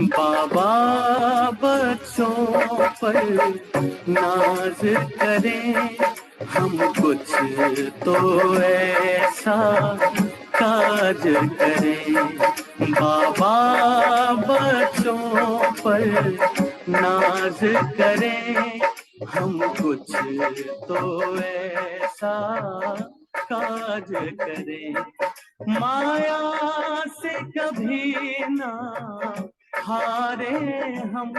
बाबा बच्चों पर नाज करें, हम कुछ तो ऐसा काज करें। बाबा बच्चों पर नाज करें, हम कुछ तो ऐसा काज करें। माया से कभी ना हारे हम,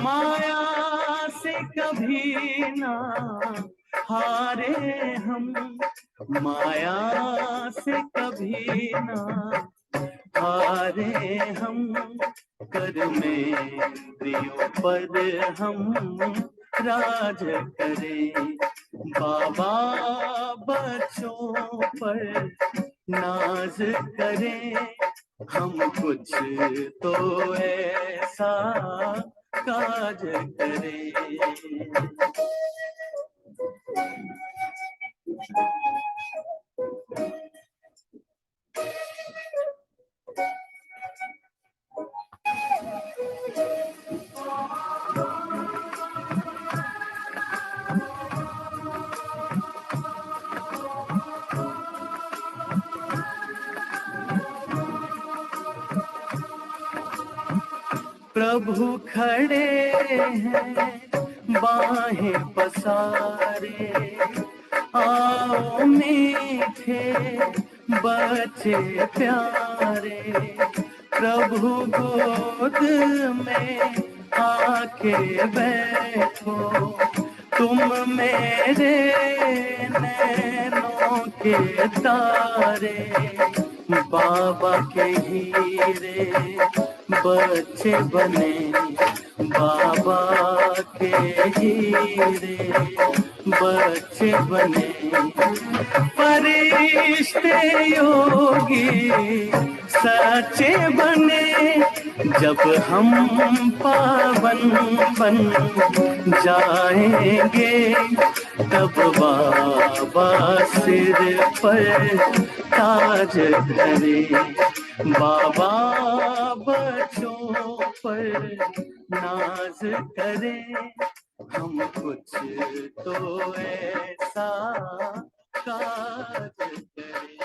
माया से कभी ना हारे हम, माया से कभी ना हारे हम। कर में प्रियों पर हम राज करें। बाबा बच्चों पर नाज करें, हम कुछ तो ऐसा काज करें। प्रभु खड़े हैं बाहें पसारे, आओ मीठे बच्चे प्यारे। प्रभु गोद में आके बैठो, तुम मेरे नैनों के तारे। बाबा के हीरे बच्चे बने, बाबा के हीरे बच्चे बने। फरिश्ते योगी सच्चे बने, जब हम पावन बन जाएंगे, तब बाबा सिर पर ताज करे। बाबा बच्चों पर नाज करें, हम कुछ तो ऐसा काज करें।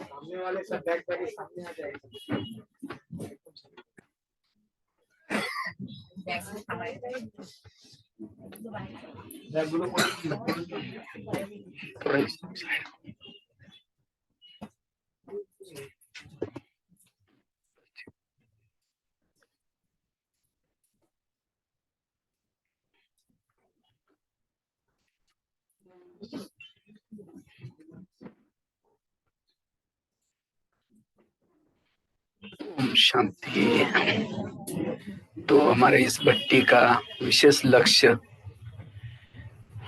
सामने वाले सब बैक करके सामने आ जाएगा। शांति। तो हमारे इस भट्टी का विशेष लक्ष्य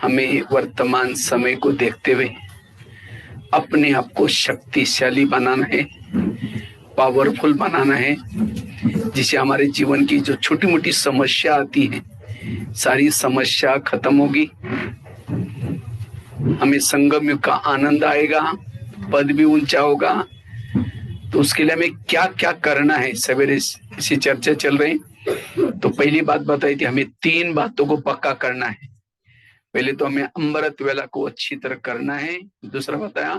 हमें वर्तमान समय को देखते हुए अपने आप को शक्तिशाली बनाना है, पावरफुल बनाना है, जिससे हमारे जीवन की जो छोटी मोटी समस्या आती है सारी समस्या खत्म होगी, हमें संगम युग का आनंद आएगा, पद भी ऊंचा होगा। तो उसके लिए हमें क्या क्या करना है, सवेरे इसी चर्चा चल रही। तो पहली बात बताई थी, हमें 3 बातों को पक्का करना है। पहले तो हमें अमृत वेला को अच्छी तरह करना है, दूसरा बताया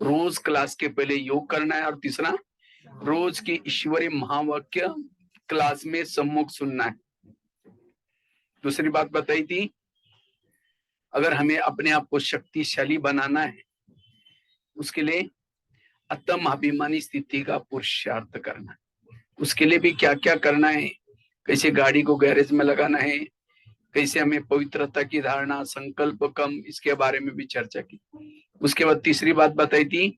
रोज क्लास के पहले योग करना है, और तीसरा रोज की ईश्वरीय महावाक्य क्लास में सम्मुख सुनना है। दूसरी बात बताई थी, अगर हमें अपने आप को शक्तिशाली बनाना है उसके लिए अतम अभिमानी स्थिति का पुरुषार्थ करना है। उसके लिए भी क्या क्या करना है, कैसे गाड़ी को गैरेज में लगाना है, कैसे हमें पवित्रता की धारणा, संकल्प कम, इसके बारे में भी चर्चा की। उसके बाद तीसरी बात बताई थी,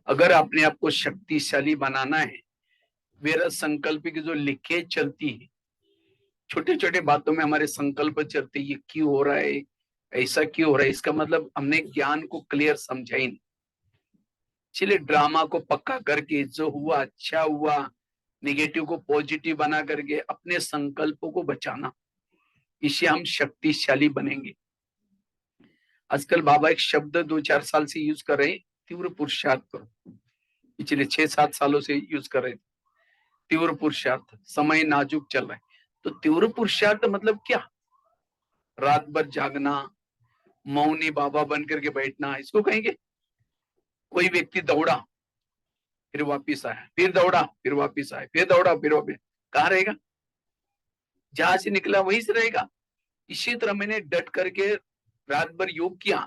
अगर अपने आप को शक्तिशाली बनाना है, मेरा संकल्प की जो लीकेज चलती है, छोटे छोटे बातों में हमारे संकल्प चलते, ये क्यों हो रहा है, ऐसा क्यों हो रहा है, इसका मतलब हमने ज्ञान को क्लियर समझा ही नहीं। इसलिए ड्रामा को पक्का करके जो हुआ अच्छा हुआ, निगेटिव को पॉजिटिव बना करके अपने संकल्पों को बचाना, इससे हम शक्तिशाली बनेंगे। आजकल बाबा एक शब्द 2-4 साल से यूज कर रहे हैं, तीव्र पुरुषार्थ करो। पिछले 6-7 सालों से यूज कर रहे थे तीव्र पुरुषार्थ। समय नाजुक चल रहा है, तो तीव्र पुरुषार्थ मतलब क्या? रात भर जागना, मौनी बाबा बन करके बैठना, इसको कहेंगे। कोई व्यक्ति दौड़ा फिर वापिस आया, फिर दौड़ा फिर वापिस आया, फिर दौड़ा फिर वापिस, कहाँ रहेगा? जहां से निकला वहीं से रहेगा। इसी तरह मैंने डट करके रात भर योग किया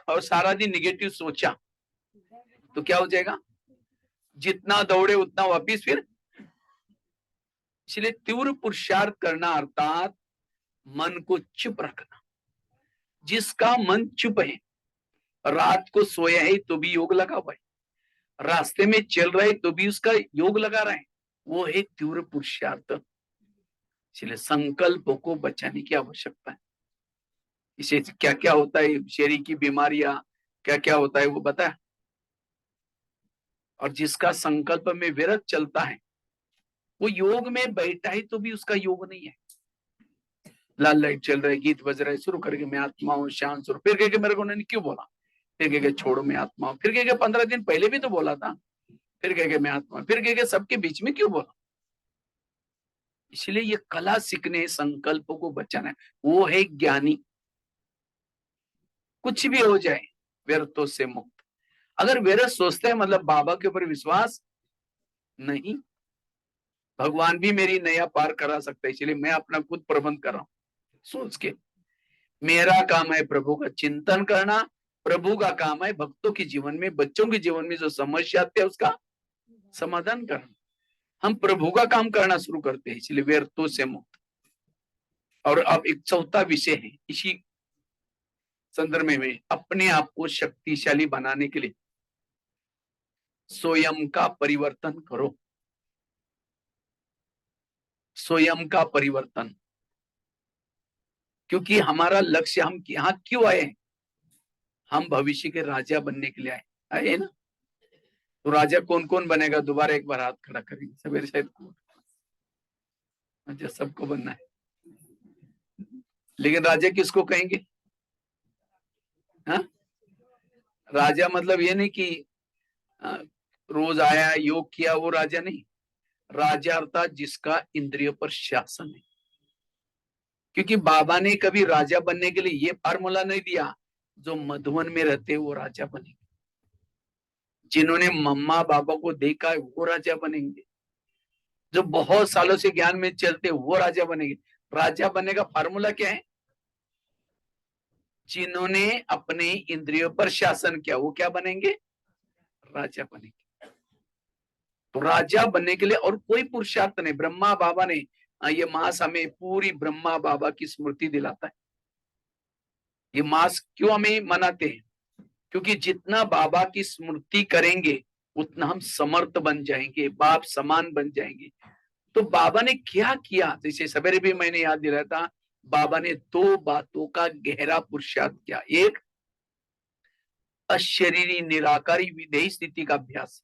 और सारा दिन निगेटिव सोचा, तो क्या हो जाएगा? जितना दौड़े उतना वापिस फिर। इसलिए तीव्र पुरुषार्थ करना अर्थात मन को चुप रखना। जिसका मन चुप है, रात को सोया है तो भी योग लगा हुआ है, रास्ते में चल रहे तो भी उसका योग लगा रहा है, वो है तीव्र पुरुषार्थ। इसलिए संकल्प को बचाने की आवश्यकता है। इसे क्या क्या होता है, शरीर की बीमारियां क्या क्या होता है वो बता। और जिसका संकल्प में विरत चलता है, वो योग में बैठा है तो भी उसका योग नहीं है। लाल लाइट चल रहा है, गीत बज रहा है, शुरू करके मैं आत्मा हूँ, शांत शुरू, फिर कह के मेरे को उन्होंने क्यों बोला, फिर कह के छोड़ो मैं आत्मा हूँ, फिर कह के 15 दिन पहले भी तो बोला था, फिर कह के मैं आत्मा, फिर कह के सबके बीच में क्यों बोला। इसलिए ये कला सीखने, संकल्पों को बचाना है, वो है ज्ञानी। कुछ भी हो जाए व्यर्थों से मुक्त। अगर व्यर्थ सोचते हैं मतलब बाबा के ऊपर विश्वास नहीं, भगवान भी मेरी नैया पार करा सकता है, इसलिए मैं अपना खुद प्रबंध कर रहा हूं सोच के। मेरा काम है प्रभु का चिंतन करना, प्रभु का काम है भक्तों के जीवन में, बच्चों के जीवन में जो समस्या आती है उसका समाधान करना। हम प्रभु का काम करना शुरू करते हैं, इसलिए व्यर्थों से मुक्त। और अब एक चौथा विषय है इसी संदर्भ में, अपने आप को शक्तिशाली बनाने के लिए स्वयं का परिवर्तन करो। स्वयं का परिवर्तन, क्योंकि हमारा लक्ष्य, हम यहाँ क्यों आए हैं? हम भविष्य के राजा बनने के लिए आए ना। तो राजा कौन कौन बनेगा? दोबारा एक बार हाथ खड़ा करेंगे सवेरे, शायद अच्छा सबको बनना है, लेकिन राजा किसको कहेंगे? हाँ, राजा मतलब ये नहीं कि रोज आया योग किया वो राजा नहीं। राजा अर्थात जिसका इंद्रियों पर शासन है। क्योंकि बाबा ने कभी राजा बनने के लिए ये फार्मूला नहीं दिया, जो मधुवन में रहते वो राजा बनेंगे, जिन्होंने मम्मा बाबा को देखा है वो राजा बनेंगे, जो बहुत सालों से ज्ञान में चलते वो राजा बनेंगे। राजा बनने का फार्मूला क्या है? जिन्होंने अपने इंद्रियों पर शासन किया वो क्या बनेंगे? राजा बनेंगे। तो राजा बनने के लिए और कोई पुरुषार्थ नहीं। ब्रह्मा बाबा ने ये मास हमें पूरी ब्रह्मा बाबा की स्मृति दिलाता है। ये मास क्यों हमें मनाते हैं? क्योंकि जितना बाबा की स्मृति करेंगे उतना हम समर्थ बन जाएंगे, बाप समान बन जाएंगे। तो बाबा ने क्या किया? जैसे सवेरे भी मैंने याद दिलाया था, बाबा ने दो बातों का गहरा पुरुषार्थ किया। एक, अशरीरी निराकारी विधेयी स्थिति का अभ्यास,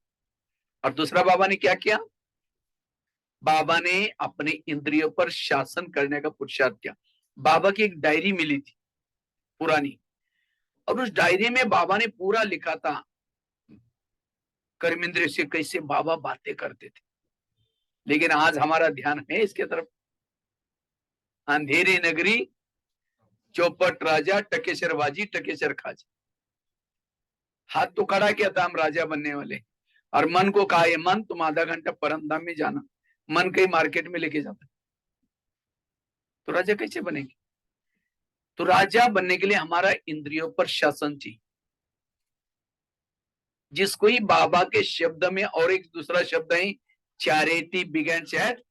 और दूसरा बाबा ने क्या किया? बाबा ने अपने इंद्रियों पर शासन करने का पुरुषार्थ किया। बाबा की एक डायरी मिली थी पुरानी, और उस डायरी में बाबा ने पूरा लिखा था कर्मेंद्र से कैसे बाबा बातें करते थे। लेकिन आज हमारा ध्यान है इसके तरफ। अंधेरी नगरी, चौपट राजा, टकेसरबाजी, टकेसर खाजा। हाथ तो खड़ा किया था हम राजा बनने वाले, और मन को कहा, ये मन तुम आधा घंटा परम धाम में जाना। मन कहीं मार्केट में लेके जाता, तो राजा कैसे बनेंगे? तो राजा बनने के लिए हमारा इंद्रियों पर शासन चाहिए, जिसको ही बाबा के शब्द में और एक दूसरा शब्द है चैरिटी बिगेन्स एट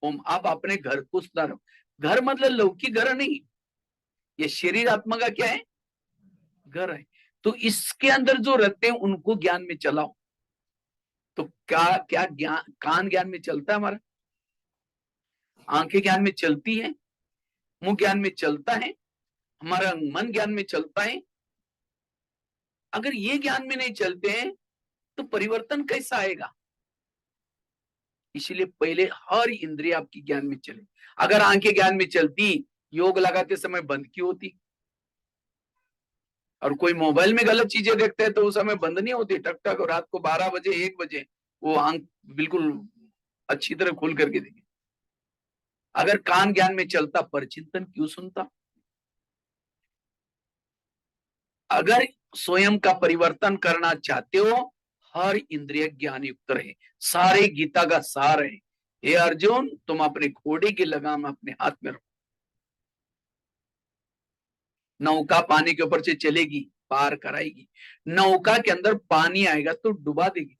होम। आप अपने घर को सुधारो। घर मतलब लौकिक घर नहीं, ये शरीर आत्मा का क्या है? घर है। तो इसके अंदर जो रहते हैं उनको ज्ञान में चलाओ। तो क्या क्या ज्ञान? कान ज्ञान में चलता है हमारा, आंखें ज्ञान में चलती है, मुंह ज्ञान में चलता है, हमारा मन ज्ञान में चलता है। अगर ये ज्ञान में नहीं चलते हैं तो परिवर्तन कैसा आएगा? इसलिए पहले हर इंद्रिय आपकी ज्ञान में चले। अगर आंखें ज्ञान में चलती, योग लगाते समय बंद क्यों होती? और कोई मोबाइल में गलत चीजें देखते हैं तो उस समय बंद नहीं होती, टक टक, रात को 12 बजे 1 बजे वो आंख बिल्कुल अच्छी तरह खोल करके देखे। अगर कान ज्ञान में चलता, परचिंतन क्यों सुनता? अगर स्वयं का परिवर्तन करना चाहते हो, हर इंद्रिय ज्ञान युक्त रहे। सारे गीता का सार है, हे अर्जुन तुम अपने घोड़े की लगाम अपने हाथ में रखो। नौका पानी के ऊपर से चलेगी, पार कराएगी। नौका के अंदर पानी आएगा तो डुबा देगी।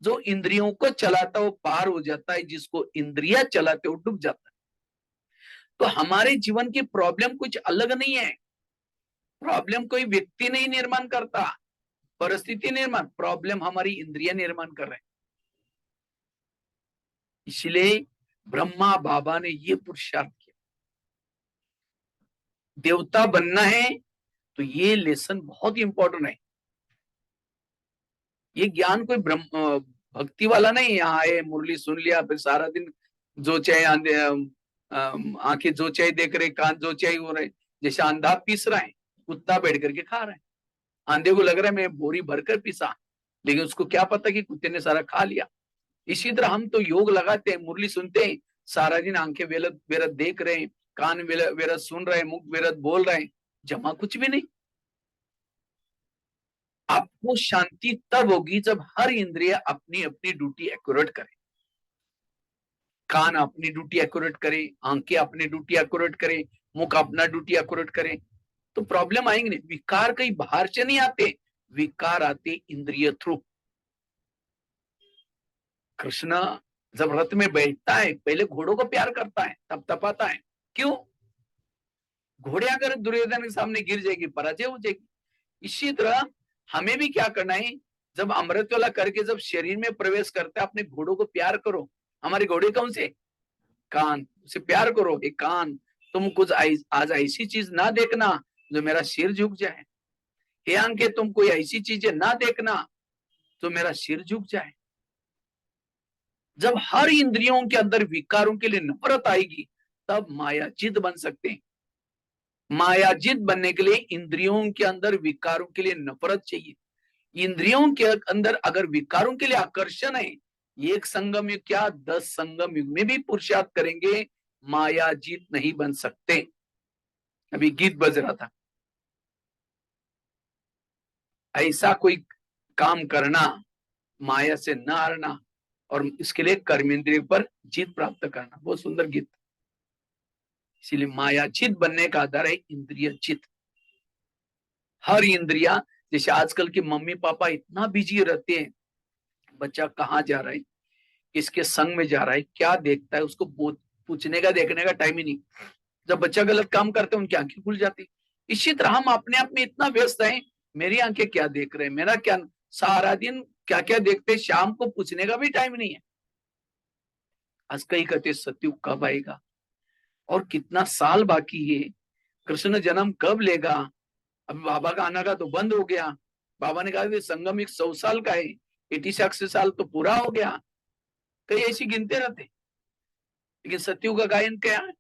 जो इंद्रियों को चलाता है वो पार हो जाता है, जिसको इंद्रिया चलाते वो डूब जाता है। तो हमारे जीवन की प्रॉब्लम कुछ अलग नहीं है। प्रॉब्लम कोई व्यक्ति नहीं निर्माण करता, परिस्थिति निर्माण, प्रॉब्लम हमारी इंद्रिया निर्माण कर रहे हैं। इसलिए ब्रह्मा बाबा ने ये पुरुषार्थ किया। देवता बनना है तो ये लेसन बहुत इंपॉर्टेंट है। ये ज्ञान कोई ब्रह्म भक्ति वाला नहीं, यहाँ आए मुरली सुन लिया फिर सारा दिन जो चाहे आंखें जो चाहे देख रहे, कान जो चाहे हो रहे। जैसे अंधा पीस रहा है, कुत्ता बैठ करके खा रहा है। आंधे को लग रहा है मैं बोरी भरकर पीसा, लेकिन उसको क्या पता कि कुत्ते ने सारा खा लिया। इसी तरह हम तो योग लगाते हैं, मुरली सुनते हैं, सारा दिन आंखें वेरत वेरत देख रहे हैं, कान वेरत सुन रहे हैं, मुख वेरत बोल रहे हैं, जमा कुछ भी नहीं। आपको शांति तब होगी जब हर इंद्रिय अपनी अपनी ड्यूटी एक्यूरेट करे। कान अपनी ड्यूटी एक्यूरेट करे, आंखें अपनी ड्यूटी एक्यूरेट करे, मुख अपना ड्यूटी एक्यूरेट करे, तो प्रॉब्लम आएंगे नहीं। विकार कहीं बाहर से नहीं आते, विकार आते इंद्रिय थ्रू। कृष्ण जब रथ में बैठता है पहले घोड़ों को प्यार करता है, तब तपाता है। क्यों? घोड़े अगर दुर्योधन के सामने गिर जाएगी, पराजय हो जाएगी। इसी तरह हमें भी क्या करना है, जब अमृत वाला करके जब शरीर में प्रवेश करता है, अपने घोड़ों को प्यार करो। हमारे घोड़े कौन से? कान, उसे प्यार करो। हे कान, तुम कुछ आज ऐसी चीज ना देखना जो मेरा सिर झुक जाए। हे आंखें, तुम कोई ऐसी चीजें ना देखना जो मेरा सिर झुक जाए। जब हर इंद्रियों के अंदर विकारों के लिए नफरत आएगी, तब मायाजित बन सकते हैं। मायाजित बनने के लिए इंद्रियों के अंदर विकारों के लिए नफरत चाहिए। इंद्रियों के अंदर अगर विकारों के लिए आकर्षण है, एक संगम युग क्या 10 संगम युग में भी पुरुषार्थ करेंगे, मायाजित नहीं बन सकते। अभी गीत बज रहा था, ऐसा कोई काम करना, माया से न हारना, और इसके लिए कर्मेंद्रिय पर जीत प्राप्त करना। बहुत सुंदर गीत। इसीलिए मायाचित बनने का आधार है इंद्रिय चित। हर इंद्रिया, जैसे आजकल के मम्मी पापा इतना बिजी रहते हैं, बच्चा कहाँ जा रहा है, किसके संग में जा रहा है, क्या देखता है, उसको पूछने का देखने का टाइम ही नहीं। जब बच्चा गलत काम करते हैं उनकी आंखें खुल जाती। इसी तरह हम अपने आप में इतना व्यस्त हैं, मेरी आंखें क्या देख रहे हैं, मेरा क्या, सारा दिन क्या क्या देखते हैं, शाम को पूछने का भी टाइम नहीं है। आज कहीं कहते सत्युग कब आएगा, और कितना साल बाकी है, कृष्ण जन्म कब लेगा। अभी बाबा का आना का तो बंद हो गया। बाबा ने कहा कि संगम 100 साल का है, 86 साल तो पूरा हो गया। कई ऐसी गिनते रहते। लेकिन सत्युग का गायन क्या है?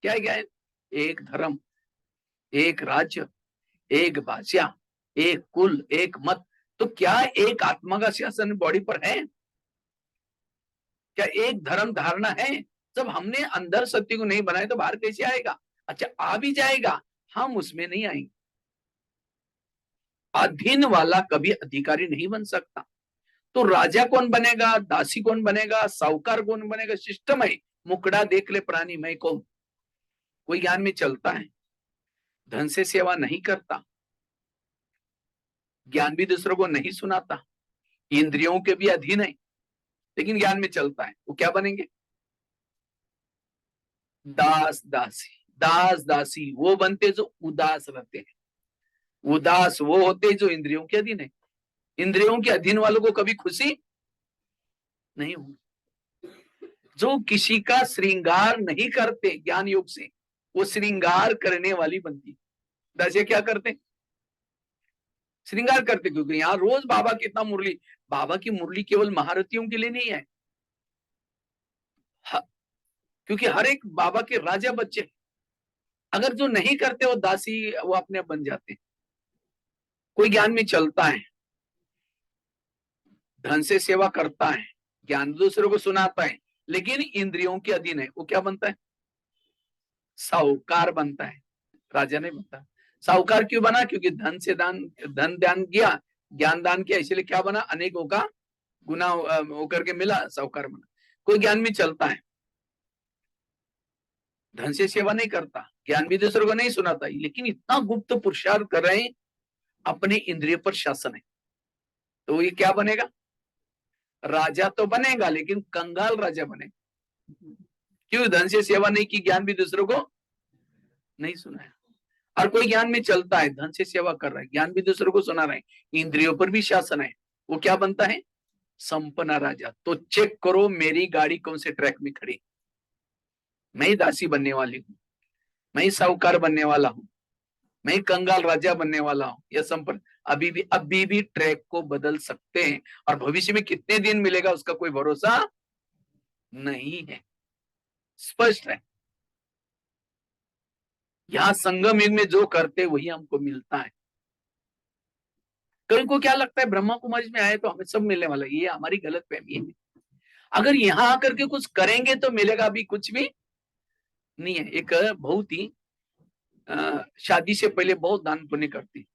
क्या है गायन? एक धर्म, एक राज्य, एक भाषा, एक कुल, एक मत। तो क्या एक आत्मा का शासन बॉडी पर है? क्या एक धर्म धारणा है? जब हमने अंदर सत्य को नहीं बनाया तो बाहर कैसे आएगा? अच्छा, आ भी जाएगा, हम उसमें नहीं आएंगे। अधीन वाला कभी अधिकारी नहीं बन सकता। तो राजा कौन बनेगा, दासी कौन बनेगा, साहूकार कौन बनेगा? सिस्टम है। मुकड़ा देख ले प्राणी मैं कौन। कोई ज्ञान में चलता है, धन से सेवा नहीं करता, ज्ञान भी दूसरों को नहीं सुनाता, इंद्रियों के भी अधीन है, लेकिन ज्ञान में चलता है, वो क्या बनेंगे? दास दासी। दास दासी वो बनते जो उदास रहते हैं। उदास वो होते जो इंद्रियों के अधीन है। इंद्रियों के अधीन वालों को कभी खुशी नहीं होगी। जो किसी का श्रृंगार नहीं करते ज्ञान योग से, वो श्रृंगार करने वाली बनती। दासिया क्या करते? श्रृंगार करते, क्योंकि यहाँ रोज बाबा कितना मुरली। बाबा की मुरली केवल महारथियों के लिए नहीं है, क्योंकि हर एक बाबा के राजा बच्चे। अगर जो नहीं करते वो दासी, वो अपने आप बन जाते हैं। कोई ज्ञान में चलता है, धन से सेवा करता है, ज्ञान दूसरों को सुनाता है, लेकिन इंद्रियों के अधीन है, वो क्या बनता है? साहूकार बनता है, राजा नहीं बनता। साहूकार क्यों बना? क्योंकि धन से धन दान किया, ज्ञान दान किया, इसलिए क्या बना? अनेकों का गुना होकर के मिला, साहूकार बना। कोई ज्ञान में चलता है, धन से सेवा नहीं करता, ज्ञान भी दूसरों को नहीं सुनाता, लेकिन इतना गुप्त पुरुषार्थ कर रहे हैं, अपने इंद्रिय पर शासन है, तो ये क्या बनेगा? राजा तो बनेगा, लेकिन कंगाल राजा बनेगा। क्यों? धन से सेवा नहीं की, ज्ञान भी दूसरों को नहीं सुनाया। और कोई ज्ञान में चलता है, धन से सेवा कर रहा है, ज्ञान भी दूसरों को सुना रहे हैं, इंद्रियों पर भी शासन है, वो क्या बनता है? संपन्न राजा। तो चेक करो मेरी गाड़ी कौन से ट्रैक में खड़ी। मैं ही दासी बनने वाली हूँ, मैं ही साहूकार बनने वाला हूँ, मैं ही कंगाल राजा बनने वाला हूँ, यह संपन्न। अभी भी ट्रैक को बदल सकते हैं, और भविष्य में कितने दिन मिलेगा उसका कोई भरोसा नहीं है। स्पष्ट है। यहाँ संगम युग में जो करते वही हमको मिलता है। कई को क्या लगता है ब्रह्मा कुमारी में आए तो हमें सब मिलने वाला है, ये हमारी गलत फहमी है। अगर यहाँ आकर के कुछ करेंगे तो मिलेगा, अभी कुछ भी नहीं है। एक बहुत ही शादी से पहले बहुत दान पुण्य करती,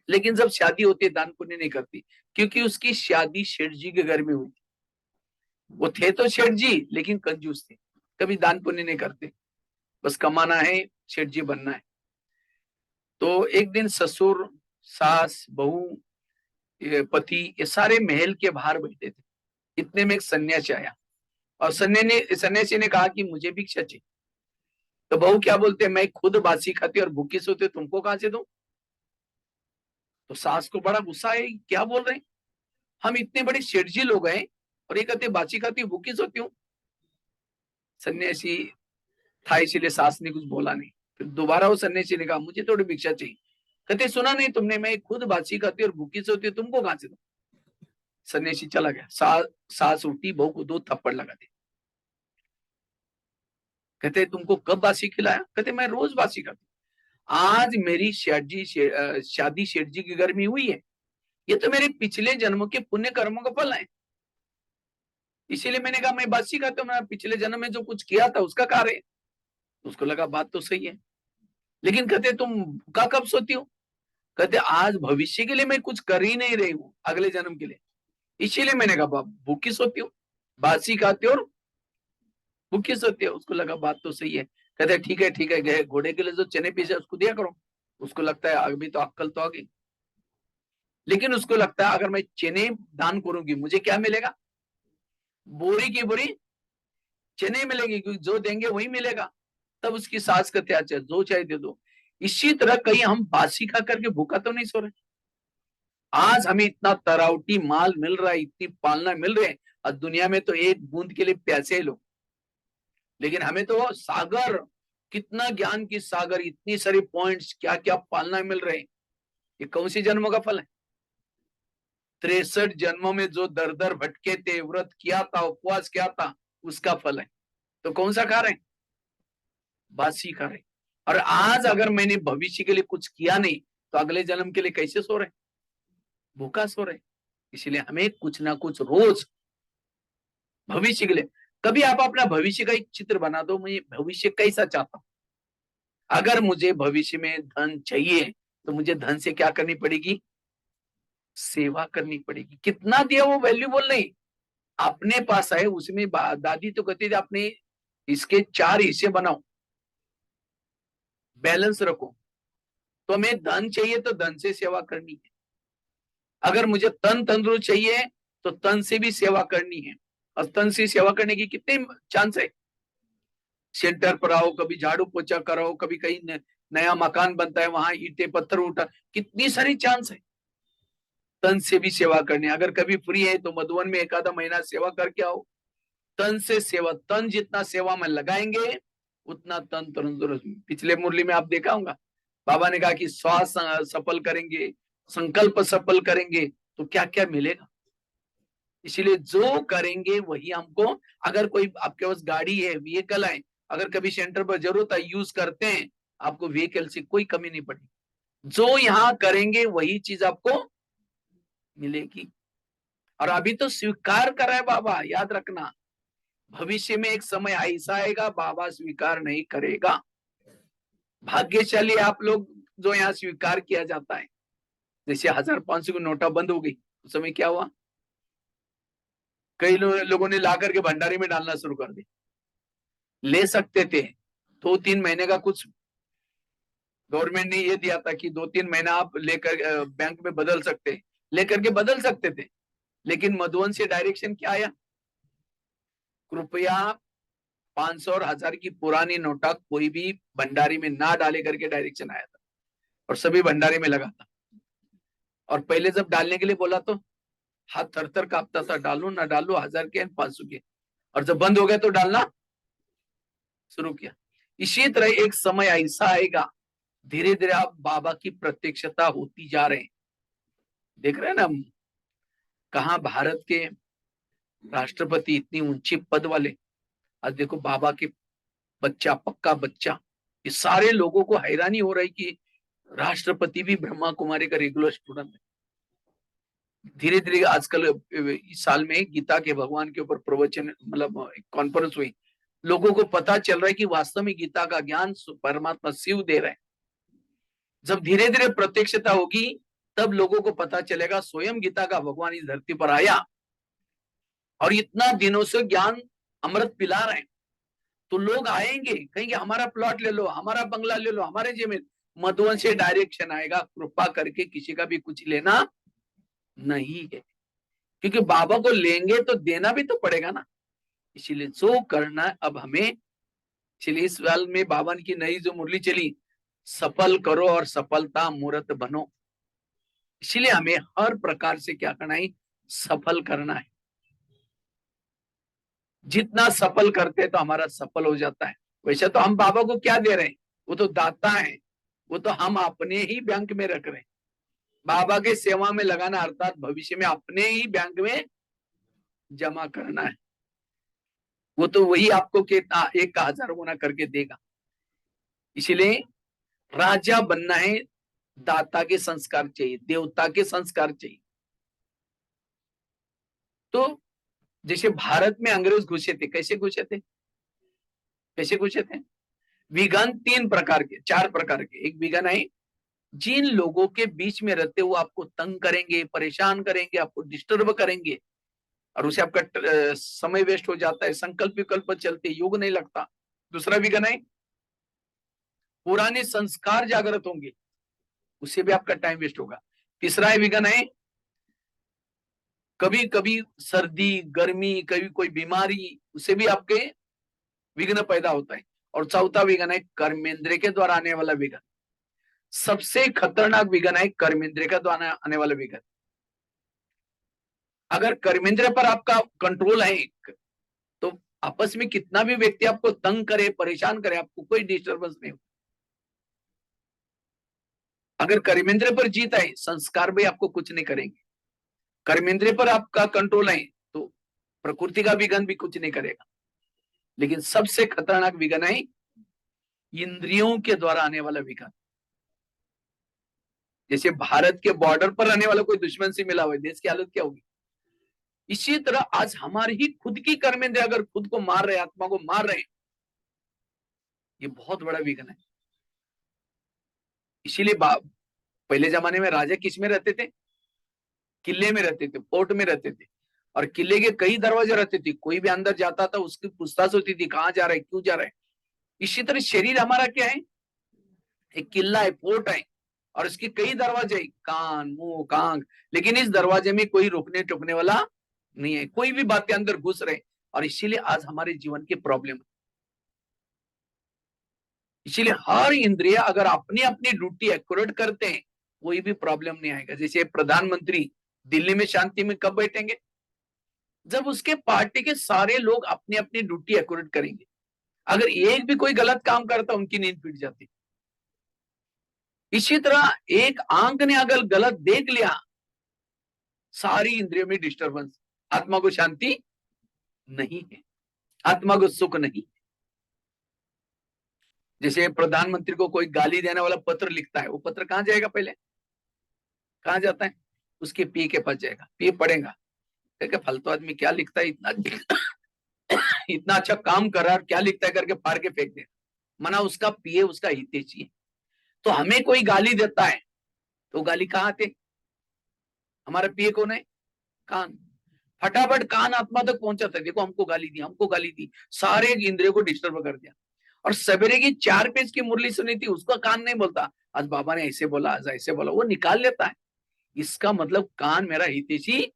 लेकिन जब शादी होती है दान पुण्य नहीं करती, क्योंकि उसकी शादी शेठ जी के घर में हुई। वो थे तो शेठ जी, लेकिन कंजूस थे, कभी दान पुण्य नहीं करते, बस कमाना है, शेठ जी बनना है। तो एक दिन ससुर, सास, बहू, पति, ये सारे महल के बाहर बैठे थे। इतने में एक सन्यासी आया, और सन्यासी ने कहा कि मुझे भिक्षा चाहिए। तो बहू क्या बोलते, मैं खुद बासी खाती और भूखी सोती, तुमको कहां से दूं? तो सास को बड़ा गुस्सा है, क्या बोल रहे हैं, हम इतने बड़े सेठ जी लोग हैं, और ये कहते बासी खाती हूँ, भूखी सोती हूँ। सन्यासी था, इसीलिए सास ने कुछ बोला नहीं। फिर दोबारा वो सन्यासी ने कहा, मुझे थोड़ी भिक्षा चाहिए। कहते सुना नहीं तुमने, मैं खुद बासी खाती और भूखी सोती हूँ, तुमको कहां से दूं? सन्यासी चला गया। सास उठी, बहू को 2 थप्पड़ लगा दी। कहते तुमको कब बासी खिलाया? कहते मैं रोज बासी खाती हूँ। आज मेरी शादी शेठ जी के घर में हुई है, ये तो मेरे पिछले जन्मों के पुण्य कर्मों का फल है, इसीलिए मैंने कहा मैं बासी खाता हूँ, मैं पिछले जन्म में जो कुछ किया था उसका कार्य है। उसको लगा बात तो सही है, लेकिन कहते तुम भूखा कब सोती हो? कहते आज भविष्य के लिए मैं कुछ कर ही नहीं रही हूँ, अगले जन्म के लिए, इसीलिए मैंने कहा भूखी सोती हूँ, बासी खाती हो और भूखी सोती है। उसको लगा बात तो सही है। कहते ठीक है, गए घोड़े के लिए जो चने पीसे उसको दिया करो। उसको लगता है अभी तो अक्कल तो आ गई, लेकिन उसको लगता है अगर मैं चने दान करूंगी मुझे क्या मिलेगा? बोरी की बोरी चने मिलेगी, क्योंकि जो देंगे वही मिलेगा। तब उसकी सास कहते अच्छा जो चाहे दे दो। इसी तरह कहीं हम बासी खा करके भूखा तो नहीं सो रहे। आज हमें इतना तरावटी माल मिल रहा है, इतनी पालना मिल रहे हैं, और दुनिया में तो एक बूंद के लिए प्यासे लोग, लेकिन हमें तो सागर कितना ज्ञान की सागर, इतनी सारी पॉइंट्स, क्या क्या पालना मिल रहे हैं। ये कौन सी जन्मों का फल है? 63 जन्मों में जो दर दर भटके थे, व्रत किया था, उपवास किया था, उसका फल है। तो कौन सा खा रहे हैं? बासी खा रहे हैं। और आज अगर मैंने भविष्य के लिए कुछ किया नहीं, तो अगले जन्म के लिए कैसे सो रहे? भूखा सो रहे। इसलिए हमें कुछ ना कुछ रोज भविष्य के लिए, कभी आप अपना भविष्य का एक चित्र बना दो, मैं भविष्य कैसा चाहता हूं। अगर मुझे भविष्य में धन चाहिए, तो मुझे धन से क्या करनी पड़ेगी? सेवा करनी पड़ेगी। कितना दिया वो वैल्यूबल नहीं, अपने पास है उसमें दादी तो कहती थी अपने इसके 4 हिस्से बनाओ, बैलेंस रखो। तो हमें धन चाहिए तो धन से सेवा करनी है। अगर मुझे तन तंदुरुस्त चाहिए, तो तन से भी सेवा करनी है। और तन से सेवा करने की कितने चांस है? सेंटर पर आओ, कभी झाड़ू पोछा कराओ, कभी कहीं नया मकान बनता है, वहां ईंटे पत्थर उठा, कितनी सारी चांस है तन से भी सेवा करने। अगर कभी फ्री है तो मधुवन में एक आधा महीना सेवा करके आओ। तन से सेवा, तन जितना सेवा में लगाएंगे उतना तन तंदुरुस्त। पिछले मुरली में आप देखा होगा, बाबा ने कहा कि श्वास सफल करेंगे, संकल्प सफल करेंगे, तो क्या क्या मिलेगा। इसीलिए जो करेंगे वही हमको, अगर कोई आपके पास गाड़ी है, व्हीकल है, अगर कभी सेंटर पर जरूरत है, यूज करते हैं, आपको व्हीकल से कोई कमी नहीं पड़ेगी। जो यहाँ करेंगे वही चीज आपको मिलेगी। और अभी तो स्वीकार कर रहा है बाबा, याद रखना, भविष्य में एक समय ऐसा आएगा बाबा स्वीकार नहीं करेगा। भाग्यशाली आप लोग जो यहाँ स्वीकार किया जाता है। जैसे 1500 की नोटा बंद हो गई, उस समय क्या हुआ? कई लोगों ने ला करके भंडारी में डालना शुरू कर दिया। ले सकते थे 2-3 महीने का, कुछ गवर्नमेंट ने ये दिया था कि 2-3 महीना आप लेकर बैंक में बदल सकते, लेकर के बदल सकते थे। लेकिन मधुवन से डायरेक्शन क्या आया? कृपया 500 और 1000 की पुरानी नोटा कोई भी भंडारी में ना डाले करके डायरेक्शन आया था। और सभी भंडारी में लगा था। और पहले जब डालने के लिए बोला तो हाथ थर थर कांपता था, डालू ना डालू, 1000 के 500 के। और जब बंद हो गया तो डालना शुरू किया। इसी तरह एक समय ऐसा आएगा, धीरे धीरे आप बाबा की प्रत्यक्षता होती जा रहे हैं। देख रहे हैं ना, कहा भारत के राष्ट्रपति इतनी ऊंची पद वाले, आज देखो बाबा के बच्चा, पक्का बच्चा। ये सारे लोगों को हैरानी हो रही कि राष्ट्रपति भी ब्रह्मा कुमारी का रेगुलर स्टूडेंट है। धीरे धीरे आजकल इस साल में गीता के भगवान के ऊपर प्रवचन, मतलब कॉन्फ्रेंस हुई, लोगों को पता चल रहा है कि वास्तव में गीता का ज्ञान परमात्मा शिव दे रहे हैं। जब धीरे धीरे प्रत्यक्षता होगी, तब लोगों को पता चलेगा स्वयं गीता का भगवान इस धरती पर आया और इतना दिनों से ज्ञान अमृत पिला रहे हैं। तो लोग आएंगे, कहेंगे हमारा प्लॉट ले लो, हमारा बंगला ले लो, हमारे जमीन। मधुवन से डायरेक्शन आएगा, कृपा करके किसी का भी कुछ लेना नहीं है, क्योंकि बाबा को लेंगे तो देना भी तो पड़ेगा ना। इसीलिए जो करना अब हमें, इसलिए इस साल में बाबा की नई जो मुरली चली, सफल करो और सफलता मूर्त बनो। इसीलिए हमें हर प्रकार से क्या करना है? सफल करना है। जितना सफल करते तो हमारा सफल हो जाता है। वैसे तो हम बाबा को क्या दे रहे हैं? वो तो दाता है, वो तो हम अपने ही बैंक में रख रहे हैं। बाबा के सेवा में लगाना अर्थात भविष्य में अपने ही बैंक में जमा करना है। वो तो वही आपको कितना 1000 गुना करके देगा। इसीलिए राजा बनना है, दाता के संस्कार चाहिए, देवता के संस्कार चाहिए। तो जैसे भारत में अंग्रेज घुसे थे, कैसे घुसे थे? कैसे घुसे थे? विघन 3 प्रकार के, 4 प्रकार के। एक विघन है जिन लोगों के बीच में रहते हुए आपको तंग करेंगे, परेशान करेंगे, आपको डिस्टर्ब करेंगे, और उसे आपका समय वेस्ट हो जाता है, संकल्प विकल्प चलते, योग नहीं लगता। दूसरा विघन है पुराने संस्कार जागृत होंगे, उससे भी आपका टाइम वेस्ट होगा। तीसरा है विघन है कभी कभी सर्दी गर्मी, कभी कोई बीमारी, उससे भी आपके विघ्न पैदा होता है। और चौथा विघन है कर्मेंद्र के द्वारा आने वाला विघन। सबसे खतरनाक विघन है कर्मेंद्र के द्वारा आने वाला विघन। अगर कर्मेंद्र पर आपका कंट्रोल है तो आपस में कितना भी व्यक्ति आपको तंग करे, परेशान करे, आपको कोई डिस्टर्बेंस नहीं हो। अगर कर्मेंद्र पर जीत आए, संस्कार भी आपको कुछ नहीं करेंगे। कर्मेंद्र पर आपका कंट्रोल है तो प्रकृति का विघन भी कुछ नहीं करेगा। लेकिन सबसे खतरनाक विघन है इंद्रियों के द्वारा आने वाला विघन। जैसे भारत के बॉर्डर पर रहने वाला कोई दुश्मन से मिला हुआ है, देश की हालत क्या होगी। इसी तरह आज हमारी ही खुद की कर्मेंद्र अगर खुद को मार रहे, आत्मा को मार रहे हैं, ये बहुत बड़ा विघन है। इसीलिए पहले जमाने में राजा किस में रहते थे? किले में रहते थे, फोर्ट में रहते थे। और किले के कई दरवाजे रहते थे, कोई भी अंदर जाता था उसकी पूछताछ होती थी, कहाँ जा रहा है, क्यों जा रहा है। इसी तरह शरीर हमारा क्या है? एक किला है, फोर्ट है, और इसके कई दरवाजे, कान, मुंह, कांग। लेकिन इस दरवाजे में कोई रुकने टुकने वाला नहीं है, कोई भी बातें अंदर घुस रहे। और इसीलिए आज हमारे जीवन की प्रॉब्लम। इसीलिए हर इंद्रिय अगर अपनी अपनी ड्यूटी एक्यूरेट करते हैं, कोई भी प्रॉब्लम नहीं आएगा। जैसे प्रधानमंत्री दिल्ली में शांति में कब बैठेंगे? जब उसके पार्टी के सारे लोग अपनी अपनी ड्यूटी एक्यूरेट करेंगे। अगर एक भी कोई गलत काम करता, उनकी नींद टूट जाती। इसी तरह एक आंख ने अगर गलत देख लिया, सारी इंद्रियों में डिस्टरबेंस, आत्मा को शांति नहीं है, आत्मा को सुख नहीं। जैसे प्रधानमंत्री को कोई गाली देने वाला पत्र लिखता है, वो पत्र कहां जाएगा? पहले कहां जाता है? उसके पी के पास जाएगा, पी पढ़ेगा, क्या फालतू आदमी क्या लिखता है, इतना इतना अच्छा काम कर रहा है, क्या लिखता है करके फाड़ के फेंक दे। मना उसका पिए, उसका हित चाहिए। तो हमें कोई गाली देता है तो गाली कहां आते? हमारा पिए कौन है? कान। फटाफट कान आत्मा तक पहुंचाता है, देखो हमको गाली दी, हमको गाली दी, सारे इंद्रियों को डिस्टर्ब कर दिया। और सवेरे की 4 पेज की मुरली सुनी थी, उसका कान नहीं बोलता, आज बाबा ने ऐसे बोला, आज ऐसे बोला, वो निकाल लेता है। इसका मतलब कान मेरा हितैषी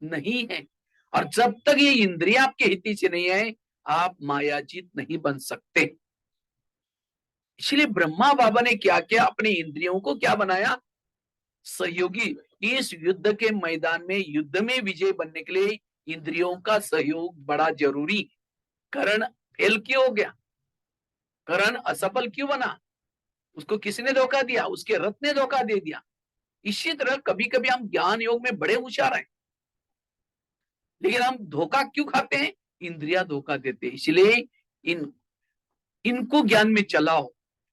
नहीं है। और जब तक ये इंद्रिया आपके हितैषी नहीं है, आप मायाजीत नहीं बन सकते। इसलिए ब्रह्मा बाबा ने क्या किया? अपने इंद्रियों को क्या बनाया? सहयोगी। इस युद्ध के मैदान में, युद्ध में विजय बनने के लिए इंद्रियों का सहयोग बड़ा जरूरी। कर्ण फेल क्यों हो गया? कर्ण असफल क्यों बना? उसको किसने धोखा दिया? उसके रथ ने धोखा दे दिया। इसी तरह कभी कभी हम ज्ञान योग में बड़े होशियार हैं, लेकिन हम धोखा क्यों खाते हैं? इंद्रिया धोखा देते हैं। इसलिए इनको ज्ञान में चलाओ,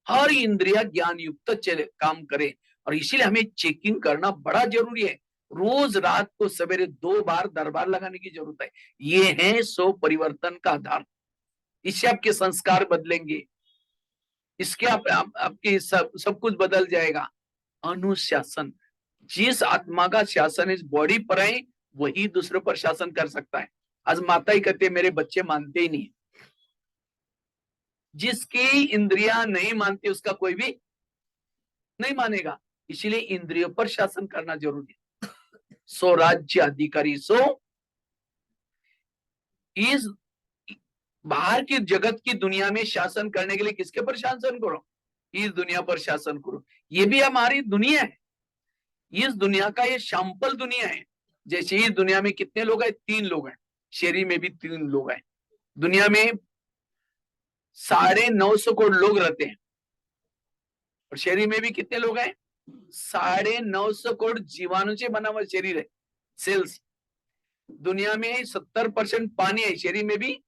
हर इंद्रिया ज्ञान युक्त चले काम करे। और इसीलिए हमें चेकिंग करना बड़ा जरूरी है। रोज रात को सवेरे 2 बार दरबार लगाने की जरूरत है। ये है सो परिवर्तन का आधार। इससे आपके संस्कार बदलेंगे, इसके आपके सब कुछ बदल जाएगा। अनुशासन, जिस आत्मा का शासन इस बॉडी पर है, वही दूसरे पर शासन कर सकता है। आज माता ही कहते मेरे बच्चे मानते ही नहीं। जिसकी इंद्रियां नहीं मानती, उसका कोई भी नहीं मानेगा। इसीलिए इंद्रियों पर शासन करना जरूरी है। सो राज्य अधिकारी, सो इस बाहर की जगत की दुनिया में शासन करने के लिए किसके पर शासन करो? इस दुनिया पर शासन करो। ये भी हमारी दुनिया है, इस दुनिया का ये सैंपल दुनिया है। जैसे इस दुनिया में कितने लोग हैं? 3 लोग हैं। शरीर में भी 3 लोग हैं। दुनिया में 950 करोड़ लोग रहते हैं, और शरीर में भी कितने लोग हैं? 950 करोड़ जीवाणु से बना हुआ शरीर है, सेल्स। दुनिया में 70% पानी है, शरीर में भी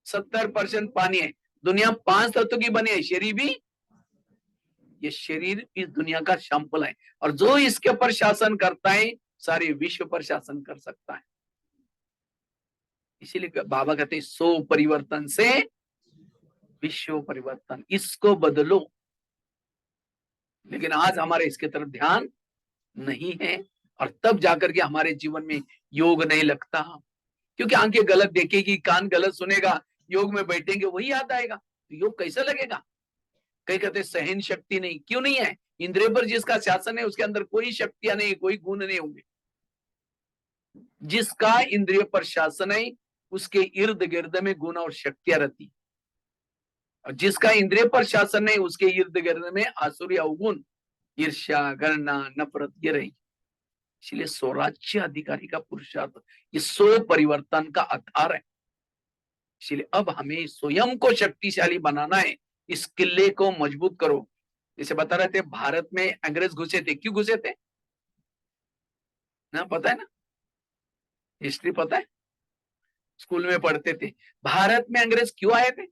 70% पानी है। दुनिया 5 तत्वों की बनी है, शरीर भी। ये शरीर इस दुनिया का सैंपल है, और जो इसके ऊपर शासन करता है, सारे विश्व पर शासन कर सकता है। इसीलिए बाबा कहते हैं सो परिवर्तन से विश्व परिवर्तन, इसको बदलो। लेकिन आज हमारे इसके तरफ ध्यान नहीं है, और तब जाकर के हमारे जीवन में योग नहीं लगता। क्योंकि आंखें गलत देखेगी, कान गलत सुनेगा, योग में बैठेंगे वही याद आएगा, तो योग कैसा लगेगा? कई कहते सहन शक्ति नहीं, क्यों नहीं है? इंद्रिय पर जिसका शासन है, उसके अंदर कोई शक्तियां नहीं, कोई गुण नहीं होंगे। जिसका इंद्रिय पर शासन है, उसके इर्द गिर्द में गुण और शक्तियां रहती। और जिसका इंद्रिय पर शासन है, उसके इर्द गिर्द में आसुरी अवगुण, ईर्ष्या, घृणा, नफरत ये रही। इसलिए स्वराज्य अधिकारी का पुरुषार्थ, ये 100 परिवर्तन का आधार है। इसलिए अब हमें स्वयं को शक्तिशाली बनाना है, इस किले को मजबूत करो। जैसे बता रहे थे भारत में अंग्रेज घुसे थे, क्यों घुसे थे ना, पता है ना, हिस्ट्री पता है, स्कूल में पढ़ते थे। भारत में अंग्रेज क्यों आए थे?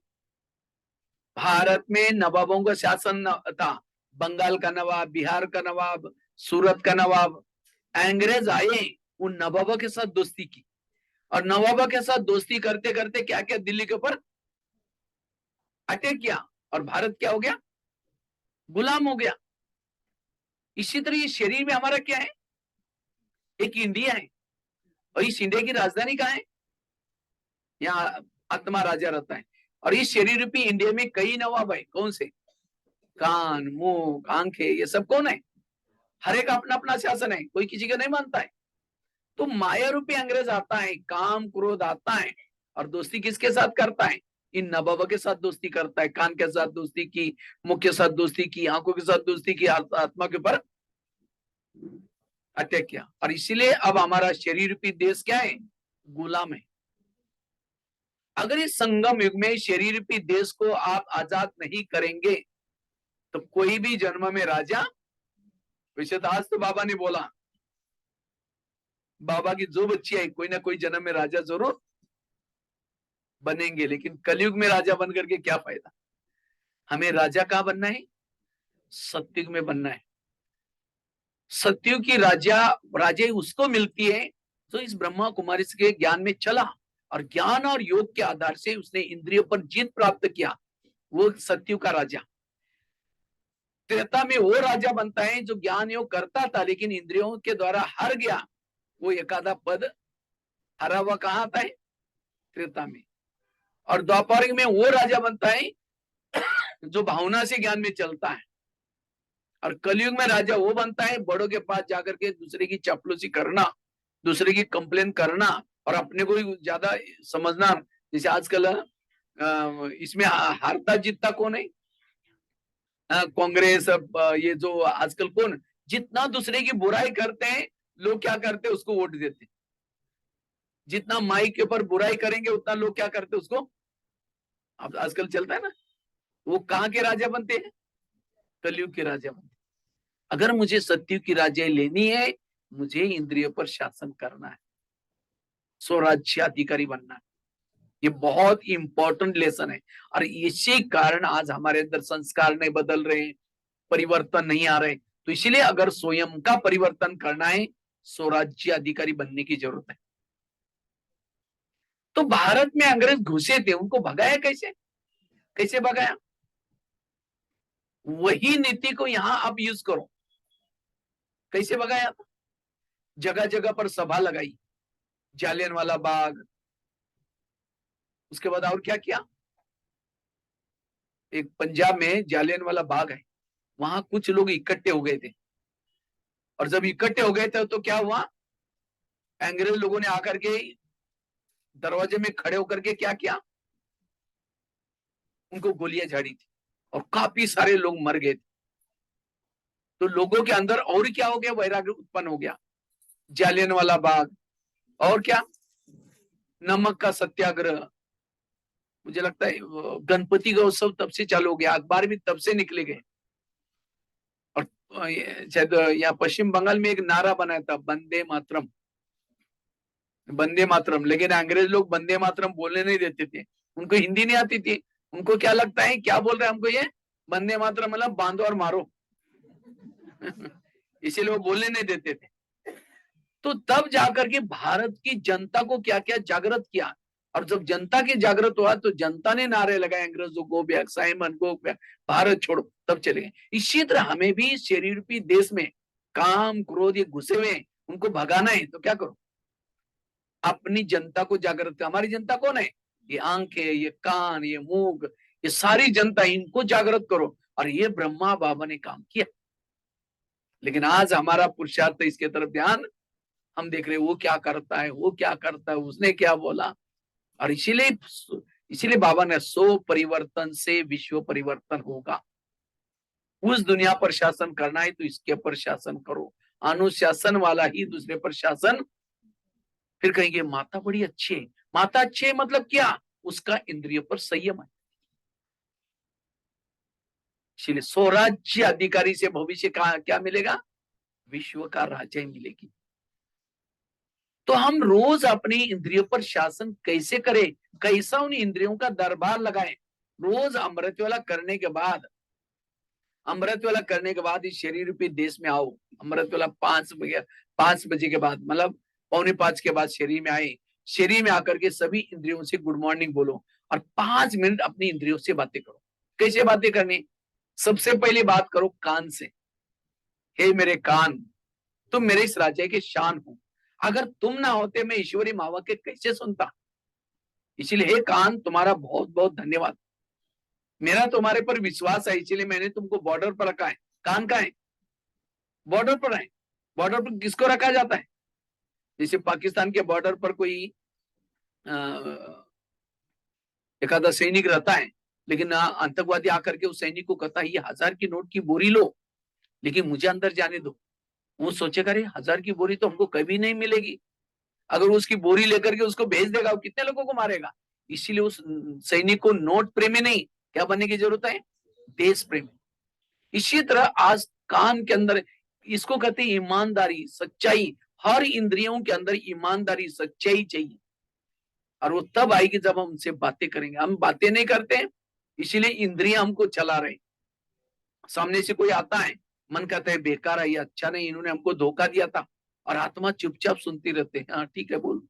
भारत में नवाबों का शासन था, बंगाल का नवाब, बिहार का नवाब, सूरत का नवाब। अंग्रेज आए, उन नवाबों के साथ दोस्ती की, और नवाबों के साथ दोस्ती करते करते क्या किया, दिल्ली के ऊपर अटैक किया, और भारत क्या हो गया, गुलाम हो गया। इसी तरह ये शरीर में हमारा क्या है, एक इंडिया है, और इस इंडिया की राजधानी कहाँ है, यहाँ आत्मा राजा रहता है। और इस शरीर रूपी इंडिया में कई नवाब है, कौन से, कान, मुंह, आंखें, ये सब कौन है, हर एक अपना अपना शासन है, कोई किसी का नहीं मानता है। तो माया रूपी अंग्रेज आता है, काम क्रोध आता है, और दोस्ती किसके साथ करता है, इन नवाबों के साथ दोस्ती करता है। कान के साथ दोस्ती की, मुख के साथ दोस्ती की, आंखों के साथ दोस्ती की, आत्मा के ऊपर अटैक किया। और इसीलिए अब हमारा शरीर रूपी देश क्या है, गुलाम है। अगर इस संगम युग में शरीर रूपी देश को आप आजाद नहीं करेंगे तो कोई भी जन्म में राजा, वैसे तो आज तो बाबा ने बोला, बाबा की जो बच्ची आई कोई ना कोई जन्म में राजा जरूर बनेंगे, लेकिन कलयुग में राजा बन करके क्या फायदा। हमें राजा कहाँ बनना है, सत्युग में बनना है। सत्युग की राजे उसको मिलती है जो इस ब्रह्मा कुमारी के ज्ञान में चला, और ज्ञान और योग के आधार से उसने इंद्रियों पर जीत प्राप्त किया, वो सत्युग का राजा। त्रेता में वो राजा बनता है जो ज्ञान योग करता था लेकिन इंद्रियों के द्वारा हार गया, वो एकाधा पद हरा हुआ कहाँ आता है, त्रेता में। और द्वापर में वो राजा बनता है जो भावना से ज्ञान में चलता है। और कलयुग में राजा वो बनता है बड़ों के पास जाकर के दूसरे की चापलूसी करना, दूसरे की कंप्लेन करना, और अपने को ही ज्यादा समझना। जैसे आजकल इसमें हारता जीतता कौन है, कांग्रेस, ये जो आजकल कौन, जितना दूसरे की बुराई करते हैं लोग क्या करते हैं, उसको वोट देते हैं। जितना माइक के ऊपर बुराई करेंगे उतना लोग क्या करते हैं, उसको, अब आजकल चलता है ना, वो कहाँ के राजा बनते हैं, कलयुग के राजा बनते हैं। अगर मुझे सत्युग की राज्य लेनी है, मुझे इंद्रियों पर शासन करना है, स्वराज्याधिकारी बनना है। ये बहुत इंपॉर्टेंट लेसन है, और इसी कारण आज हमारे अंदर संस्कार नहीं बदल रहे, परिवर्तन नहीं आ रहे। तो इसलिए अगर स्वयं का परिवर्तन करना है, स्वराज्य अधिकारी बनने की जरूरत है। तो भारत में अंग्रेज घुसे थे, उनको भगाया कैसे, कैसे भगाया, वही नीति को यहां आप यूज करो। कैसे भगाया था, जगह जगह पर सभा लगाई, जालियनवाला बाग, उसके बाद और क्या किया, एक पंजाब में जालियनवाला बाग है, वहां कुछ लोग इकट्ठे हो गए थे, और जब इकट्ठे हो गए थे तो क्या हुआ, अंग्रेज लोगों ने आकर के दरवाजे में खड़े होकर के क्या किया, उनको गोलियां झाड़ी थी, और काफी सारे लोग मर गए थे। तो लोगों के अंदर और क्या हो गया, वैराग्य उत्पन्न हो गया। जालियनवाला बाग, और क्या, नमक का सत्याग्रह, मुझे लगता है गणपति का उत्सव तब से चालू हो गया, अखबार भी तब से निकले गए। और शायद यहाँ पश्चिम बंगाल में एक नारा बनाया था, वंदे मातरम, वंदे मातरम। लेकिन अंग्रेज लोग वंदे मातरम बोलने नहीं देते थे, उनको हिंदी नहीं आती थी। उनको क्या लगता है, क्या बोल रहे हैं हमको ये, वंदे मातरम मतलब बांधो और मारो इसीलिए वो बोलने नहीं देते थे। तो तब जाकर के भारत की जनता को क्या क्या जागृत किया, और जब जनता की जागृत हुआ तो जनता ने नारे लगाए, अंग्रेजों को बैक, साइमन को बैक, भारत छोड़ो, तब चले गए। इसी तरह हमें भी शरीर रूपी देश में काम क्रोध ये घुसे हुए, उनको भगाना है, तो क्या करो, अपनी जनता को जागृत करो। हमारी जनता कौन है, ये आंखें, ये कान, ये मुंह, ये सारी जनता, इनको जागृत करो। और ये ब्रह्मा बाबा ने काम किया, लेकिन आज हमारा पुरुषार्थ इसके तरफ ध्यान, हम देख रहे हैं वो क्या करता है, वो क्या करता है, उसने क्या बोला। और इसीलिए बाबा ने सो परिवर्तन से विश्व परिवर्तन होगा। उस दुनिया पर शासन करना है तो इसके पर शासन करो, अनुशासन वाला ही दूसरे पर शासन। फिर कहेंगे माता बड़ी अच्छी है, माता अच्छी है मतलब क्या, उसका इंद्रिय पर संयम है। इसलिए स्वराज्य अधिकारी से भविष्य का क्या मिलेगा? विश्व का राज्य मिलेगी। तो हम रोज अपनी इंद्रियों पर शासन कैसे करें, कैसा उन इंद्रियों का दरबार लगाएं। रोज अमृतवेला करने के बाद, अमृतवेला करने के बाद इस शरीर रूपी देश में आओ। अमृतवेला 5 बजे के बाद, मतलब 4:45 के बाद शरीर में आए। शरीर में आकर के सभी इंद्रियों से गुड मॉर्निंग बोलो और 5 मिनट अपनी इंद्रियों से बातें करो। कैसे बातें करनी? सबसे पहले बात करो कान से। हे मेरे कान, तुम मेरे इस राज्य के शान हो। अगर तुम ना होते मैं ईश्वरी महावाक्य कैसे सुनता। इसलिए हे कान, तुम्हारा बहुत बहुत धन्यवाद। मेरा तुम्हारे पर विश्वास है, इसलिए मैंने तुमको बॉर्डर पर रखा है। कान का है, बॉर्डर पर है। बॉर्डर पर किसको रखा जाता है? जैसे पाकिस्तान के बॉर्डर पर कोई एक आधा सैनिक रहता है, लेकिन आतंकवादी आकर के उस सैनिक को कहता है ये 1000 की नोट की बोरी लो, लेकिन मुझे अंदर जाने दो। वो सोचेगा अरे 1000 की बोरी तो हमको कभी नहीं मिलेगी। अगर उसकी बोरी लेकर के उसको भेज देगा, वो कितने लोगों को मारेगा। इसीलिए उस सैनिक को नोट प्रेमी नहीं, क्या बनने की जरूरत है? देश प्रेमी। इसी तरह आज कान के अंदर इसको कहते हैं ईमानदारी, सच्चाई। हर इंद्रियों के अंदर ईमानदारी, सच्चाई चाहिए, और वो तब आएगी जब हम उनसे बातें करेंगे। हम बातें नहीं करते हैं, इसीलिए इंद्रियां हमको चला रहे। सामने से कोई आता है, मन कहता है बेकार है, ये अच्छा नहीं, इन्होंने हमको धोखा दिया था, और आत्मा चुपचाप सुनती रहते हैं, हाँ ठीक है बोल।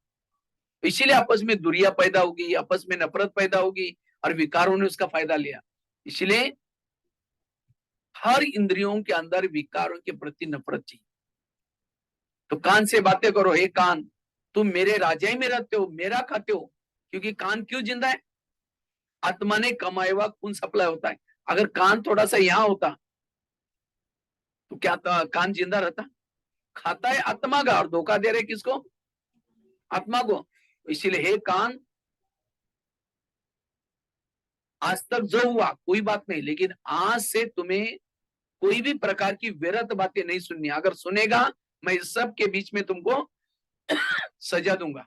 इसीलिए आपस में दुरिया पैदा होगी, आपस में नफरत पैदा होगी, और विकारों ने उसका फायदा लिया। इसलिए हर इंद्रियों के अंदर विकारों के प्रति नफरत चाहिए। तो कान से बातें करो। हे कान, तुम मेरे राजाई में रहते हो, मेरा खाते हो। क्योंकि कान क्यों जिंदा है? आत्मा ने कमाया हुआ खून सप्लाई होता है। अगर कान थोड़ा सा यहां होता तो क्या कान जिंदा रहता? खाता है आत्मा का और धोखा दे रहे किसको? आत्मा को। इसीलिए हे कान, आज तक जो हुआ कोई बात नहीं, लेकिन आज से तुम्हें कोई भी प्रकार की व्यर्थ बातें नहीं सुननी। अगर सुनेगा, मैं इस सब के बीच में तुमको सजा दूंगा।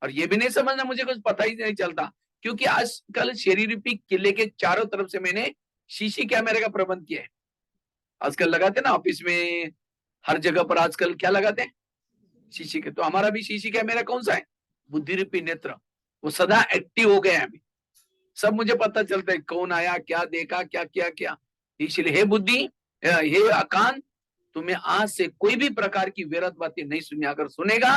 और ये भी नहीं समझना मुझे कुछ पता ही नहीं चलता, क्योंकि आजकल शरीर रूपी किले के चारों तरफ से मैंने सीसी कैमरे का प्रबंध किया है। आजकल लगाते ना ऑफिस में, हर जगह पर आजकल क्या लगाते हैं? सीसी के। तो हमारा भी सीसी कैमरा कौन सा है? बुद्धि रूपी नेत्र। वो सदा एक्टिव हो गए हैं अभी। सब मुझे पता चलता है कौन आया, क्या देखा, क्या किया क्या। इसलिए हे बुद्धि, हे कान, तुम्हें आज से कोई भी प्रकार की व्यर्थ बातें नहीं सुननी। अगर सुनेगा,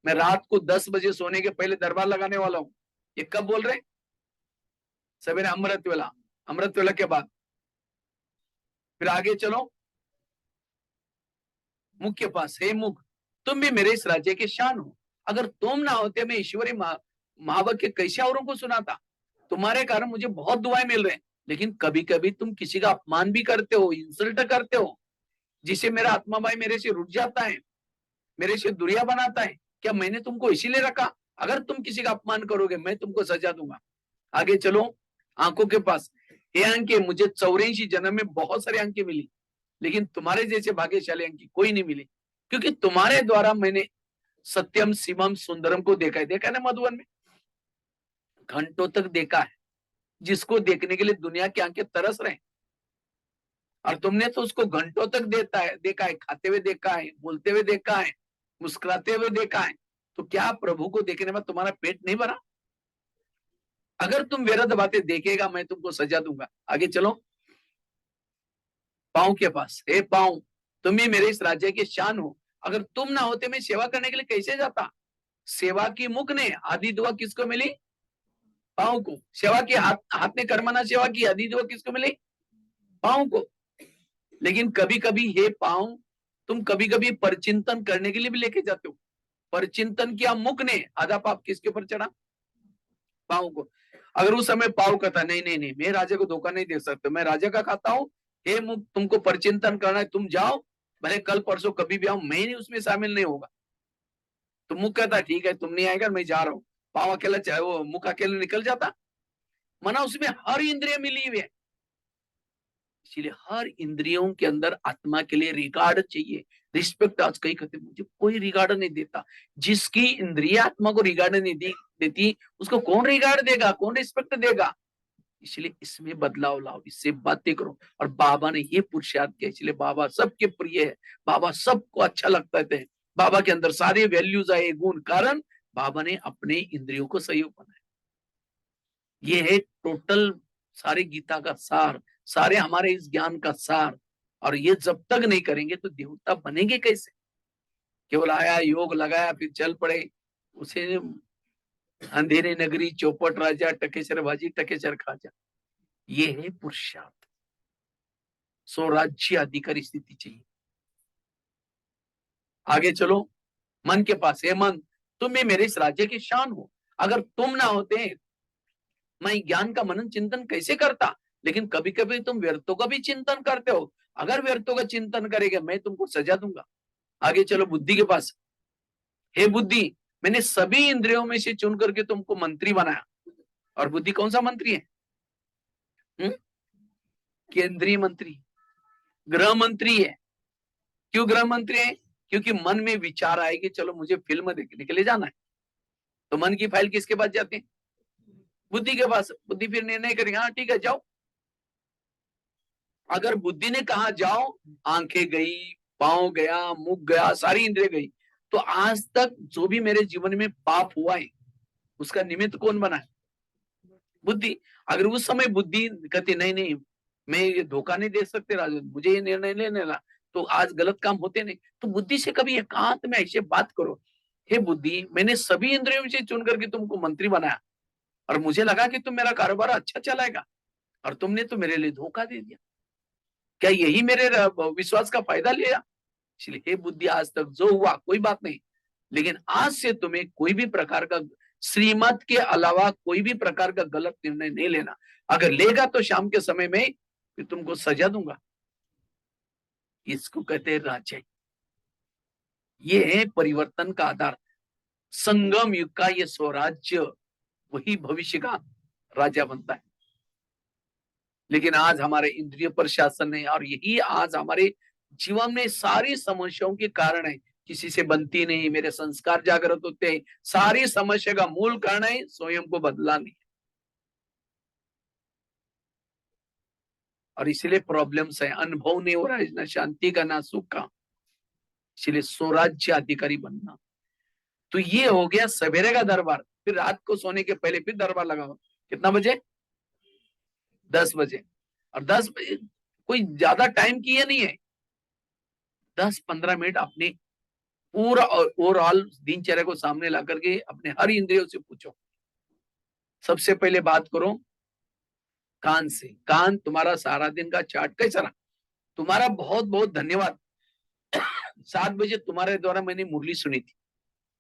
मैं रात को 10 बजे सोने के पहले दरबार लगाने वाला हूं। ये कब बोल रहे? सवेरे अमृत वेला, अमृत वेला के बाद। फिर आगे चलो मुख के पास। हे मुख, तुम भी मेरे इस राज्य के शान हो। अगर तुम ना होते मैं ईश्वरी महावाक्य कैसे औरों को सुनाता। तुम्हारे कारण मुझे बहुत दुआएं मिल रहे हैं, लेकिन कभी कभी तुम किसी का अपमान भी करते हो, इंसल्ट करते हो, जिससे मेरा आत्मा भाई मेरे से रुठ जाता है, मेरे से दुरिया बनाता है। क्या मैंने तुमको इसीलिए रखा? अगर तुम किसी का अपमान करोगे, मैं तुमको सजा दूंगा। आगे चलो आंखों के पास। ये अंकें, मुझे 84 जन्म में बहुत सारे अंकें मिली, लेकिन तुम्हारे जैसे भाग्यशाली अंकी कोई नहीं मिली, क्योंकि तुम्हारे द्वारा मैंने सत्यम शिवम सुंदरम को देखा है। देखा है ना मधुबन में, घंटों तक देखा है, जिसको देखने के लिए दुनिया की आंखें तरस रहे हैं। और तुमने तो उसको घंटों तक देखा है, खाते हुए देखा है, बोलते हुए देखा है, मुस्कुराते हुए देखा है। तो क्या प्रभु को देखने में तुम्हारा पेट नहीं भरा? अगर तुम व्यर्थ बातें देखेगा, मैं तुमको सजा दूंगा। आगे चलो पांव के पास। हे पांव, तुम ही मेरे इस राज्य के शान हो। अगर तुम ना होते मैं सेवा करने के लिए कैसे जाता? सेवा की मुख ने आदि दुआ किसको मिली? पांव को। सेवा की हाथ ने कर्मना सेवा की, आदि दुआ किसको मिली? पांव को। लेकिन कभी कभी हे पांव, तुम कभी कभी परचिंतन करने के लिए भी लेके जाते हो। परचिंतन किया मुख ने, आधा पाप किसके ऊपर चढ़ा? पांव को। अगर उस समय पांव कहता नहीं नहीं नहीं, मैं राजा को धोखा नहीं दे सकता, मैं राजा का खाता हूँ, हे मुख तुमको परचिंतन करना है, तुम जाओ, भले कल परसों कभी भी आओ, मैं नहीं उसमें शामिल नहीं होगा। तो मुख कहता ठीक है, तुम नहीं आएगा, मैं जा रहा हूँ। पांव अकेला, चाहे वो मुख अकेले निकल जाता। मना उसमें हर इंद्रिय मिली हुई है। इसलिए हर इंद्रियों के अंदर आत्मा के लिए रिगार्ड चाहिए, रिस्पेक्ट। आज कई कहते मुझे कोई रिगार्ड नहीं देता। जिसकी इंद्रिय आत्मा को रिगार्ड नहीं देती, उसको कौन रिगार्ड देगा, कौन रिस्पेक्ट देगा? इसलिए इसमें बदलाव लाओ, इससे बातें करो। और बाबा ने ये पुरुषार्थ किया, इसलिए बाबा सबके प्रिय है, बाबा सबको अच्छा लगता है। बाबा के अंदर सारे वैल्यूज आए, गुण, कारण बाबा ने अपने इंद्रियों को सहयोग बनाया। ये है टोटल सारे गीता का सार, सारे हमारे इस ज्ञान का सार। और ये जब तक नहीं करेंगे तो देवता बनेंगे कैसे? केवल आया, योग लगाया, फिर चल पड़े, उसे अंधेरे नगरी चौपट राजा, टकेसर भाजी टकेसर खाजा। ये है पुरुषार्थ। स्वराज्य अधिकारी स्थिति चाहिए। आगे चलो, मन के पास है, मन तुम मेरे इस राज्य की शान हो। अगर तुम ना होते मैं ज्ञान का मनन चिंतन कैसे करता? लेकिन कभी कभी तुम व्यर्थों का भी चिंतन करते हो। अगर व्यर्थों का चिंतन करेगा मैं तुमको सजा दूंगा। आगे चलो, बुद्धि के पास। हे बुद्धि, मैंने सभी इंद्रियों में से चुन करके तुमको मंत्री बनाया। और बुद्धि कौन सा मंत्री है? केंद्रीय मंत्री, गृह मंत्री है। क्यों गृह मंत्री है? क्योंकि मन में विचार आए कि चलो मुझे फिल्म देखने के लिए जाना है, तो मन की फाइल किसके पास जाती है? बुद्धि के पास। बुद्धि फिर निर्णय करेगी, हाँ ठीक है जाओ। अगर बुद्धि ने कहा जाओ, आंखें गई, पांव गया, मुख गया, सारी इंद्रिय गई। तो आज तक जो भी मेरे जीवन में पाप हुआ है उसका निमित्त कौन बना है? बुद्धि। अगर उस समय बुद्धि कहती नहीं नहीं मैं ये धोखा नहीं दे सकते राजू, मुझे ये निर्णय लेने ला, तो आज गलत काम होते नहीं। तो बुद्धि से कभी एकांत में ऐसे बात करो, हे बुद्धि, मैंने सभी इंद्रियों से चुन करके तुमको मंत्री बनाया और मुझे लगा कि तुम मेरा कारोबार अच्छा चलाएगा, और तुमने तो मेरे लिए धोखा दे दिया। क्या यही मेरे विश्वास का फायदा लिया? इसलिए हे बुद्धि, आज तक जो हुआ कोई बात नहीं, लेकिन आज से तुम्हें कोई भी प्रकार का श्रीमत के अलावा कोई भी प्रकार का गलत निर्णय नहीं लेना। अगर लेगा तो शाम के समय में फिर तुमको सजा दूंगा। इसको कहते हैं राज्य। ये है परिवर्तन का आधार। संगम युग का ये स्वराज्य वही भविष्य का राजा बनता है। लेकिन आज हमारे इंद्रिय प्रशासन है, और यही आज हमारे जीवन में सारी समस्याओं के कारण है। किसी से बनती नहीं, मेरे संस्कार जागृत होते हैं, सारी समस्या का मूल कारण है स्वयं को बदला नहीं। और इसलिए प्रॉब्लम्स है, अनुभव नहीं हो रहा है, ना शांति का ना सुख का। इसलिए स्वराज्य अधिकारी बनना। तो ये हो गया सवेरे का दरबार। फिर रात को सोने के पहले फिर दरबार लगाओ। कितना बजे? 10 बजे। और 10 बजे कोई ज्यादा टाइम की ये नहीं है, 10-15 मिनट अपने पूरा ओवरऑल दिनचर्या को सामने ला करके अपने हर इंद्रियों से पूछो। सबसे पहले बात करो कान से। कान, तुम्हारा सारा दिन का चार्ट कैसा रहा? तुम्हारा बहुत बहुत धन्यवाद। 7 बजे तुम्हारे द्वारा मैंने मुरली सुनी थी,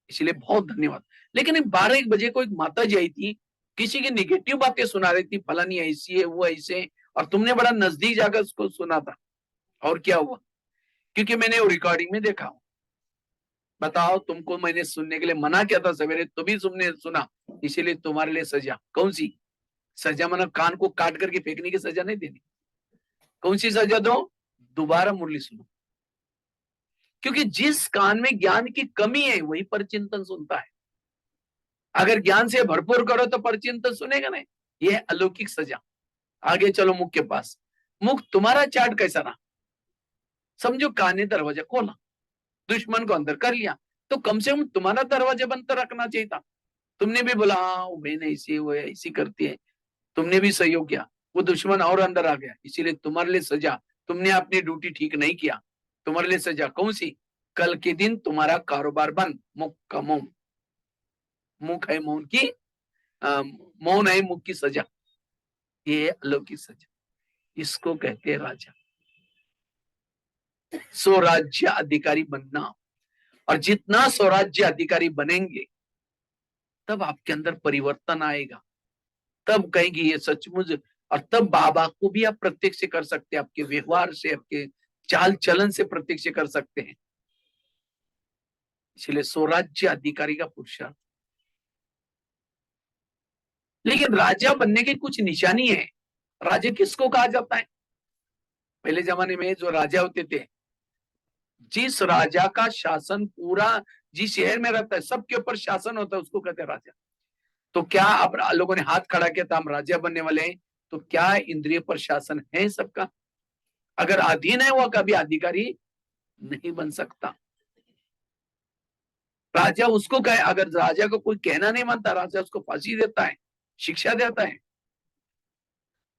इसलिए बहुत धन्यवाद। लेकिन 12-1 बजे को एक माता जी आई थी, किसी की निगेटिव बातें सुना रही थी, फलानी ऐसी है, वो ऐसे है, और तुमने बड़ा नजदीक जाकर उसको सुना था। और क्या हुआ? क्योंकि मैंने वो रिकॉर्डिंग में देखा। बताओ, तुमको मैंने सुनने के लिए मना किया था सवेरे, तो भी तुमने सुना, इसीलिए तुम्हारे लिए सजा। कौन सी सजा? मतलब कान को काट करके फेंकने की सजा नहीं देनी। कौन सी सजा दो? दोबारा मुरली सुनो। क्योंकि जिस कान में ज्ञान की कमी है वही परचिंतन सुनता है। अगर ज्ञान से भरपूर करो तो परचिंतन सुनेगा नहीं। ये अलौकिक सजा। आगे चलो, मुख के पास। मुख, तुम्हारा चार्ट कैसा रहा? समझो कान ने दरवाजा खोला, दुश्मन को अंदर कर लिया, तो कम से कम तुम्हारा दरवाजा बंद रखना चाहिए था। तुमने भी बोला हाँ बहन ऐसी, वो ऐसी करती है, तुमने भी सहयोग किया, वो दुश्मन और अंदर आ गया, इसीलिए तुम्हारे लिए सजा। तुमने अपनी ड्यूटी ठीक नहीं किया, तुम्हारे लिए सजा। कौन सी? कल के दिन तुम्हारा कारोबार बंद। मुख का मौन, मुख है मौन की, मौन है मुख की सजा। ये अलौकिक सजा, इसको कहते हैं राजा। स्वराज्य अधिकारी बनना। और जितना स्वराज्य अधिकारी बनेंगे तब आपके अंदर परिवर्तन आएगा, तब कहेंगे ये सचमुच। और तब बाबा को भी आप प्रत्यक्ष कर सकते हैं, आपके व्यवहार से, आपके चाल चलन से प्रत्यक्ष कर सकते हैं। इसलिए स्वराज्य अधिकारी का पुरुषार्थ। लेकिन राजा बनने की कुछ निशानी है। राजा किसको कहा जाता है? पहले जमाने में जो राजा होते थे, जिस राजा का शासन पूरा, जिस शहर में रहता है सबके ऊपर शासन होता है, उसको कहते हैं राजा। तो क्या आप लोगों ने हाथ खड़ा किया था हम राजा बनने वाले हैं, तो क्या इंद्रिय पर शासन है सबका? अगर अधीन है वो कभी अधिकारी नहीं बन सकता। राजा उसको कहे, अगर राजा को कोई कहना नहीं मानता, राजा उसको फांसी देता है, शिक्षा देता है।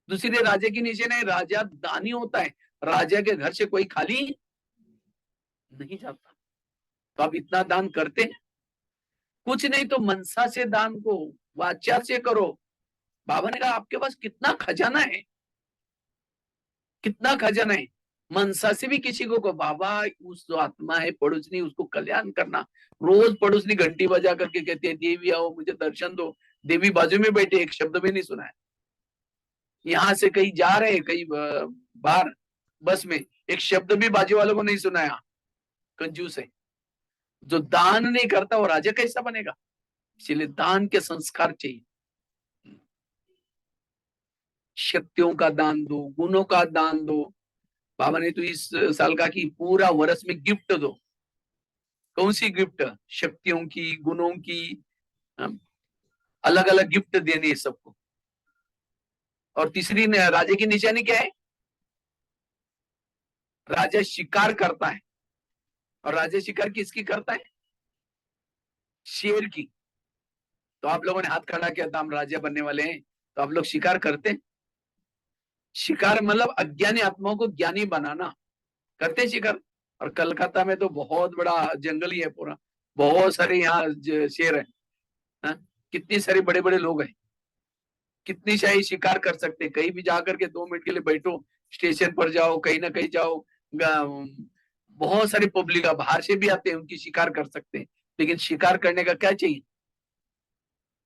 दूसरे राजा की नीचे नहीं, राजा दानी होता है, राजा के घर से कोई खाली नहीं जाता। तो आप इतना दान करते हैं? कुछ नहीं तो मनसा से दान को वाचा से करो। बाबा ने कहा आपके पास कितना खजाना है, कितना खजाना है। मनसा से भी किसी को बाबा, उस जो आत्मा है पड़ोसनी, उसको कल्याण करना। रोज पड़ोसनी घंटी बजा करके कहते हैं देवी आओ मुझे दर्शन दो। देवी बाजू में बैठे, एक शब्द भी नहीं सुना है। यहाँ से कहीं जा रहे, कहीं बाहर बस में, एक शब्द भी बाजू वालों को नहीं सुनाया। कंजूस है। जो दान नहीं करता वो राजा कैसा बनेगा? इसलिए दान के संस्कार चाहिए। शक्तियों का दान दो, गुणों का दान दो। बाबा ने तो इस साल का कि पूरा वर्ष में गिफ्ट दो। कौन सी गिफ्ट? शक्तियों की, गुणों की, अलग अलग गिफ्ट देनी है सबको। और तीसरी राजा की निशानी क्या है? राजा शिकार करता है। और राजा शिकार किसकी करता है? शेर की। तो आप लोगों ने हाथ खड़ा किया था हम राजा बनने वाले हैं, तो आप लोग शिकार करते हैं? शिकार मतलब अज्ञानी आत्माओं को ज्ञानी बनाना, करते हैं शिकार। और कलकत्ता में तो बहुत बड़ा जंगल ही है पूरा, बहुत सारे यहाँ शेर है। हाँ? कितनी सारे बड़े बड़े लोग हैं, कितनी शाही शिकार कर सकते हैं। कहीं भी जाकर के 2 मिनट के लिए बैठो, स्टेशन पर जाओ, कहीं ना कहीं जाओ, बहुत सारी पब्लिक बाहर से भी आते हैं, उनकी शिकार कर सकते हैं। लेकिन शिकार करने का क्या चाहिए?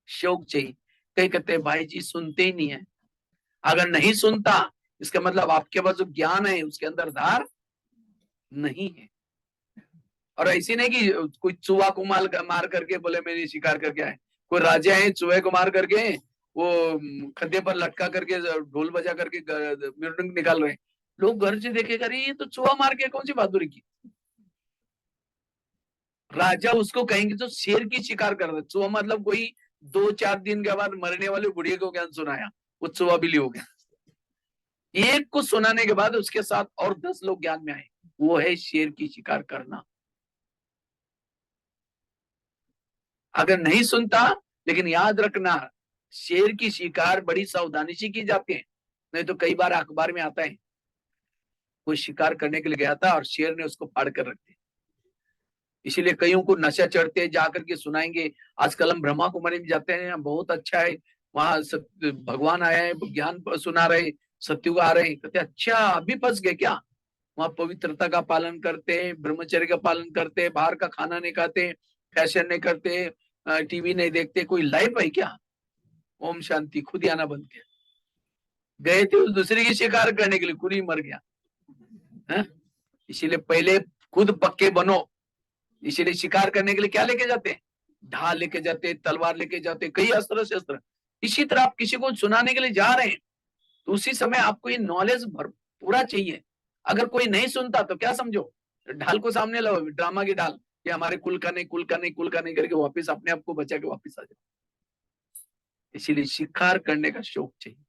शौक चाहिए। कहीं कहते हैं भाई जी सुनते ही नहीं है। अगर नहीं सुनता, इसका मतलब आपके पास जो ज्ञान है उसके अंदर धार नहीं है। और ऐसी नहीं कि कोई चूहा को मार करके बोले मैंने शिकार करके आए। कोई राजा है चूहे को मार करके वो खद्दे पर लटका करके ढोल बजा करके मृदंग निकाल रहे हैं। लोग घर से देखेगा अरे ये तो चूहा मार के कौन सी बहादुरी की। राजा उसको कहेंगे जो शेर की शिकार कर रहा। चूहा मतलब कोई 2-4 दिन के बाद मरने वाले बुढ़िया को ज्ञान सुनाया, वो चूहा बिली हो गया। एक को सुनाने के बाद उसके साथ और 10 लोग ज्ञान में आए, वो है शेर की शिकार करना। अगर नहीं सुनता, लेकिन याद रखना शेर की शिकार बड़ी सावधानी से की जाती है। नहीं तो कई बार अखबार में आता है कोई शिकार करने के लिए गया था और शेर ने उसको फाड़ कर रख दिया। इसीलिए कईयों को नशा चढ़ते जाकर के सुनाएंगे। आजकल हम ब्रह्मा कुमारी में जाते हैं, बहुत अच्छा है वहां, भगवान आया है, ज्ञान सुना रहे, सत्युग आ रहे हैं। कहते अच्छा अभी फंस गए क्या? वहां पवित्रता का पालन करते हैं, ब्रह्मचर्य का पालन करते हैं, बाहर का खाना नहीं खाते, फैशन नहीं करते, टीवी नहीं देखते। कोई लाइफ है क्या? ओम शांति, खुद ही आना बंद किया। गए थे उस दूसरे की शिकार करने के लिए, खुद ही मर गया है? इसीलिए पहले खुद पक्के बनो। इसीलिए शिकार करने के लिए क्या लेके जाते हैं? ढाल लेके जाते, तलवार लेके जाते, कई अस्त्र शस्त्र। इसी तरह आप किसी को सुनाने के लिए जा रहे हैं, तो उसी समय आपको ये नॉलेज पूरा चाहिए। अगर कोई नहीं सुनता तो क्या समझो, ढाल को सामने लो, ड्रामा की ढाल, कि हमारे कुल का नहीं, कुल का नहीं, कुल का नहीं करके वापिस अपने आप को बचा के वापिस आ जाओ। इसीलिए शिकार करने का शौक चाहिए।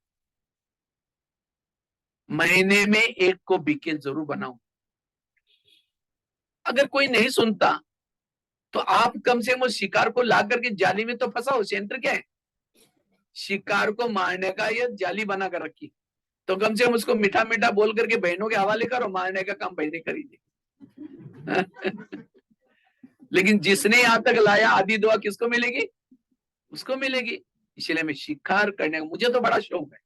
महीने में एक को बीके जरूर बनाओ। अगर कोई नहीं सुनता तो आप कम से कम शिकार को ला करके जाली में तो फंसाओ। सेंटर क्या है? शिकार को मारने का ये जाली बना कर रखी, तो कम से कम उसको मीठा मीठा बोल करके बहनों के हवाले करो, मारने का काम बहने करेंगे। लेकिन जिसने यहां तक लाया आधी दुआ किसको मिलेगी? उसको मिलेगी। इसलिए मैं शिकार करने का मुझे तो बड़ा शौक है।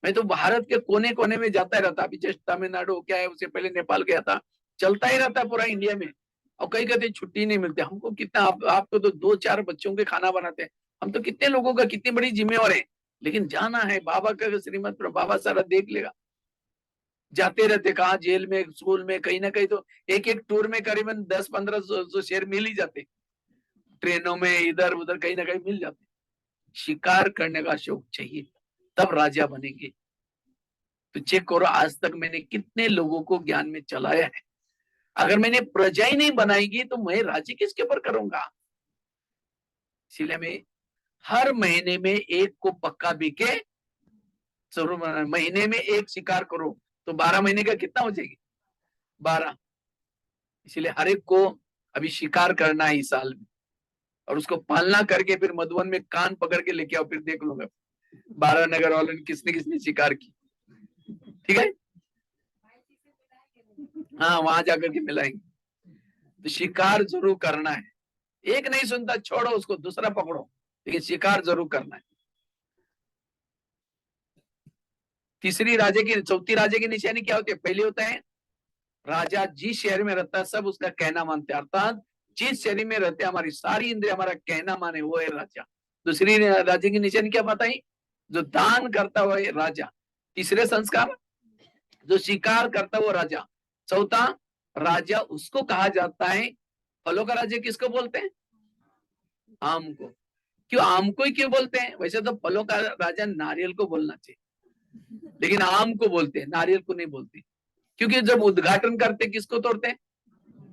मैं तो भारत के कोने कोने में जाता ही रहता। अभी जस्ट तमिलनाडु क्या है, उससे पहले नेपाल गया था। चलता ही रहता है पूरा इंडिया में। और कई कहते छुट्टी नहीं मिलती हमको। कितना आपको तो 2-4 बच्चों के खाना बनाते हैं, हम तो कितने लोगों का कितनी बड़ी जिम्मेवार है। लेकिन जाना है, बाबा का श्रीमत पर बाबा सारा देख लेगा। जाते रहते, कहा जेल में, स्कूल में, कहीं ना कहीं तो एक एक टूर में करीबन 10-15 शेर मिल ही जाते। ट्रेनों में इधर उधर कहीं ना कहीं मिल जाते। शिकार करने का शौक चाहिए, तब राजा बनेंगे। तो चेक करो आज तक मैंने कितने लोगों को ज्ञान में चलाया है। अगर मैंने प्रजा ही नहीं बनाएगी तो मैं राज्य किसके ऊपर करूंगा। इसीलिए मैं हर महीने में एक को पक्का बिके, महीने में एक शिकार करो तो 12 महीने का कितना हो जाएगी 12। इसीलिए हर एक को अभी शिकार करना है इस साल में, और उसको पालना करके फिर मधुबन में कान पकड़ के लेके आओ, फिर देख लूंगा 12 नगर वालों ने किसने किसने शिकार की। ठीक है, हाँ वहां जाकर के मिलाएंगे। तो शिकार जरूर करना है, एक नहीं सुनता छोड़ो उसको, दूसरा पकड़ो, लेकिन शिकार जरूर करना है। चौथी राजे की निशानी क्या होती है। पहले होता है राजा जिस शहर में रहता है सब उसका कहना मानते हैं, अर्थात जिस शहर में रहते हैं हमारी सारी इंद्रिय हमारा कहना माने, वो है राजा। दूसरी राजे की निशानी क्या बताई, जो दान करता हुआ है राजा। तीसरे संस्कार, जो शिकार करता वो राजा। चौथा, राजा उसको कहा जाता है, फलों का राजा किसको बोलते हैं, आम को। क्यों आम को ही क्यों बोलते हैं, वैसे तो फलों का राजा नारियल को बोलना चाहिए, लेकिन आम को बोलते हैं, नारियल को नहीं बोलते। क्योंकि जब उद्घाटन करते किसको तोड़ते हैं,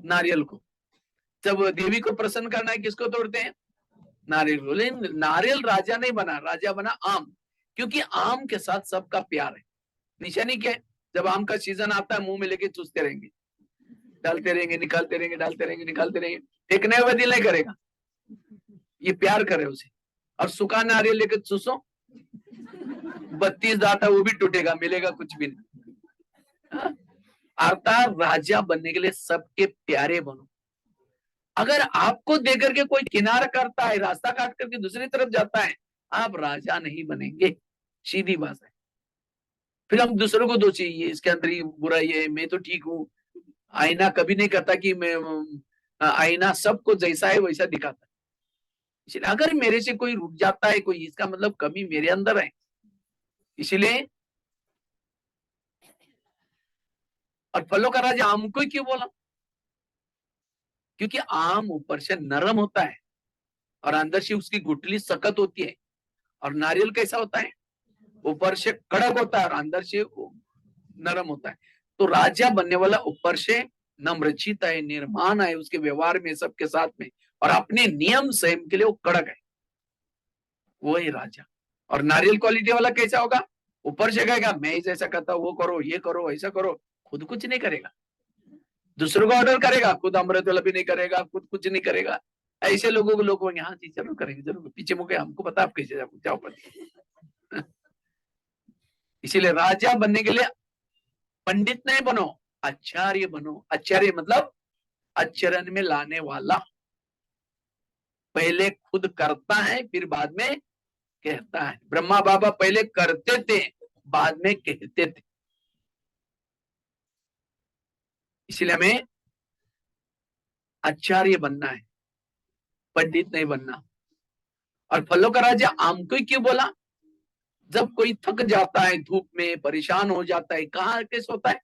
नारियल को। जब देवी को प्रसन्न करना है किसको तोड़ते हैं, नारियल को। लेकिन नारियल राजा नहीं बना, राजा बना आम, क्योंकि आम के साथ सबका प्यार है। निशानी क्या है, जब आम का सीजन आता है मुंह में लेके चूसते रहेंगे, डालते रहेंगे निकालते रहेंगे, डालते रहेंगे निकालते रहेंगे, फेंकने हुए दिल नहीं करेगा, ये प्यार करे उसे। और सूखा नारियल लेके चूसो, 32 दांत है वो भी टूटेगा, मिलेगा कुछ भी नहीं। अर्थात राजा बनने के लिए सबके प्यारे बनो। अगर आपको देकर के कोई किनारा करता है, रास्ता काट करके दूसरी तरफ जाता है, आप राजा नहीं बनेंगे, सीधी बात है। फिर हम दूसरों को दोषी, ये इसके अंदर ही बुराई है, मैं तो ठीक हूँ। आईना कभी नहीं कहता कि मैं, आईना सबको जैसा है वैसा दिखाता है। इसलिए अगर मेरे से कोई रुक जाता है कोई, इसका मतलब कमी मेरे अंदर है। इसलिए, और फलों का राजा आम को ही क्यों बोला, क्योंकि आम ऊपर से नरम होता है और अंदर से उसकी गुठली सख्त होती है, और नारियल कैसा होता है, ऊपर से कड़क होता है और अंदर से नरम होता है। तो राजा बनने वाला ऊपर से नम्रचित है, निर्माण है उसके व्यवहार में, सबके साथ में, और अपने नियम संयम के लिए वो कड़क है, वो है राजा। और नारियल क्वालिटी वाला कैसा होगा, ऊपर से कहेगा मैं जैसा कहता हूं वो करो, ये करो, ऐसा करो, खुद कुछ नहीं करेगा, दूसरों को ऑर्डर करेगा, खुद अमृत वाला भी नहीं करेगा, खुद कुछ नहीं करेगा। ऐसे लोगों को लोग हाँ जी जरूर करेंगे, जरूर, पीछे मुके हमको पता आप कैसे जाओ पर। इसीलिए राजा बनने के लिए पंडित नहीं बनो, आचार्य बनो। आचार्य मतलब आचरण में लाने वाला, पहले खुद करता है फिर बाद में कहता है। ब्रह्मा बाबा पहले करते थे बाद में कहते थे। इसलिए हमें आचार्य बनना है, पंडित नहीं बनना। और फलों का राजा आम को ही क्यों बोला, जब कोई थक जाता है धूप में, परेशान हो जाता है, कहाँ के सोता है,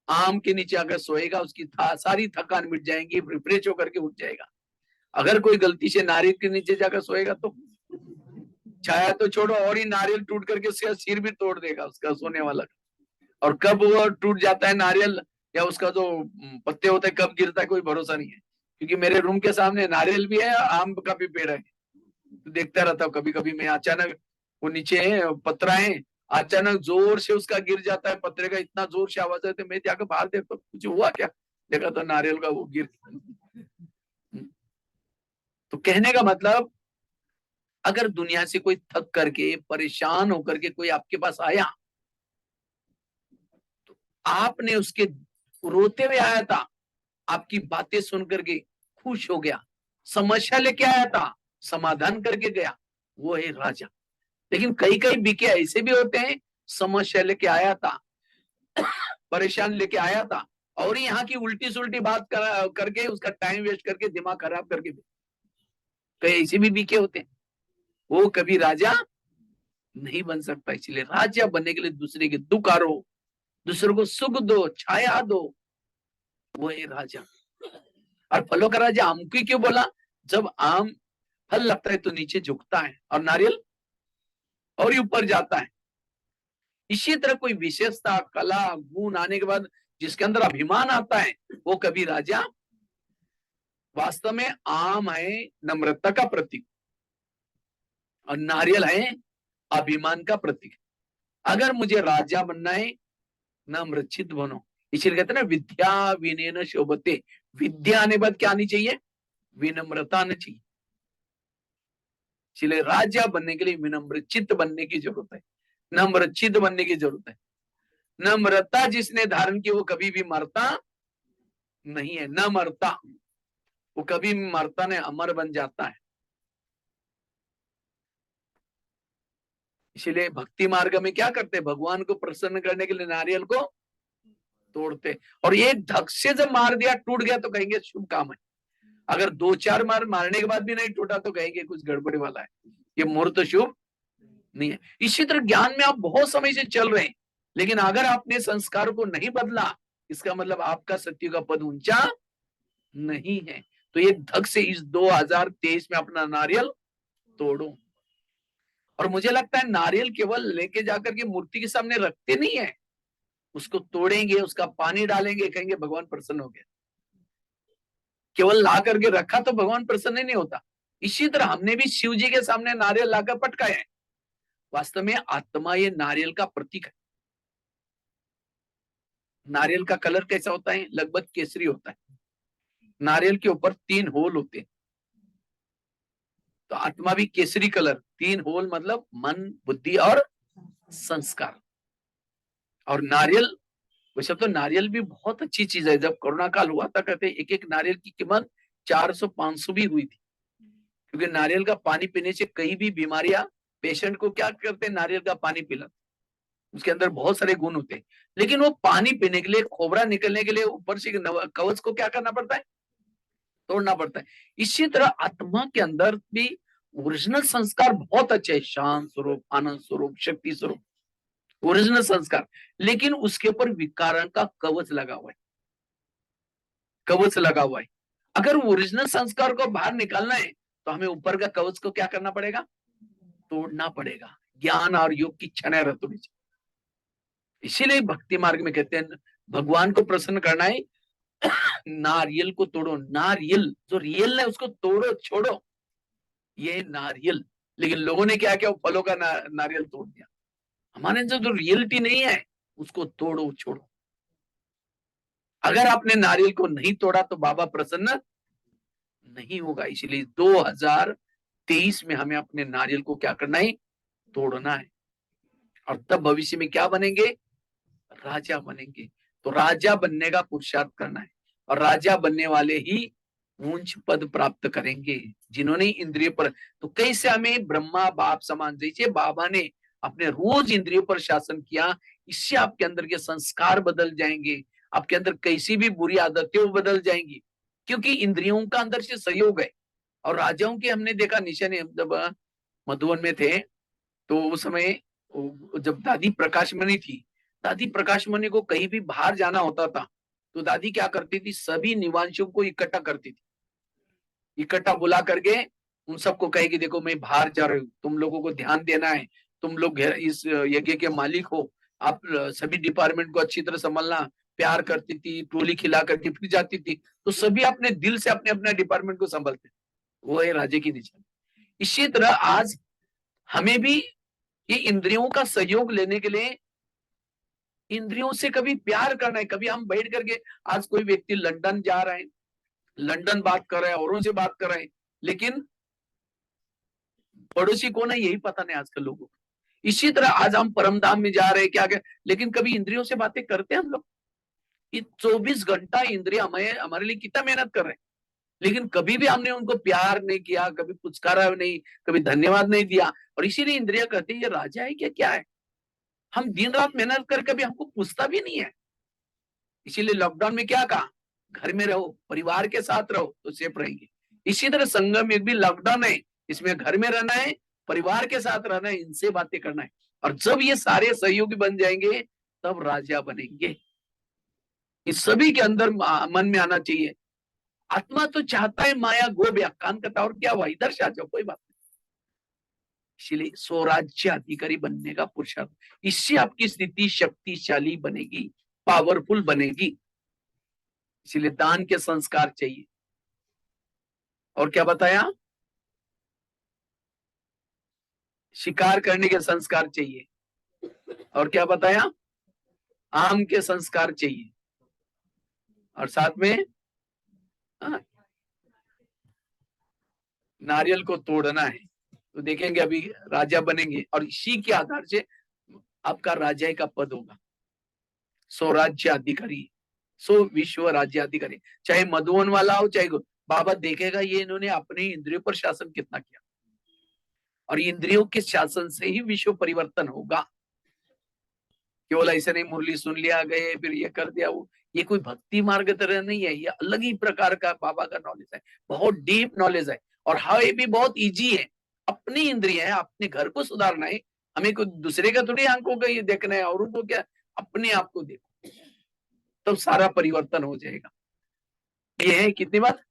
आम के नीचे अगर सोएगा उसकी सारी थकान मिट जाएगी, रिफ्रेश होकर के उठ जाएगा। अगर कोई गलती से नारियल के नीचे जाकर सोएगा तो छाया तो छोड़ो, और ही नारियल टूट करके उसका सिर भी तोड़ देगा उसका सोने वाला। और कब वो टूट जाता है नारियल, या उसका जो पत्ते होते हैं कब गिरता है कोई भरोसा नहीं है। क्योंकि मेरे रूम के सामने नारियल भी है, आम का भी पेड़ है, तो देखता रहता हूँ। कभी कभी मैं अचानक, वो नीचे है पत्रा है, अचानक जोर से उसका गिर जाता है पत्रे का, इतना जोर से आवाज आती है, मैं जाकर बाहर देखता हूँ कुछ हुआ क्या, देखा तो नारियल का वो गिर। तो कहने का मतलब, अगर दुनिया से कोई थक करके परेशान होकर के कोई आपके पास आया, तो आपने उसके रोते हुए आया था, आपकी बातें सुन करके खुश हो गया, समस्या लेके आया था समाधान करके गया, वो है राजा। लेकिन कई कई बीके ऐसे भी होते हैं, समस्या लेके आया था, परेशान लेके आया था, और यहाँ की उल्टी सुल्टी बात करके उसका टाइम वेस्ट करके दिमाग खराब करके, कई ऐसे भी बीके होते हैं, वो कभी राजा नहीं बन सकता। इसलिए राजा बनने के लिए दूसरे के दुख आरो, दूसरों को सुख दो, छाया दो, वो है राजा। और फलों का राजा आम को क्यों बोला, जब आम फल लगता है तो नीचे झुकता है, और नारियल और ऊपर जाता है। इसी तरह कोई विशेषता, कला, गुण आने के बाद जिसके अंदर अभिमान आता है वो कभी राजा। वास्तव में आम है नम्रता का प्रतीक और नारियल है अभिमान का प्रतीक। अगर मुझे राजा बनना है, नम्रचित बनो। इसलिए कहते हैं ना, विद्या विनयेन शोभते। विद्या आने बाद क्या आनी चाहिए? विनम्रता आनी चाहिए। इसलिए राजा बनने के लिए विनम्रचित बनने की जरूरत है, नम्रचित बनने की जरूरत है। नम्रता जिसने धारण की वो कभी भी मरता नहीं है, न मरता, वो कभी भी मरता नहीं, अमर बन जाता है। इसलिए भक्ति मार्ग में क्या करते हैं? भगवान को प्रसन्न करने के लिए नारियल को तोड़ते, और एक धक से जब मार दिया, टूट गया, तो कहेंगे शुभ काम है। अगर 2-4 मार मारने के बाद भी नहीं टूटा तो कहेंगे कुछ गड़बड़ी वाला है, ये मुहूर्त तो शुभ नहीं है। इसी तरह ज्ञान में आप बहुत समय से चल रहे हैं, लेकिन अगर आपने संस्कार को नहीं बदला, इसका मतलब आपका सत्य का पद ऊंचा नहीं है। तो एक धक से इस 2023 में अपना नारियल तोड़ो। और मुझे लगता है नारियल केवल लेके जाकर के मूर्ति के सामने रखते नहीं है, उसको तोड़ेंगे, उसका पानी डालेंगे, कहेंगे भगवान प्रसन्न हो गया। केवल ला करके रखा तो भगवान प्रसन्न नहीं होता। इसी तरह हमने भी शिव जी के सामने नारियल लाकर पटकाया है। वास्तव में आत्मा ये नारियल का प्रतीक है। नारियल का कलर कैसा होता है? लगभग केसरी होता है। नारियल के ऊपर 3 होल होते हैं, तो आत्मा भी केसरी कलर। 3 होल मतलब मन, बुद्धि और संस्कार। और नारियल, वैसे तो नारियल भी बहुत अच्छी चीज है। जब कोरोना काल हुआ था, कहते एक एक नारियल की कीमत 400-500 भी हुई थी, क्योंकि नारियल का पानी पीने से कई भी बीमारियां, पेशेंट को क्या करते हैं, नारियल का पानी पिलाते, उसके अंदर बहुत सारे गुण होते हैं। लेकिन वो पानी पीने के लिए, खोबरा निकलने के लिए ऊपर से कवच को क्या करना पड़ता है? तोड़ना पड़ता है। इसी तरह आत्मा के अंदर भी ओरिजिनल संस्कार बहुत अच्छे है, शांत स्वरूप, आनंद स्वरूप, शक्ति स्वरूप, ओरिजिनल संस्कार। लेकिन उसके ऊपर विकारण का कवच लगा हुआ है, कवच लगा हुआ है। अगर ओरिजिनल संस्कार को बाहर निकालना है तो हमें ऊपर का कवच को क्या करना पड़ेगा? तोड़ना पड़ेगा। ज्ञान और योग की क्षण रतुड़ी। इसीलिए भक्ति मार्ग में कहते हैं, भगवान को प्रसन्न करना है, नारियल को तोड़ो। नारियल जो रियल है उसको तोड़ो, छोड़ो, ये नारियल। लेकिन लोगों ने क्या किया? फलों का नारियल तोड़ दिया। हमारे जो रियलिटी नहीं है उसको तोड़ो, छोड़ो। अगर आपने नारियल को नहीं तोड़ा तो बाबा प्रसन्न नहीं होगा। इसलिए 2023 में हमें अपने नारियल को क्या करना है? तोड़ना है। और तब भविष्य में क्या बनेंगे? राजा बनेंगे। तो राजा बनने का पुरुषार्थ करना है, और राजा बनने वाले ही ऊंच पद प्राप्त करेंगे, जिन्होंने इंद्रिय पर। तो कैसे हमें ब्रह्मा बाप समान, जैसे बाबा ने अपने रोज इंद्रियों पर शासन किया, इससे आपके अंदर के संस्कार बदल जाएंगे, आपके अंदर कैसी भी बुरी आदतें वो बदल जाएंगी, क्योंकि इंद्रियों का अंदर से सहयोग है। और राजाओं की हमने देखा निशानी, जब मधुबन में थे तो उस समय जब दादी प्रकाशमणि थी, दादी प्रकाशमणि को कहीं भी बाहर जाना होता था तो दादी क्या करती थी? सभी निवासियों को इकट्ठा करती थी, इकट्ठा बुला करके उन सबको कहेगी, देखो मैं बाहर जा रही हूँ, तुम लोगों को ध्यान देना है, तुम लोग इस यज्ञ के मालिक हो, आप सभी डिपार्टमेंट को अच्छी तरह संभालना। प्यार करती थी, टोली खिला करके फिर जाती थी, तो सभी अपने दिल से अपने अपने डिपार्टमेंट को संभालते। वो है राजे की निशानी। इसी तरह आज हमें भी ये इंद्रियों का सहयोग लेने के लिए इंद्रियों से कभी प्यार करना है। कभी हम बैठ करके, आज कोई व्यक्ति लंदन जा रहा है, लंदन बात कर रहा है, औरों से बात कर रहे हैं, लेकिन पड़ोसी कौन है यही पता नहीं आजकल लोगों को। इसी तरह आज हम परमधाम में जा रहे हैं क्या, लेकिन कभी इंद्रियों से बातें करते हैं हम लोग? ये 24 घंटा इंद्रिय हमारे लिए कितना मेहनत कर रहे हैं, लेकिन कभी भी हमने उनको प्यार नहीं किया, कभी पुचकारा नहीं, कभी धन्यवाद नहीं दिया। और इसीलिए इंद्रिया कहते हैं ये राजा है क्या, क्या है? हम दिन रात मेहनत कर कभी हमको पूछता भी नहीं है। इसीलिए लॉकडाउन में क्या कहा? घर में रहो, परिवार के साथ रहो तो सेफ रहेंगे। इसी तरह संगम युग भी लॉकडाउन है, इसमें घर में रहना है, परिवार के साथ रहना है, इनसे बातें करना है। और जब ये सारे सहयोगी बन जाएंगे तब राजा बनेंगे। इस सभी के अंदर मन में आना चाहिए, आत्मा तो चाहता है माया गो व्याख्यान करता, और क्या हुआ, इधर से आ जाओ, कोई बात नहीं। इसलिए स्वराज्य अधिकारी बनने का पुरुषार्थ, इससे आपकी स्थिति शक्तिशाली बनेगी, पावरफुल बनेगी। इसलिए दान के संस्कार चाहिए। और क्या बताया? शिकार करने के संस्कार चाहिए। और क्या बताया? आम के संस्कार चाहिए। और साथ में नारियल को तोड़ना है। तो देखेंगे अभी राजा बनेंगे और इसी के आधार से आपका राजा का पद होगा, स्वराज्य अधिकारी, सो विश्व राज्य अधिकारी। चाहे मधुवन वाला हो चाहे बाबा देखेगा ये इन्होंने अपने इंद्रियों पर शासन कितना किया, और इंद्रियों के शासन से ही विश्व परिवर्तन होगा। केवल ऐसे नहीं मुरली सुन लिया गए फिर ये कर दिया वो, ये कोई भक्ति मार्ग तरह नहीं है, ये अलग ही प्रकार का बाबा का नॉलेज है, बहुत डीप नॉलेज है। और हाँ ये भी बहुत इजी है। अपनी इंद्रिय है, अपने घर को सुधारना है, हमें कोई दूसरे का थोड़ी आंखों का ये देखना है, और उनको क्या, अपने आप को देखो तब सारा परिवर्तन हो जाएगा। ये है कितनी बात?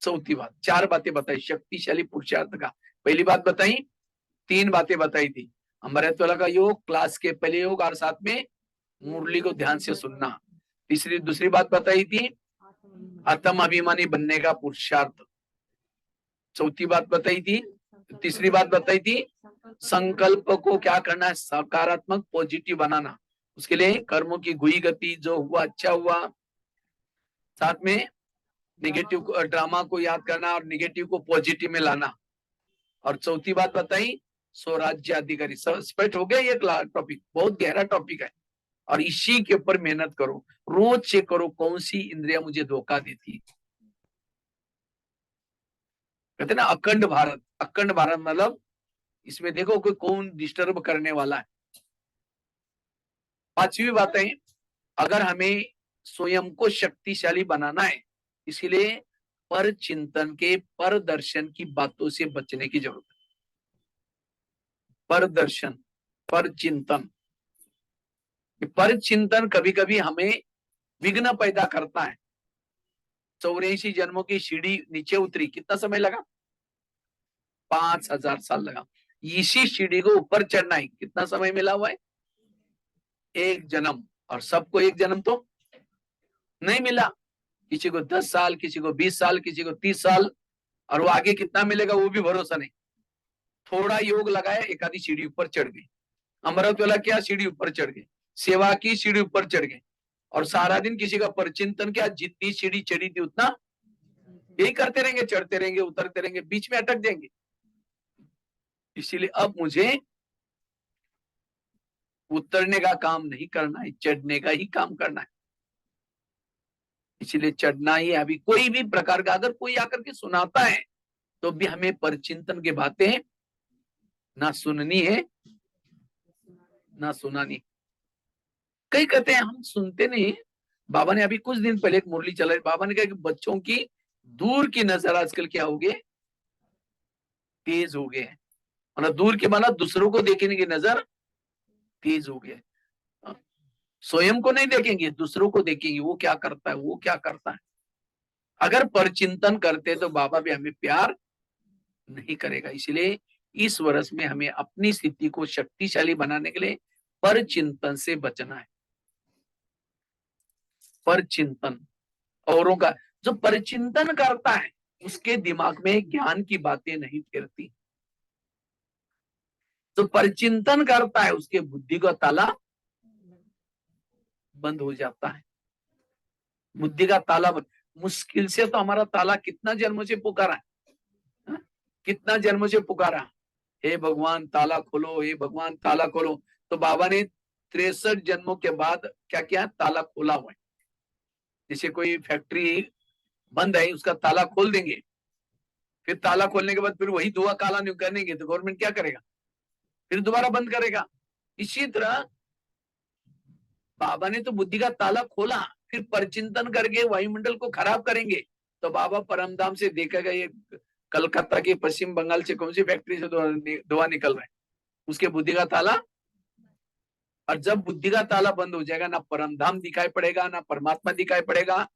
चौथी बात। 4 बातें बताई शक्तिशाली पुरुषार्थ का। पहली बात बताई, 3 बातें बताई थी, अमृत वाला का योग, क्लास के पहले योग और साथ में मुरली को ध्यान से सुनना। दूसरी बात बताई थी आत्म अभिमानी बनने का पुरुषार्थ। चौथी बात बताई थी, तीसरी बात बताई थी संकल्प को क्या करना है, सकारात्मक पॉजिटिव बनाना। उसके लिए कर्मों की गुई गति, जो हुआ अच्छा हुआ, साथ में निगेटिव ड्रामा को याद करना और निगेटिव को पॉजिटिव में लाना। और चौथी बात बताई स्वराज्य अधिकारी। स्पष्ट हो गया? ये टॉपिक बहुत गहरा टॉपिक है और इसी के ऊपर मेहनत करो, रोज चेक करो कौन सी इंद्रिया मुझे धोखा देती है। कहते ना अखंड भारत, अखंड भारत मतलब इसमें देखो कोई कौन डिस्टर्ब करने वाला है। 5वीं बात है, अगर हमें स्वयं को शक्तिशाली बनाना है इसलिए पर चिंतन के, पर दर्शन की बातों से बचने की जरूरत है। पर दर्शन, पर चिंतन, पर चिंतन कभी कभी हमें विघ्न पैदा करता है। 84 जन्मों की सीढ़ी नीचे उतरी, कितना समय लगा? 5000 साल लगा। इसी सीढ़ी को ऊपर चढ़ना है कितना समय मिला हुआ है? 1 जन्म। और सबको 1 जन्म तो नहीं मिला, किसी को 10 साल, किसी को 20 साल, किसी को 30 साल, और वो आगे कितना मिलेगा वो भी भरोसा नहीं। थोड़ा योग लगाया, एक आधी सीढ़ी ऊपर चढ़ गई। अमृत वाला क्या, सीढ़ी ऊपर चढ़ गए, सेवा की सीढ़ी ऊपर चढ़ गए, और सारा दिन किसी का परचिंतन किया, जितनी सीढ़ी चढ़ी थी उतना यही करते रहेंगे, चढ़ते रहेंगे, उतरते रहेंगे, बीच में अटक जाएंगे। इसीलिए अब मुझे उतरने का काम नहीं करना है, चढ़ने का ही काम करना है। इसलिए चढ़ना ही है। अभी कोई भी प्रकार का अगर कोई आकर के सुनाता है तो भी हमें परचिंतन की बातें ना सुननी है ना सुनानी। कई कहते हैं हम सुनते नहीं। बाबा ने अभी कुछ दिन पहले एक मुरली चलाई, बाबा ने कहा कि बच्चों की दूर की नजर आजकल क्या हो गए, तेज हो गए। मतलब दूर के माना दूसरों को देखने की नजर तेज हो गए, स्वयं को नहीं देखेंगे, दूसरों को देखेंगे, वो क्या करता है, वो क्या करता है। अगर परचिंतन करते तो बाबा भी हमें प्यार नहीं करेगा। इसलिए इस वर्ष में हमें अपनी स्थिति को शक्तिशाली बनाने के लिए परचिंतन से बचना है। परचिंतन, औरों का जो परचिंतन करता है उसके दिमाग में ज्ञान की बातें नहीं फिरती। जो परचिंतन करता है उसके बुद्धि का ताला बंद हो जाता है। बुद्धि का ताला बंद, मुश्किल से तो हमारा ताला कितना जन्मों से पुकारा है, कितना जन्मों से पुकारा, हे भगवान ताला खोलो, हे भगवान ताला खोलो। तो बाबा ने 63 जन्मों के बाद क्या किया, ताला खोला हुआ है। जैसे कोई फैक्ट्री बंद है उसका ताला खोल देंगे, फिर ताला खोलने के बाद फिर वही धुआं काला नहीं करेंगे तो गवर्नमेंट क्या करेगा, फिर दोबारा बंद करेगा। इसी तरह बाबा ने तो बुद्धि का ताला खोला, फिर परचिंतन करके वायुमंडल को खराब करेंगे। तो बाबा परमधाम से देखेगा ये कलकत्ता के पश्चिम बंगाल से कौन सी फैक्ट्री से धुआं निकल रहा है, उसके बुद्धि का ताला। और जब बुद्धि का ताला बंद हो जाएगा ना परमधाम दिखाई पड़ेगा ना परमात्मा दिखाई पड़ेगा।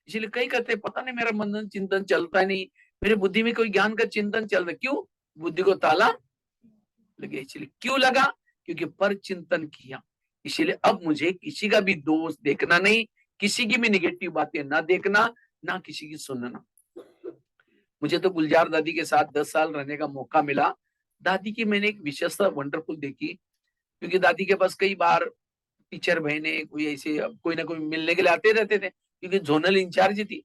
इसलिए कई कहते हैं पता नहीं मेरा मन चिंतन चलता नहीं, मेरे बुद्धि में कोई ज्ञान का चिंतन चल रहा है, क्यों? बुद्धि को ताला लगे। इसलिए क्यों लगा? क्योंकि पर चिंतन किया। इसीलिए अब मुझे किसी का भी दोष देखना नहीं, किसी की भी निगेटिव बातें ना देखना, ना किसी की सुनना। मुझे तो गुलजार दादी के साथ 10 साल रहने का मौका मिला। दादी की मैंने एक विशेषता वंडरफुल देखी, क्योंकि दादी के पास कई बार टीचर बहने कोई ऐसे कोई ना कोई मिलने के लिए आते रहते थे, क्योंकि जोनल इंचार्ज थी।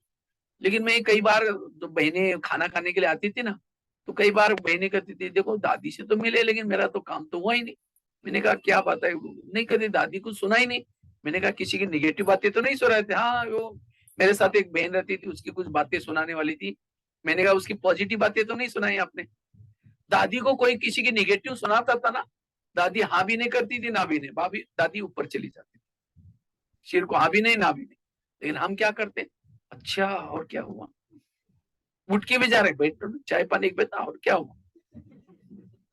लेकिन मैं कई बार जो बहनें खाना खाने के लिए आती थी ना, तो कई बार बहनें कहती थी देखो दादी से तो मिले लेकिन मेरा तो काम तो हुआ ही नहीं। मैंने कहा क्या बात है? नहीं, कहती दादी को सुना ही नहीं। मैंने कहा किसी की निगेटिव बातें तो नहीं सुन रहे थे? हाँ, वो मेरे साथ एक बहन रहती थी, उसकी कुछ बातें सुनाने वाली थी। मैंने कहा उसकी पॉजिटिव बातें तो नहीं सुनाई आपने? दादी को कोई किसी की निगेटिव सुनाता था ना, दादी हाँ भी नहीं करती थी ना भी नहीं, भाभी दादी ऊपर चली जाती थी, सिर को हाँ भी नहीं ना भी नहीं। लेकिन हम क्या करते? अच्छा और क्या हुआ? उठ के भी जा रहे, बैठ तो चाय पानी के बैठा और क्या हुआ?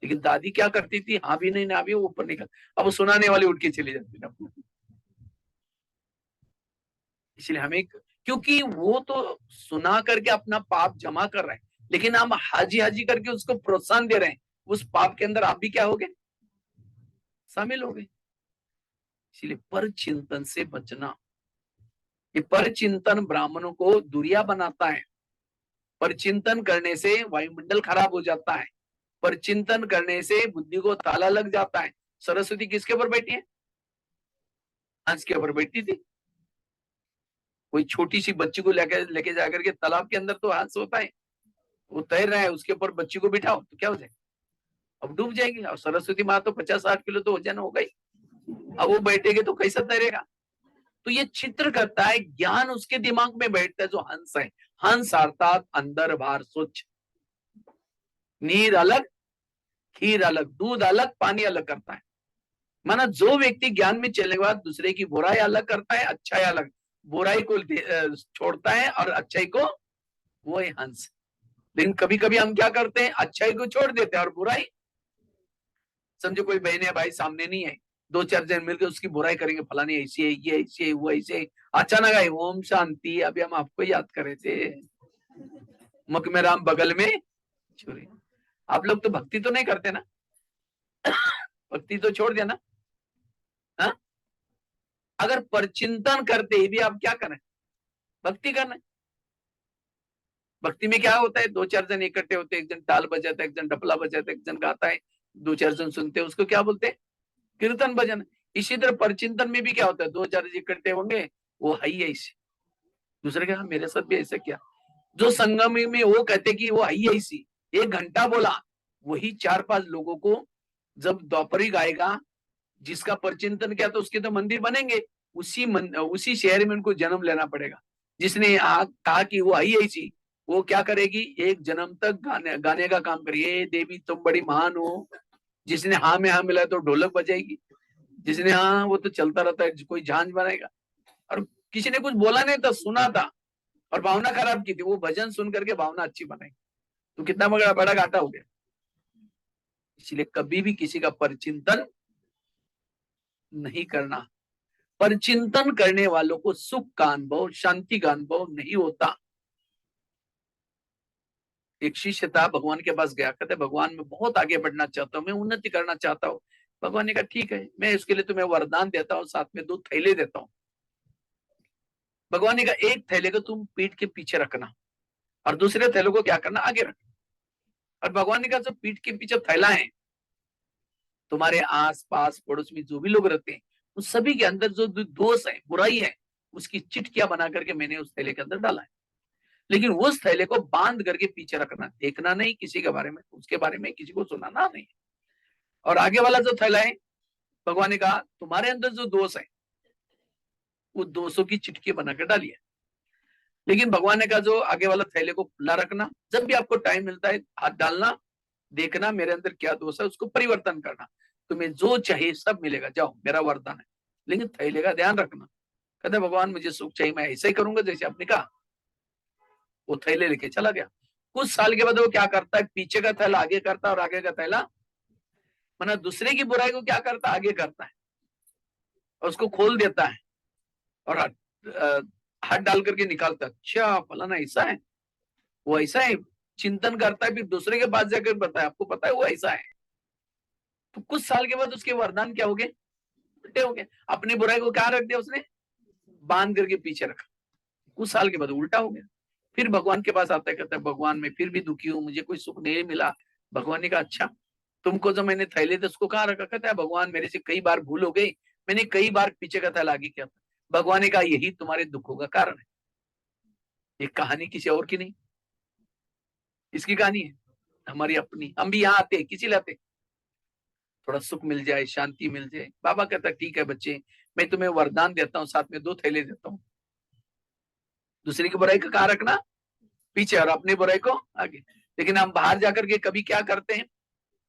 लेकिन दादी क्या करती थी? हाँ भी नहीं ना भी, वो ऊपर निकल। अब वो सुनाने वाली उठ के चली जाती थी। इसलिए हमें, क्योंकि वो तो सुना करके अपना पाप जमा कर रहे हैं, लेकिन हम हाजी हाजी करके उसको प्रोत्साहन दे रहे हैं, उस पाप के अंदर आप भी क्या हो गए? शामिल हो गए। इसलिए पर चिंतन से बचना। ये पर चिंतन ब्राह्मणों को दुरिया बनाता है। पर चिंतन करने से वायुमंडल खराब हो जाता है। पर चिंतन करने से बुद्धि को ताला लग जाता है। सरस्वती किसके ऊपर बैठी है? हंस के ऊपर बैठी थी। कोई छोटी सी बच्ची को लेके लेके जाकर के तालाब के अंदर तो हंस होता है, वो तैर रहा है, उसके ऊपर बच्ची को बिठाओ तो क्या हो जाएगा? अब डूब जाएगी। और सरस्वती माँ तो 50-60 किलो तो वजन हो गई, अब वो बैठेगी तो कैसा तैरेगा? तो ये चित्र करता है, ज्ञान उसके दिमाग में बैठता है जो हंस है। हंस अर्थात अंदर बाहर स्वच्छ। नीर अलग, खीर अलग, दूध अलग, पानी अलग करता है। माना जो व्यक्ति ज्ञान में चलने के बाद दूसरे की बुराई अलग करता है, अच्छाई अलग, बुराई को छोड़ता है और अच्छाई को, वो है हंस। लेकिन कभी कभी हम क्या करते हैं? अच्छाई को छोड़ देते हैं और बुराई, समझो कोई बहन या भाई सामने नहीं है, दो चार जन मिलकर उसकी बुराई करेंगे, फलानी ऐसी है, ये ऐसी है, वो ऐसे है। अचानक आई ओम शांति, अभी हम आपको याद करे थे, मुख में राम बगल में छुरी। आप लोग तो भक्ति तो नहीं करते ना? भक्ति तो छोड़ दिया ना? हा? अगर परचिंतन करते ही भी आप क्या करें? भक्ति करना। भक्ति में क्या होता है? दो चार जन इकट्ठे होते हैं, एक जन ताल बजाता है, एक जन डपला बजाता है, एक जन गाता है, दो चार जन सुनते हैं, उसको क्या बोलते हैं? कीर्तन भजन। इसी तरह परचिंतन में भी क्या होता है? दो चार इकट्ठे होंगे, वो है ही ऐसे। दूसरे का मेरे साथ भी ऐसा किया, जो संगम में वो कहते कि वो आई ऐसी, 1 घंटा बोला, वही 4-5 लोगों को जब द्वापरी गाएगा, जिसका परचिंतन किया तो उसके तो मंदिर बनेंगे, उसी शहर में उनको जन्म लेना पड़ेगा। जिसने कहा कि वो आई ऐसी, वो क्या करेगी? 1 जन्म तक गाने का काम करिए, देवी तुम बड़ी महान हो। जिसने हाँ में हाँ मिला तो ढोलक बजाएगी, जिसने हाँ वो तो चलता रहता है, कोई झांझ बनाएगा। और किसी ने कुछ बोला नहीं था, सुना था और भावना खराब की थी, वो भजन सुन करके भावना अच्छी बनाई, तो कितना बड़ा बड़ा घाटा हो गया। इसलिए कभी भी किसी का परचिंतन नहीं करना। परचिंतन करने वालों को सुख का अनुभव, शांति का अनुभव नहीं होता। एक शिष्य था, भगवान के पास गया, कहते भगवान मैं बहुत आगे बढ़ना चाहता हूँ, मैं उन्नति करना चाहता हूँ। भगवान ने कहा ठीक है, मैं इसके लिए तुम्हें वरदान देता हूँ, साथ में 2 थैले देता हूँ। भगवान ने कहा एक थैले को तुम पीठ के पीछे रखना और दूसरे थैले को क्या करना? आगे रखना। और भगवान ने कहा जो पीठ के पीछे थैला है, तुम्हारे आस पास पड़ोस में जो भी लोग रहते हैं, उन सभी के अंदर जो दोष है, बुराई है, उसकी चिटकियां बना करके मैंने उस थैले के अंदर डाला है। लेकिन उस थैले को बांध करके पीछे रखना, देखना नहीं किसी के बारे में, उसके बारे में किसी को सुनाना नहीं। और आगे वाला जो थैला है, भगवान ने कहा तुम्हारे अंदर जो दोष है, वो दोषों की चिटकी बनाकर डालिए। लेकिन भगवान ने कहा जो आगे वाला थैले को खुला रखना, जब भी आपको टाइम मिलता है हाथ डालना, देखना मेरे अंदर क्या दोष है, उसको परिवर्तन करना, तुम्हें जो चाहिए सब मिलेगा, जाओ मेरा वरदान है। लेकिन थैले का ध्यान रखना। कहते भगवान मुझे सुख चाहिए, मैं ऐसा ही करूंगा जैसे आपने कहा। वो थैले लेके चला गया। कुछ साल के बाद वो क्या करता है? पीछे का थैला आगे करता है और आगे का थैला, माना दूसरे की बुराई को क्या करता है? आगे करता है और उसको खोल देता है और हाथ डाल करके निकालता है। अच्छा फलाना ऐसा है, वो ऐसा है, चिंतन करता है, फिर दूसरे के पास जाकर बताया आपको पता है वो ऐसा है। तो कुछ साल के बाद उसके वरदान क्या हो गए? उल्टे हो गए। अपनी बुराई को क्या रख दिया उसने? बांध करके पीछे रखा। कुछ साल के बाद उल्टा हो गया। फिर भगवान के पास आता है, कहता है भगवान मैं फिर भी दुखी हूँ, मुझे कोई सुख नहीं मिला। भगवान ने कहा अच्छा, तुमको जो मैंने थैले थे उसको कहाँ रखा? कहता है भगवान मेरे से कई बार भूल हो गई, मैंने कई बार पीछे का थैला आगे किया था। भगवान ने कहा यही तुम्हारे दुखों का कारण है। ये कहानी किसी और की नहीं, इसकी कहानी है हमारी अपनी। हम भी यहाँ आते हैं किसी लिए आते हैं? थोड़ा सुख मिल जाए, शांति मिल जाए। बाबा कहता ठीक है बच्चे, मैं तुम्हें वरदान देता हूँ, साथ में 2 थैले देता हूँ। दूसरे की बुराई का कहाँ रखना? पीछे, और अपनी बुराई को आगे। लेकिन हम बाहर जाकर के कभी क्या करते हैं?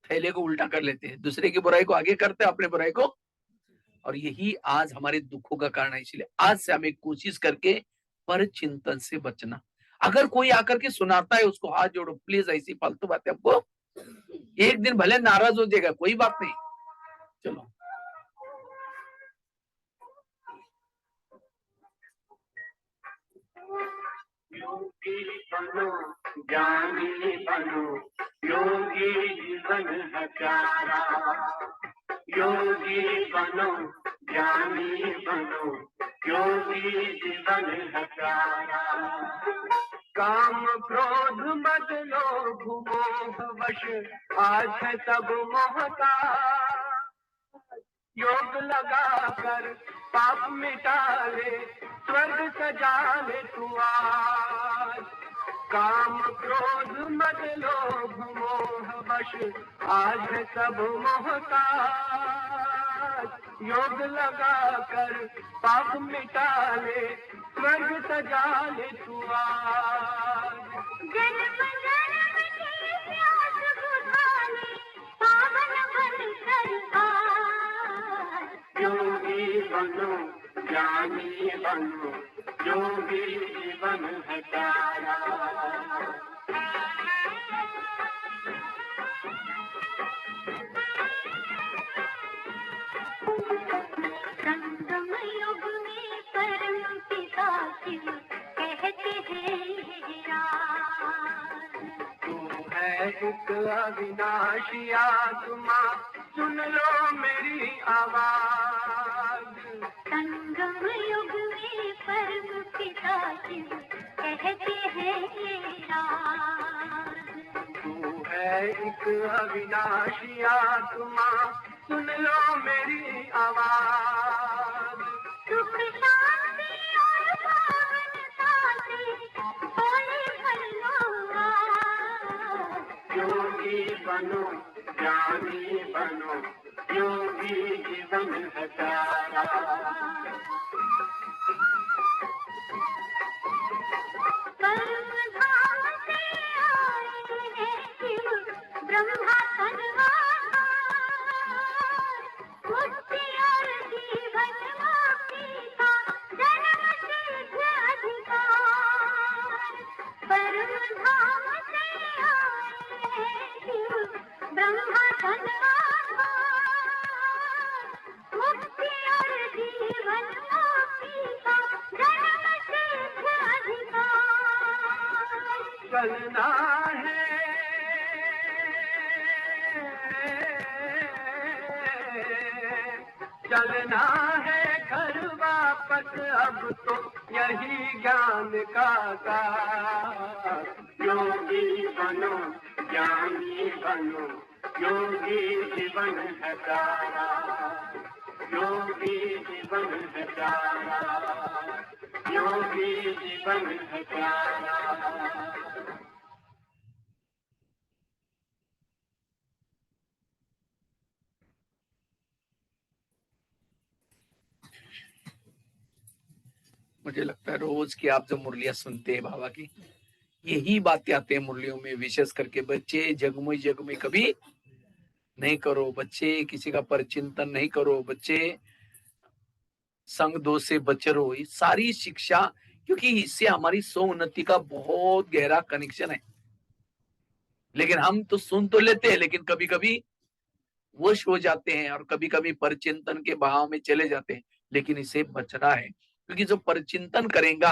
थैले को उल्टा कर लेते हैं, दूसरे की बुराई को आगे करते हैं, अपने बुराई को। और यही आज हमारे दुखों का कारण है। इसलिए आज से हमें कोशिश करके पर चिंतन से बचना। अगर कोई आकर के सुनाता है उसको हाथ जोड़ो, प्लीज। ऐसी फालतू बातें आपको एक दिन भले नाराज हो जाएगा, कोई बात नहीं, चलो। योगी बनो, ज्ञानी बनो, योगी जीवन है प्यारा। योगी बनो, ज्ञानी बनो, योगी जीवन है प्यारा। काम क्रोध मत लोभ मोह वश, आज है सब मोहता। योग लगा कर पाप मिटा ले, स्वर्ग सजा ले तू आज। काम क्रोध मत लोभ मोह वश, आज है सब मोहताज। योग लगा कर पाप मिटा ले, स्वर्ग सजा ले तू आज। जन्म जन्म की प्यास बुझा ले, पावन बन कर आ। योगी बनो, ज्ञानी बनो, योगी जीवन है प्यारा। संगम युग में परम पिता शिव कहते हैं यार, तू है एक अविनाशी आत्मा, सुन लो मेरी आवाज। संगम युग में परम पिता शिव कहते हैं यार, तू है एक अविनाशी आत्मा, सुन लो मेरी आवाज। सुख शांति और पावनता से बोले भगवान। योगी बनो, ज्ञानी बनो, योगी जीवन है प्यारा। परम धाम से आए हैं शिव, ब्रह्मा धनवान। मुक्ति और जीवन मुक्ति का जन्म सिद्ध अधिकार। परम धाम से आए हैं शिव, ब्रह्मा धनवान। मुक्ति और जीवन मुक्ति का जन्म सिद्ध अधिकार। चलना है, चलना है घर वापस अब तो, यही ज्ञान का सार। योगी बनो, ज्ञानी बनो, योगी जीवन है प्यारा। योगी जीवन है प्यारा, योगी जीवन है प्यारा। मुझे लगता है रोज की आप जो मुरलियां सुनते हैं बाबा की, यही बातें आते हैं मुरलियों में। विशेष करके बच्चे जगमुई कभी नहीं करो, बच्चे किसी का परचिंतन नहीं करो, बच्चे संग दोष से बचे रहो। ये सारी शिक्षा, क्योंकि इससे हमारी सौन्नति का बहुत गहरा कनेक्शन है। लेकिन हम तो सुन तो लेते हैं, लेकिन कभी कभी वश हो जाते हैं और कभी कभी परचिंतन के भाव में चले जाते हैं। लेकिन इसे बचना है, क्योंकि जो परचिंतन करेगा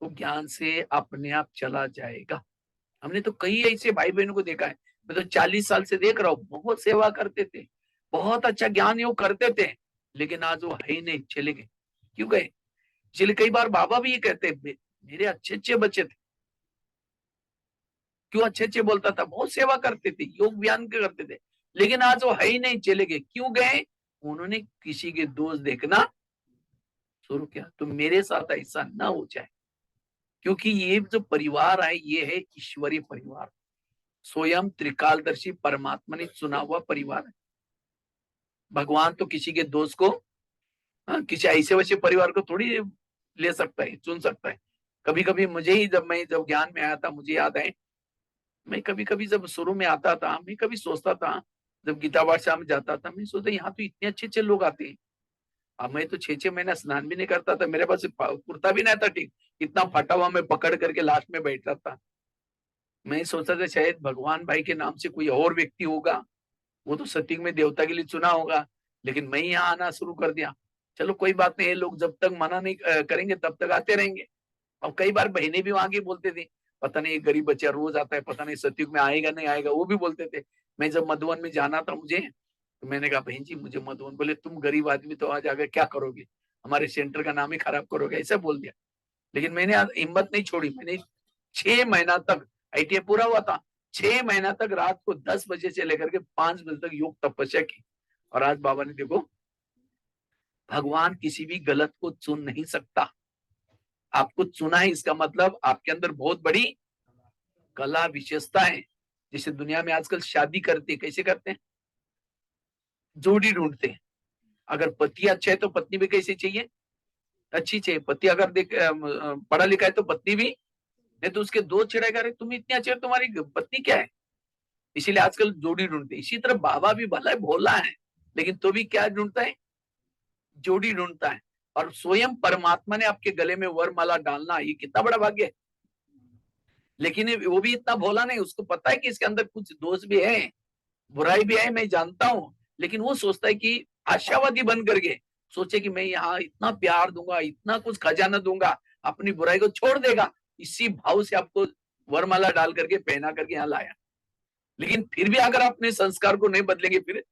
वो ज्ञान से अपने आप चला जाएगा। हमने तो कई ऐसे भाई बहनों को देखा है, मैं तो 40 साल से देख रहा हूँ, बहुत सेवा करते थे, बहुत अच्छा ज्ञान ये करते थे, लेकिन आज वो है ही नहीं, चले गए। क्यों गए? इसलिए कई बार बाबा भी ये कहते, मेरे अच्छे अच्छे बच्चे थे, क्यों अच्छे अच्छे बोलता था, बहुत सेवा करते थे, योग व्यायाम करते थे, लेकिन आज वो है ही नहीं, चले गए। क्यों गए? उन्होंने किसी के दोष देखना शुरू किया। तो मेरे साथ ऐसा ना हो जाए, क्योंकि ये जो परिवार है ये है ईश्वरीय परिवार, स्वयं त्रिकालदर्शी परमात्मा ने चुना हुआ परिवार है। भगवान तो किसी के दोस्त को, किसी ऐसे वैसे परिवार को थोड़ी ले सकता है, चुन सकता है। कभी कभी मुझे ही, जब ज्ञान में आया था, मुझे याद है, मैं कभी कभी जब शुरू में आता था, मैं कभी सोचता था, जब गीता पाठशाला में जाता था, मैं सोचता यहाँ तो इतने अच्छे अच्छे लोग आते हैं। अब मैं तो 6-6 महीना स्नान भी नहीं करता था, मेरे पास कुर्ता भी नहीं था ठीक, इतना फटा हुआ मैं पकड़ करके लास्ट में बैठता था। मैं सोचता था शायद भगवान भाई के नाम से कोई और व्यक्ति होगा, वो तो सत्युग में देवता के लिए चुना होगा, लेकिन मैं यहाँ आना शुरू कर दिया। चलो कोई बात नहीं, ये लोग जब तक मना नहीं करेंगे तब तक आते रहेंगे। और कई बार बहनें भी वहां की बोलते थे, पता नहीं ये गरीब बच्चा रोज आता है, पता नहीं सत्युग में आएगा नहीं आएगा, वो भी बोलते थे। मैं जब मधुबन में जाना था मुझे, तो मैंने कहा बहन जी मुझे मधुबन, बोले तुम गरीब आदमी तो आज आकर क्या करोगे, हमारे सेंटर का नाम ही खराब करोगे, ऐसा बोल दिया। लेकिन मैंने हिम्मत नहीं छोड़ी, मैंने 6 महीना तक, ITI पूरा हुआ था, 6 महीना तक रात को 10 बजे से लेकर के 5 बजे तक योग तपस्या की। और आज बाबा ने देखो, भगवान किसी भी गलत को चुन नहीं सकता। आपको चुना है, इसका मतलब आपके अंदर बहुत बड़ी कला विशेषता है। जैसे दुनिया में आजकल शादी करते, कैसे करते हैं? जोड़ी ढूंढते हैं। अगर पति अच्छा है तो पत्नी भी कैसी चाहिए? अच्छी चाहिए। पति अगर पढ़ा लिखा है तो पत्नी भी, नहीं तो उसके दो चिड़ेगा, अरे तुम इतनी अच्छी हो, तुम्हारी पत्नी क्या है? इसीलिए आजकल जोड़ी ढूंढते। इसी तरह बाबा भी भला भोला है, लेकिन तो भी क्या ढूंढता है? जोड़ी ढूंढता है। और स्वयं परमात्मा ने आपके गले में वरमाला डालना, ये कितना बड़ा भाग्य है। लेकिन वो भी इतना भोला नहीं, उसको पता है कि इसके अंदर कुछ दोष भी है, बुराई भी है, मैं जानता हूं। लेकिन वो सोचता है कि आशावादी बन करके सोचे कि मैं यहाँ इतना प्यार दूंगा, इतना कुछ खजाना दूंगा, अपनी बुराई को छोड़ देगा। इसी भाव से आपको वरमाला डाल करके पहना करके यहाँ लाया। लेकिन फिर भी अगर अपने संस्कार को नहीं बदलेंगे फिर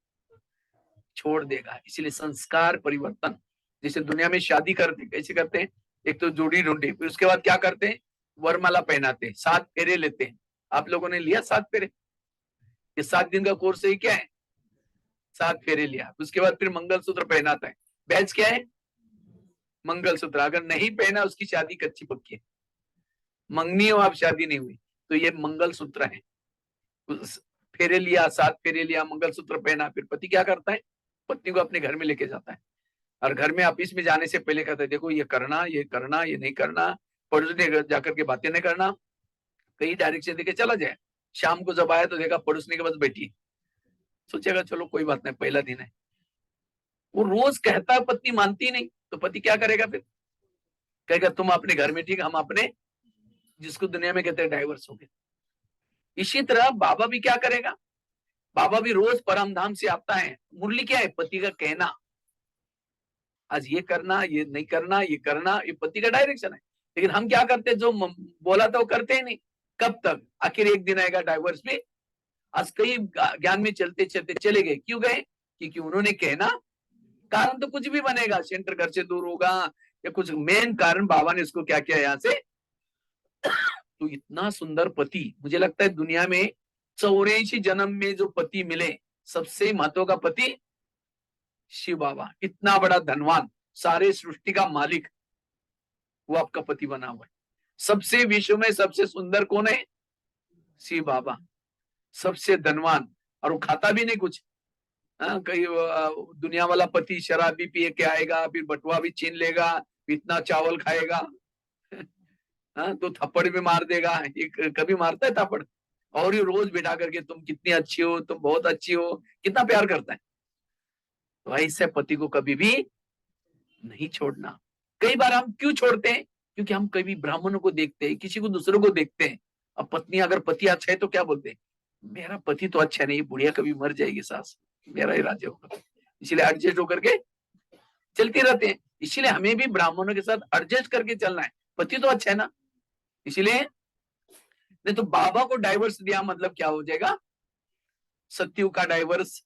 छोड़ देगा। इसलिए संस्कार परिवर्तन, जैसे दुनिया में शादी करते कैसे करते हैं? एक तो जोड़ी ढूंढी, फिर उसके बाद क्या करते हैं? वरमाला पहनाते हैं, 7 फेरे लेते हैं। आप लोगों ने लिया 7 फेरे? ये 7 दिन का कोर्स है, क्या है? 7 फेरे लिया, उसके बाद फिर मंगलसूत्र पहनाता है। बैच क्या है? मंगलसूत्र। अगर नहीं पहना उसकी शादी कच्ची पक्की है, मंगनी हो आप, शादी नहीं हुई। तो ये मंगलसूत्र है। फेरे लिया, 7 फेरे लिया, मंगलसूत्र पहना, फिर पति क्या करता है? पत्नी को अपने घर में लेके जाता है। और घर में ऑफिस में जाने से पहले कहता है देखो ये करना, ये करना, ये नहीं करना, पड़ोस ने जाकर के बातें नहीं करना, कहीं डायरेक्शन देके चला जाए। शाम को जब आया तो देखा पड़ोसनी के पास बैठी, सोचेगा चलो कोई बात नहीं, पहला दिन है। वो रोज कहता है, पत्नी मानती नहीं, तो पति क्या करेगा फिर? कहेगा तुम अपने घर में ठीक, हम अपने, जिसको दुनिया में कहते हैं डाइवर्स हो गए। इसी तरह बाबा भी क्या करेगा? बाबा भी रोज परम धाम से आता है। मुरली क्या है? पति का कहना, आज ये करना, ये नहीं करना, ये करना, ये पति का डायरेक्शन है। लेकिन हम क्या करते हैं? जो बोला था वो करते ही नहीं। कब तक? आखिर एक दिन आएगा डाइवर्स में। आज कई ज्ञान में चलते चलते चले गए। क्यों गए? क्योंकि उन्होंने कहना, कारण तो कुछ भी बनेगा, सेंटर घर से दूर होगा या कुछ मेन कारण बाबा ने उसको क्या किया यहाँ से। तो इतना सुंदर पति, मुझे लगता है दुनिया में 84 जन्म में जो पति मिले, सबसे महत्व का पति शिव बाबा। इतना बड़ा धनवान, सारे सृष्टि का मालिक, वो आपका पति बना हुआ है। सबसे विश्व में सबसे सुंदर कौन है? शिव बाबा। सबसे धनवान, और वो खाता भी नहीं कुछ। कहीं दुनिया वाला पति शराब भी पिए के आएगा, फिर बटुआ भी छीन लेगा, इतना चावल खाएगा, तो थप्पड़ भी मार देगा। ये कभी मारता है थप्पड़? और ये रोज बिठा करके तुम कितनी अच्छी हो, तुम बहुत अच्छी हो, कितना प्यार करता है। तो ऐसे पति को कभी भी नहीं छोड़ना। कई बार हम क्यों छोड़ते हैं? क्योंकि हम कभी ब्राह्मणों को देखते हैं, किसी को दूसरों को देखते हैं। अब पत्नी, अगर पति अच्छा है तो क्या बोलते हैं? मेरा पति तो अच्छा नहीं, बुढ़िया कभी मर जाएगी सास, मेरा ही राज्य होगा। इसलिए एडजस्ट होकर के चलते रहते हैं। इसलिए हमें भी ब्राह्मणों के साथ एडजस्ट करके चलना है। पति तो अच्छा है ना, इसलिए। नहीं तो बाबा को डाइवर्स दिया मतलब क्या हो जाएगा? सत्यु का डाइवर्स,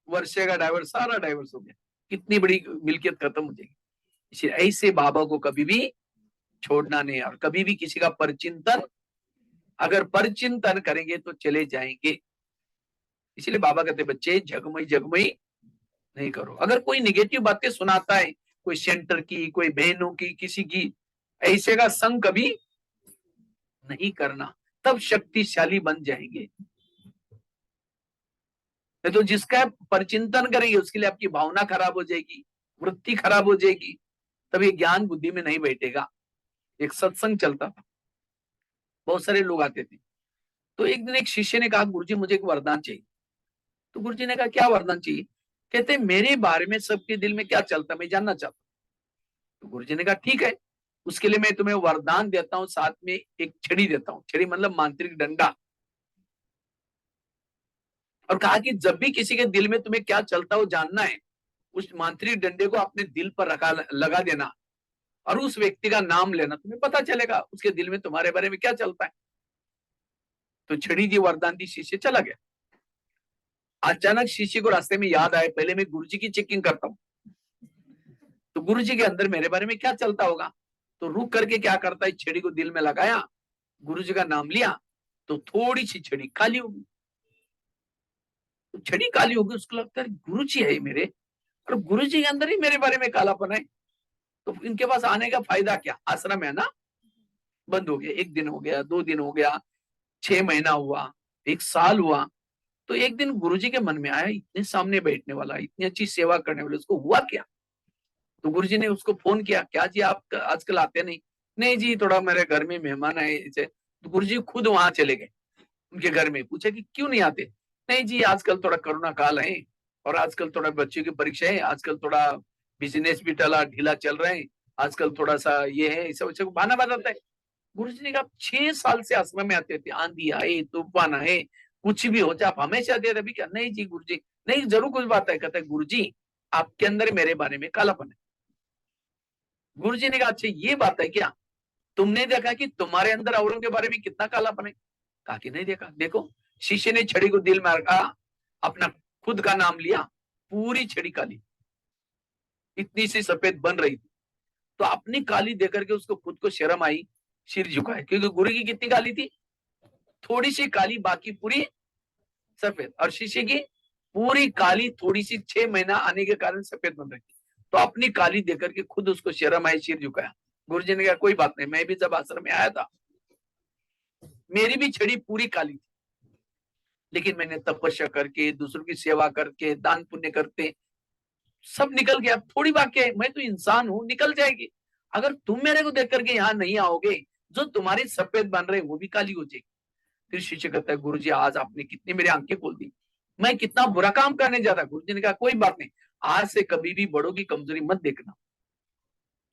वर्षे का डाइवर्स, सारा डाइवर्स हो गया, कितनी बड़ी मिल्कियत खत्म हो जाएगी। इसलिए ऐसे बाबा को कभी भी छोड़ना नहीं, और कभी भी किसी का परचिंतन, अगर परचिंतन करेंगे तो चले जाएंगे। इसलिए बाबा कहते बच्चे जगमई जगमई नहीं करो। अगर कोई निगेटिव बातें सुनाता है, कोई सेंटर की, कोई बहनों की, किसी की, ऐसे का संग कभी नहीं करना, तब शक्तिशाली बन जाएंगे। नहीं तो जिसका परचिंतन करेंगे उसके लिए आपकी भावना खराब हो जाएगी, वृत्ति खराब हो जाएगी, तब ये ज्ञान बुद्धि में नहीं बैठेगा। एक सत्संग चलता था, बहुत सारे लोग आते थे। तो एक दिन एक शिष्य ने कहा, गुरुजी मुझे एक वरदान चाहिए। तो गुरुजी ने कहा, क्या वरदान चाहिए? कहते मेरे बारे में सबके दिल में क्या चलता मैं जानना चाहता हूँ। तो गुरुजी ने कहा, ठीक है, उसके लिए मैं तुम्हें वरदान देता हूँ, साथ में एक छड़ी देता हूँ। छड़ी मतलब मांत्रिक डंडा। और कहा कि जब भी किसी के दिल में तुम्हें क्या चलता हो जानना है, उस मांत्रिक डंडे को अपने दिल पर रखा लगा देना, और उस व्यक्ति का नाम लेना, तुम्हें पता चलेगा उसके दिल में तुम्हारे बारे में क्या चलता है। तो छड़ी दी, वरदान दी, शिष्य चला गया। अचानक शिष्य को रास्ते में याद आया, पहले मैं गुरुजी की चेकिंग करता हूँ, तो गुरुजी के अंदर मेरे बारे में क्या चलता होगा। तो रुक करके क्या करता है, छड़ी को दिल में लगाया, गुरुजी का नाम लिया, तो थोड़ी सी छड़ी काली होगी। तो छड़ी काली होगी, उसको लगता है गुरुजी है मेरे, और गुरुजी के अंदर ही मेरे बारे में कालापन है, तो इनके पास आने का फायदा क्या। आश्रम है ना, बंद हो गया। 1 दिन हो गया, 2 दिन हो गया, 6 महीना हुआ, 1 साल हुआ। तो एक दिन गुरुजी के मन में आया, इतने सामने बैठने वाला, इतनी अच्छी सेवा करने वाले, उसको हुआ क्या। तो गुरुजी ने उसको फोन किया, क्या जी आप आजकल आते नहीं? नहीं जी, थोड़ा मेरे घर में मेहमान आए इसे। तो गुरुजी खुद वहां चले गए उनके घर में, पूछा कि क्यों नहीं आते? नहीं जी, आजकल थोड़ा कोरोना काल है, और आजकल थोड़ा बच्चों की परीक्षा है, आजकल थोड़ा बिजनेस भी टला ढीला चल रहा है, आजकल थोड़ा सा ये है, इसे बच्चे को बहाना बताता है। गुरुजी ने कहा, 6 साल से आश्रम में आते थे, आंधी आए तूफान आए, कुछ भी हो जाए, आप हमेशा दे रहे क्या? नहीं जी गुरुजी, नहीं जरूर कुछ बात है। कहता है, गुरुजी आपके अंदर मेरे बारे में कालापन है। गुरुजी ने कहा, अच्छा ये बात है क्या? तुमने देखा कि तुम्हारे अंदर औरों के बारे में कितना कालापन है? कहा कि नहीं देखा। देखो, शिष्य ने छड़ी को दिल में रखा, अपना खुद का नाम लिया, पूरी छड़ी काली, इतनी सी सफेद बन रही थी। तो अपनी काली देकर के उसको खुद को शर्म आई, सिर झुकाए, क्योंकि गुरु की कितनी काली थी, थोड़ी सी काली, बाकी पूरी सफेद। और शिष्य की पूरी काली, थोड़ी सी 6 महीना आने के कारण सफेद बन रही थी। तो अपनी काली देकर के खुद उसको शर्म आई, सिर झुकाया। गुरुजी ने कहा, कोई बात नहीं, मैं भी जब आश्रम में आया था मेरी भी छड़ी पूरी काली थी, लेकिन मैंने तपस्या करके, दूसरों की सेवा करके, दान पुण्य करते सब निकल गया। थोड़ी बाकी है, मैं तो इंसान हूं, निकल जाएगी। अगर तुम मेरे को देख करके यहाँ नहीं आओगे, जो तुम्हारी सफेद बन रहे वो भी काली हो जाएगी। फिर शिष्य कहता है, गुरुजी आज आपने कितनी मेरी आंखें खोल दी, मैं कितना बुरा काम करने जा रहा। गुरुजी ने कहा, कोई बात नहीं, आज से कभी भी बड़ों की कमजोरी मत देखना।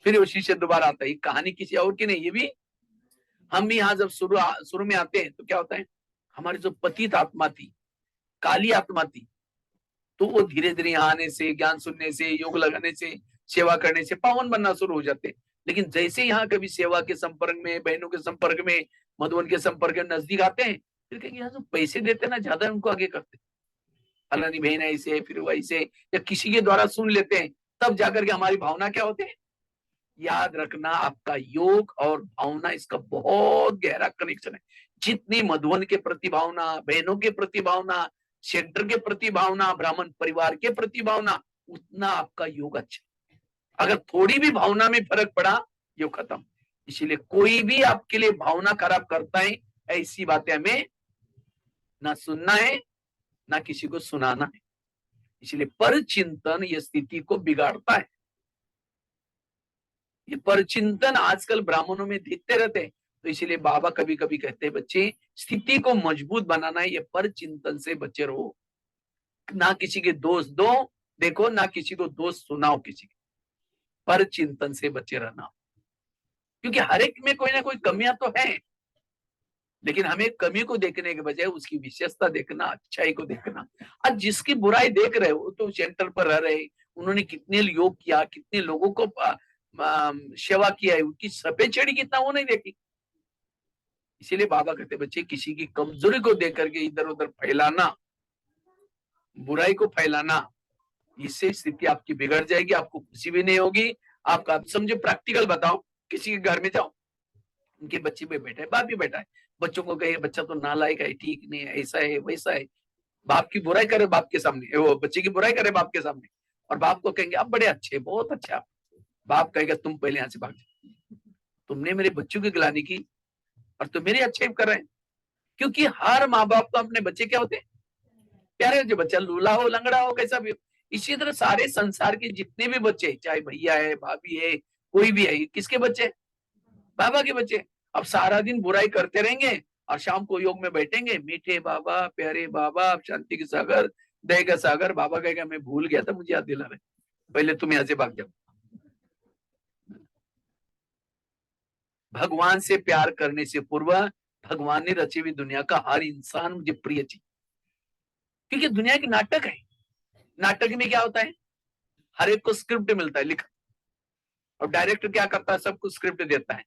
फिर वो शिष्य दोबारा आता है, कहानी किसी और की नहीं, ये भी हम भी यहाँ जब शुरू शुरू में आते हैं तो क्या होता है, हमारी जो पतित आत्मा थी, काली आत्मा थी, तो वो धीरे धीरे यहाँ आने से, ज्ञान सुनने से, योग लगाने से, सेवा करने से पावन बनना शुरू हो जाते हैं। लेकिन जैसे यहाँ कभी सेवा के संपर्क में, बहनों के संपर्क में, मधुबन के संपर्क में नजदीक आते हैं, फिर कहेंगे यहाँ जो पैसे देते ना, ज्यादा उनको आगे करते, फलानी बहन ऐसे, फिर वैसे, या किसी के द्वारा सुन लेते हैं, तब जाकर के हमारी भावना क्या होते हैं। याद रखना, आपका योग और भावना, इसका बहुत गहरा कनेक्शन है। जितनी मधुबन के प्रति भावना, बहनों के प्रति भावना, सेंटर के प्रति भावना, ब्राह्मण परिवार के प्रति भावना, उतना आपका योग अच्छा। अगर थोड़ी भी भावना में फर्क पड़ा, योग खत्म। इसीलिए कोई भी आपके लिए भावना खराब करता है, ऐसी बातें हमें ना सुनना है, ना किसी को सुनाना है। इसलिए परचिंतन ये स्थिति को बिगाड़ता है। ये परचिंतन आजकल ब्राह्मणों में दिखते रहते हैं। तो इसीलिए बाबा कभी कभी कहते हैं, बच्चे स्थिति को मजबूत बनाना है, ये परचिंतन से बचे रहो। ना किसी के दोष दो देखो, ना किसी को दोष सुनाओ, किसी के परचिंतन से बचे रहना। क्योंकि हर एक में कोई ना कोई कमियां तो है, लेकिन हमें कमी को देखने के बजाय उसकी विशेषता देखना, अच्छाई को देखना। आज जिसकी बुराई देख रहे हो तो सेंटर पर रह रहे, उन्होंने कितने योग किया, कितने लोगों को सेवा किया है, उनकी सफेद छड़ी कितना वो नहीं देखी। इसीलिए बाबा कहते, बच्चे किसी की कमजोरी को देख करके इधर उधर फैलाना बुराई को फैलाना, इससे स्थिति आपकी बिगड़ जाएगी, आपको खुशी भी नहीं होगी। आपका, आप समझो, प्रैक्टिकल बताओ, किसी के घर में जाओ, उनके बच्चे भी बैठा है, बाप भी बैठा है, बच्चों को कहे बच्चा तो नालायक है, ठीक नहीं है, ऐसा है वैसा है, बाप की बुराई करे बाप के सामने, वो बच्चे की बुराई करे बाप के सामने, और बाप को कहेंगे आप बड़े अच्छे, बहुत अच्छे आप। बाप कहेगा तुम पहले यहाँ से भाग जाओ, तुमने मेरे बच्चों की गिलानी की और तुम मेरे अच्छे कर रहे हैं। क्योंकि हर माँ बाप को अपने बच्चे क्या होते हैं, प्यारे, जो बच्चा लूला हो, लंगड़ा हो, कैसा भी हो। इसी तरह सारे संसार के जितने भी बच्चे, चाहे भैया है, भाभी है, कोई भी है, किसके बच्चे, बाबा के बच्चे। अब सारा दिन बुराई करते रहेंगे और शाम को योग में बैठेंगे, मीठे बाबा, प्यारे बाबा, शांति के सागर, दया का सागर। बाबा कहेगा मैं भूल गया था, मुझे याद दिला रहे, पहले तुम यहाँ से भाग जाओ। भगवान से प्यार करने से पूर्व भगवान ने रची हुई दुनिया का हर इंसान मुझे प्रिय चाहिए, क्योंकि दुनिया की नाटक है। नाटक में क्या होता है, हर एक को स्क्रिप्ट मिलता है लिखा, और डायरेक्टर क्या करता है, सबको स्क्रिप्ट देता है।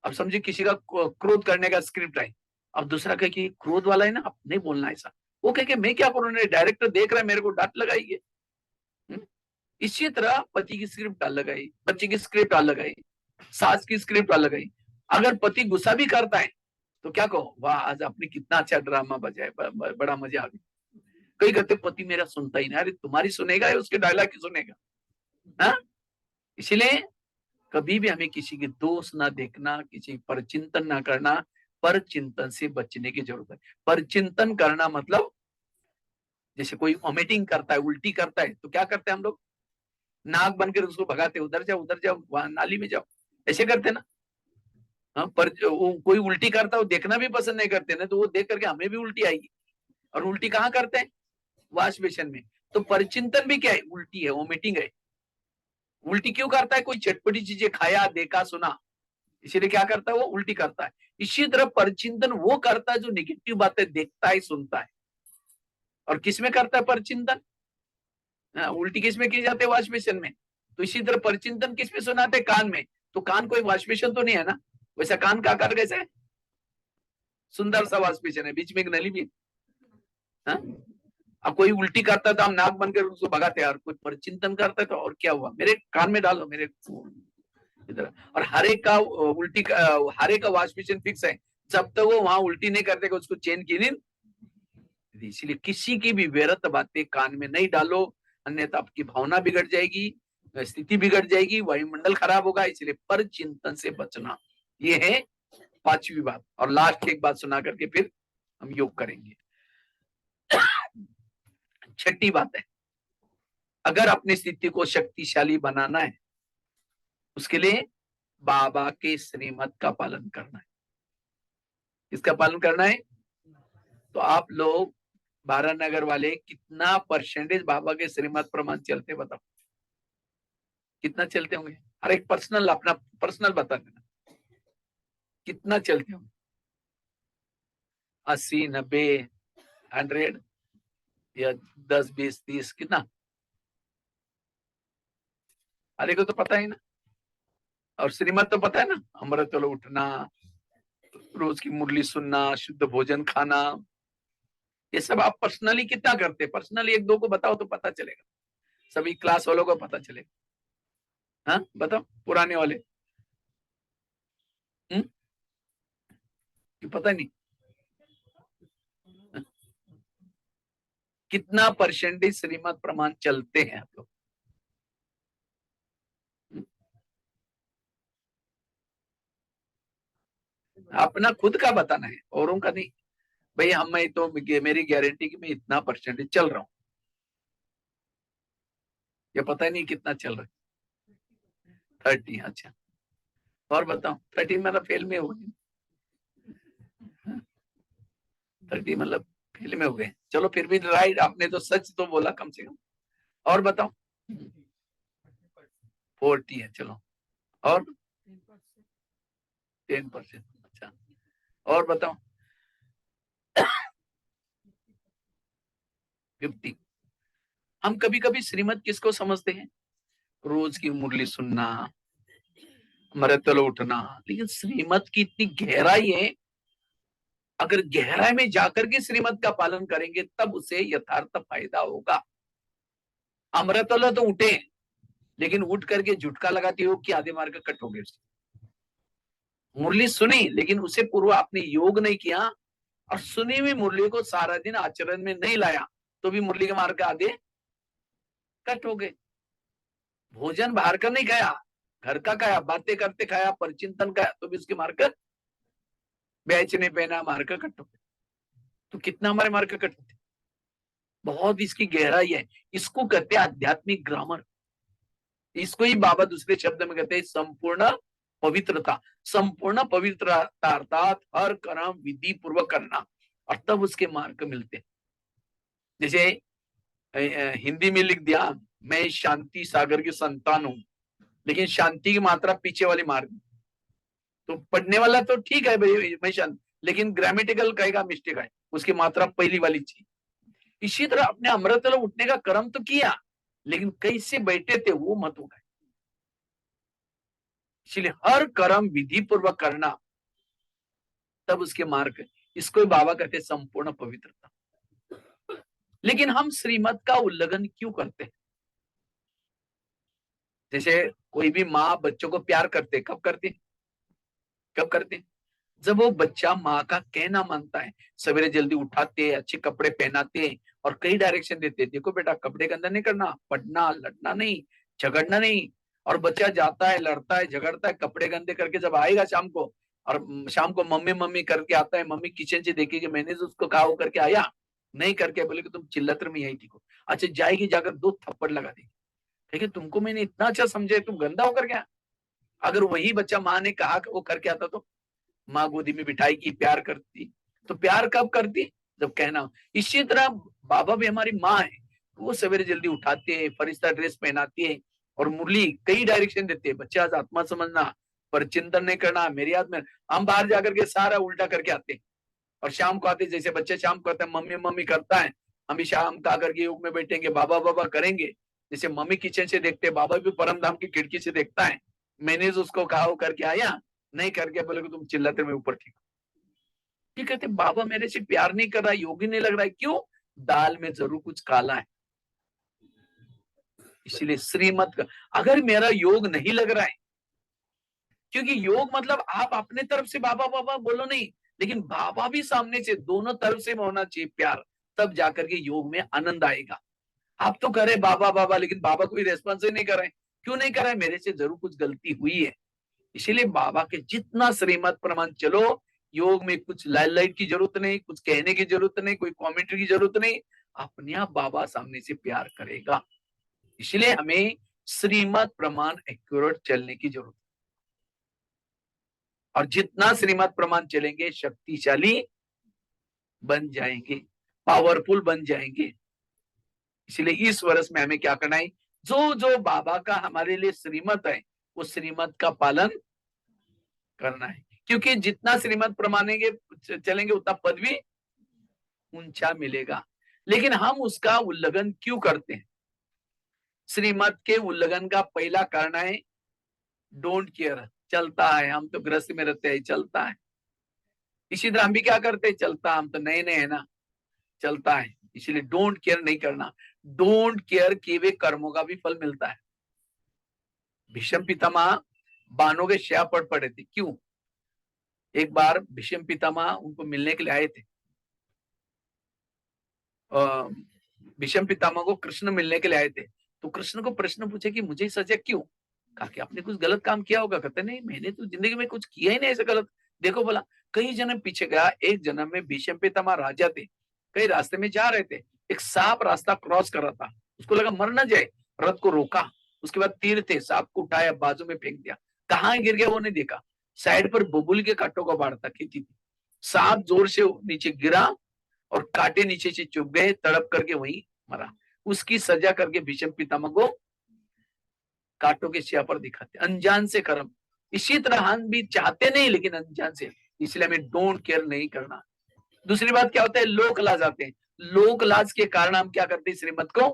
अब समझिए किसी का क्रोध करने का स्क्रिप्ट है, अब दूसरा कहे कि क्रोध वाला है ना, अब नहीं बोलना ऐसा, वो कहे कि मैं क्या करूं, डायरेक्टर देख रहा है मेरे को, डांट लगाइए। इसी तरह पति की स्क्रिप्ट अलग है, बच्चे की स्क्रिप्ट अलग है, सास की स्क्रिप्ट अलग है। अगर पति गुस्सा भी करता है तो क्या कहो, वाह आज आपने कितना अच्छा ड्रामा बजाया, बड़ा मजा आ गया। कई कहते पति मेरा सुनता ही नहीं, अरे तुम्हारी सुनेगा या उसके डायलॉग की सुनेगा, हाँ? इसलिए कभी भी हमें किसी के दोष ना देखना, किसी पर चिंतन ना करना, पर चिंतन से बचने की जरूरत है। पर चिंतन करना मतलब, जैसे कोई वॉमिटिंग करता है, उल्टी करता है, तो क्या करते हैं हम लोग, नाक बनकर उसको भगाते, उधर जाओ उधर जाओ, वहां नाली में जाओ, ऐसे करते ना। हाँ, पर वो कोई उल्टी करता है, वो देखना भी पसंद नहीं करते ना, तो वो देख करके हमें भी उल्टी आएगी। और उल्टी कहाँ करते हैं, वॉश बेसिन में। तो परिचिंतन भी क्या है, उल्टी है, वोमिटिंग है। उल्टी क्यों करता है, कोई चटपटी चीजें खाया, देखा, सुना, इसीलिए क्या करता है, वो उल्टी करता है। इसी तरह परिचिंतन वो करता है जो निगेटिव बातें देखता है, सुनता है। और किसमें करता है परिचिंतन, उल्टी किसमें की जाती है, वॉश बेसिन में। तो इसी तरह परिचिंतन किसमें सुनाते, कान में। तो कान कोई वॉश बेसिन तो नहीं है ना, वैसा कान का आकार कैसे है, सुंदर सा वॉश बेसिन है, बीच में एक नली भी है। अब कोई उल्टी करता है तो हम नाक बनकर उसको भगाते हैं, और कोई परिचिंतन करता है तो और क्या हुआ, मेरे कान में डालो, मेरे इधर। और हर एक का उल्टी का, हर एक का वॉश बेसिन फिक्स है, जब तक वो वहां उल्टी नहीं करते उसको चैन की नींद। इसलिए किसी की भी व्यर्थ बातें कान में नहीं डालो, अन्यथा आपकी भावना बिगड़ जाएगी, स्थिति बिगड़ जाएगी, वायुमंडल खराब होगा। इसलिए पर चिंतन से बचना, ये है पांचवी बात। और लास्ट की एक बात सुना करके फिर हम योग करेंगे। छठी बात है, अगर अपनी स्थिति को शक्तिशाली बनाना है, उसके लिए बाबा के श्रीमत का पालन करना है। किसका पालन करना है, तो आप लोग 12 नगर वाले कितना परसेंटेज बाबा के श्रीमत प्रमाण चलते, बताओ कितना चलते होंगे। हर एक पर्सनल, अपना पर्सनल बता देना कितना चलते होंगे, 80, 90, 100, या 10, 20, 30, कितना, हर एक को तो पता ही ना। और श्रीमत तो पता है ना, अमृत वेले उठना, रोज की मुरली सुनना, शुद्ध भोजन खाना, ये सब आप पर्सनली कितना करते हैं, पर्सनली एक दो को बताओ तो पता चलेगा, सभी क्लास वालों को पता चलेगा। हाँ बताओ, पुराने वाले, पता नहीं कितना परसेंटेज श्रीमत प्रमाण चलते हैं आप लोग। अपना खुद का बताना है, औरों का नहीं। भाई हम, मैं तो मेरी गारंटी कि मैं इतना परसेंटेज चल रहा हूँ, ये पता नहीं कितना चल रहा है। 30, अच्छा। और बताओ, 30 मतलब फेल में हो गए, 30 मतलब फेल में हो गए, चलो फिर भी राइट, आपने तो सच तो बोला कम से कम। और बताओ, 40 है, चलो। और 10%, अच्छा। और बताओ, 50। हम कभी कभी श्रीमत किसको समझते हैं, रोज की मुरली सुनना, अमृत वेले उठना, लेकिन श्रीमत की इतनी गहराई है। अगर गहराई में जाकर के श्रीमत का पालन करेंगे तब उसे यथार्थ फायदा होगा। अमृतोला तो उठे, लेकिन उठ करके झुटका लगाते हो कि आधे मार्ग कट हो गए। मुरली सुनी, लेकिन उसे पूर्व आपने योग नहीं किया और सुनी हुई मुरली को सारा दिन आचरण में नहीं लाया, तो भी मुरली के मार्ग आधे कट हो गए। भोजन बाहर का नहीं खाया, घर का खाया, बातें करते खाया, परचिंतन खाया, तो भी उसके मार्ग बैच नहीं पहना, मार्ग कट हो गए। तो कितना हमारे मार्ग कट होते, बहुत इसकी गहराई है। इसको कहते हैं आध्यात्मिक ग्रामर। इसको ही बाबा दूसरे शब्द में कहते हैं संपूर्ण पवित्रता। संपूर्ण पवित्रता अर्थात हर कर्म विधि पूर्वक करना, और तब उसके मार्ग मिलते। जैसे हिंदी में लिख दिया, मैं शांति सागर की संतान हूं, लेकिन शांति की मात्रा पीछे वाली मार्ग, तो पढ़ने वाला तो ठीक है भाई मैं शांत, लेकिन ग्रामेटिकल कहेगा मिस्टेक है, उसकी मात्रा पहली वाली चीज। इसी तरह अपने अमृत उठने का कर्म तो किया, लेकिन कैसे बैठे थे वो मत होगा। इसलिए हर कर्म विधि पूर्वक करना, तब उसके मार्ग। इसको बाबा कहते संपूर्ण पवित्रता। लेकिन हम श्रीमत का उल्लंघन क्यों करते हैं? जैसे कोई भी माँ बच्चों को प्यार करते, कब करते? कब करते? जब वो बच्चा माँ का कहना मानता है, सवेरे जल्दी उठाते, अच्छे कपड़े पहनाते और कई डायरेक्शन देते, देखो बेटा कपड़े के अंदर नहीं करना, पढ़ना, लड़ना नहीं, झगड़ना नहीं। और बच्चा जाता है, लड़ता है, झगड़ता है, कपड़े गंदे करके जब आएगा शाम को, और शाम को मम्मी मम्मी करके आता है, मम्मी किचन से देखेगी मैंने तो उसको कहा वो करके आया नहीं करके, बोले कि तुम चिल्लाते में आई थी को, अच्छा जाएगी जाकर 2 थप्पड़ लगा देगी, ठीक है तुमको मैंने इतना अच्छा समझे, तुम गंदा होकर क्या। अगर वही बच्चा माँ ने कहा वो करके आता तो माँ गोदी में बिठाई की प्यार करती, तो प्यार कब करती? जब कहना हो। इसी तरह बाबा भी हमारी माँ है, वो सवेरे जल्दी उठाते हैं, फरिश्ता ड्रेस पहनाती है और मुरली कई डायरेक्शन देते हैं, बच्चे आज आत्मा समझना, पर चिंतन नहीं करना, मेरी याद में। हम बाहर जाकर के सारा उल्टा करके आते हैं, और शाम को आते, जैसे बच्चे शाम को आते हैं मम्मी मम्मी करता है, हम भी शाम का आकर के योग में बैठेंगे, बाबा बाबा करेंगे। जैसे मम्मी किचन से देखते, बाबा भी परम धाम की खिड़की से देखता है, मैंने उसको कहा वो करके आया नहीं करके, बोले कि तुम चिल्लाते में ऊपर ठीक। ये कहते बाबा मेरे से प्यार नहीं कर रहा, योगी नहीं लग रहा है, क्यों? दाल में जरूर कुछ काला है। इसलिए श्रीमत का, अगर मेरा योग नहीं लग रहा है, क्योंकि योग मतलब आप अपने तरफ से बाबा बाबा बोलो नहीं, लेकिन बाबा भी सामने से, दोनों तरफ से होना चाहिए प्यार, तब जाकर के योग में आनंद आएगा। आप तो करे बाबा बाबा, लेकिन बाबा कोई रेस्पॉन्स ही नहीं कर रहे, क्यों नहीं कर रहे? मेरे से जरूर कुछ गलती हुई है। इसीलिए बाबा के जितना श्रीमत प्रमाण चलो, योग में कुछ लाइट की जरूरत नहीं, कुछ कहने की जरूरत नहीं, कोई कमेंट्री की जरूरत नहीं, अपने आप बाबा सामने से प्यार करेगा। इसलिए हमें श्रीमत प्रमाण एक्यूरेट चलने की जरूरत है, और जितना श्रीमत प्रमाण चलेंगे शक्तिशाली बन जाएंगे, पावरफुल बन जाएंगे। इसलिए इस वर्ष में हमें क्या करना है? जो जो बाबा का हमारे लिए श्रीमत है, उस श्रीमत का पालन करना है, क्योंकि जितना श्रीमत प्रमाणेंगे चलेंगे उतना पद भी ऊंचा मिलेगा। लेकिन हम उसका उल्लंघन क्यों करते हैं? श्रीमत के उल्लंघन का पहला कारण है डोंट केयर। चलता है, हम तो गृहस्थ में रहते हैं, चलता है। इसी तरह हम भी क्या करते हैं? चलता, हम तो नए नए है ना, चलता है। इसलिए डोंट केयर नहीं करना। डोंट केयर किए हुए कर्मों का भी फल मिलता है। भीष्म पितामह बानों के श्या पड़ पड़े थे, क्यों? एक बार भीष्म पितामह उनको मिलने के लिए आए थे, भीष्म पितामह को कृष्ण मिलने के लिए आए थे, तो कृष्ण को प्रश्न पूछे कि मुझे सजा क्यों? कहा कि आपने कुछ गलत काम किया होगा। कहते नहीं, मैंने तो जिंदगी में कुछ किया ही नहीं ऐसा गलत। देखो बोला, कई जन्म पीछे गया, एक जन्म में भीष्म पितामह राजा थे, कई रास्ते में जा रहे थे, एक सांप रास्ता क्रॉस कर रहा था, उसको लगा मर ना जाए, रथ को रोका, उसके बाद तीर थे, सांप को उठाया, बाजू में फेंक दिया, कहाँ गिर गया वो नहीं देखा, साइड पर बबुल के कांटों का बाढ़ था, खेती थी, सांप जोर से नीचे गिरा और कांटे नीचे से चुभ गए, तड़प करके वहीं मरा। उसकी सजा करके भीष्म पितामह को कांटों के सिया पर दिखाते, अनजान से कर्म। इसी तरह हम भी चाहते नहीं, लेकिन अनजान से, इसलिए हमें डोंट केयर नहीं करना। दूसरी बात क्या होता है? लोक लाज आते हैं, लोक लाज के कारण हम क्या करते हैं? श्रीमत को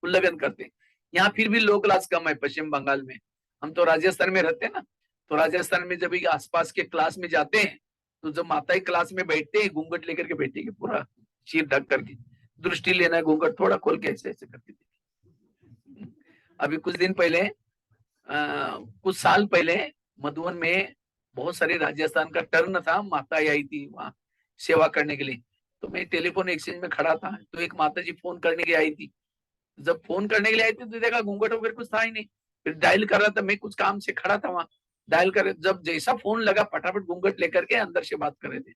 उल्लंघन करते हैं। यहाँ फिर भी लोक लाज कम है पश्चिम बंगाल में, हम तो राजस्थान में रहते हैं ना, तो राजस्थान में जब आसपास के क्लास में जाते हैं तो जब माताएं क्लास में बैठते हैं घूंघट लेकर के बैठेगी, पूरा सिर ढक करके, दृष्टि लेना है, घूंघट थोड़ा खोल के ऐसे ऐसे करके देखिए। अभी कुछ दिन पहले कुछ साल पहले मधुबन में बहुत सारे राजस्थान का टर्न था, माता आई थी वहां सेवा करने के लिए। तो मैं टेलीफोन एक्सचेंज में खड़ा था, तो एक माता जी फोन करने के लिए आई थी। जब फोन करने के लिए आई थी तो देखा घूंघट वगैरह कुछ था ही नहीं। फिर डायल कर रहा था, मैं कुछ काम से खड़ा था वहां, डायल कर, जब जैसा फोन लगा फटाफट घूंघट लेकर के अंदर से बात कर रहे थे।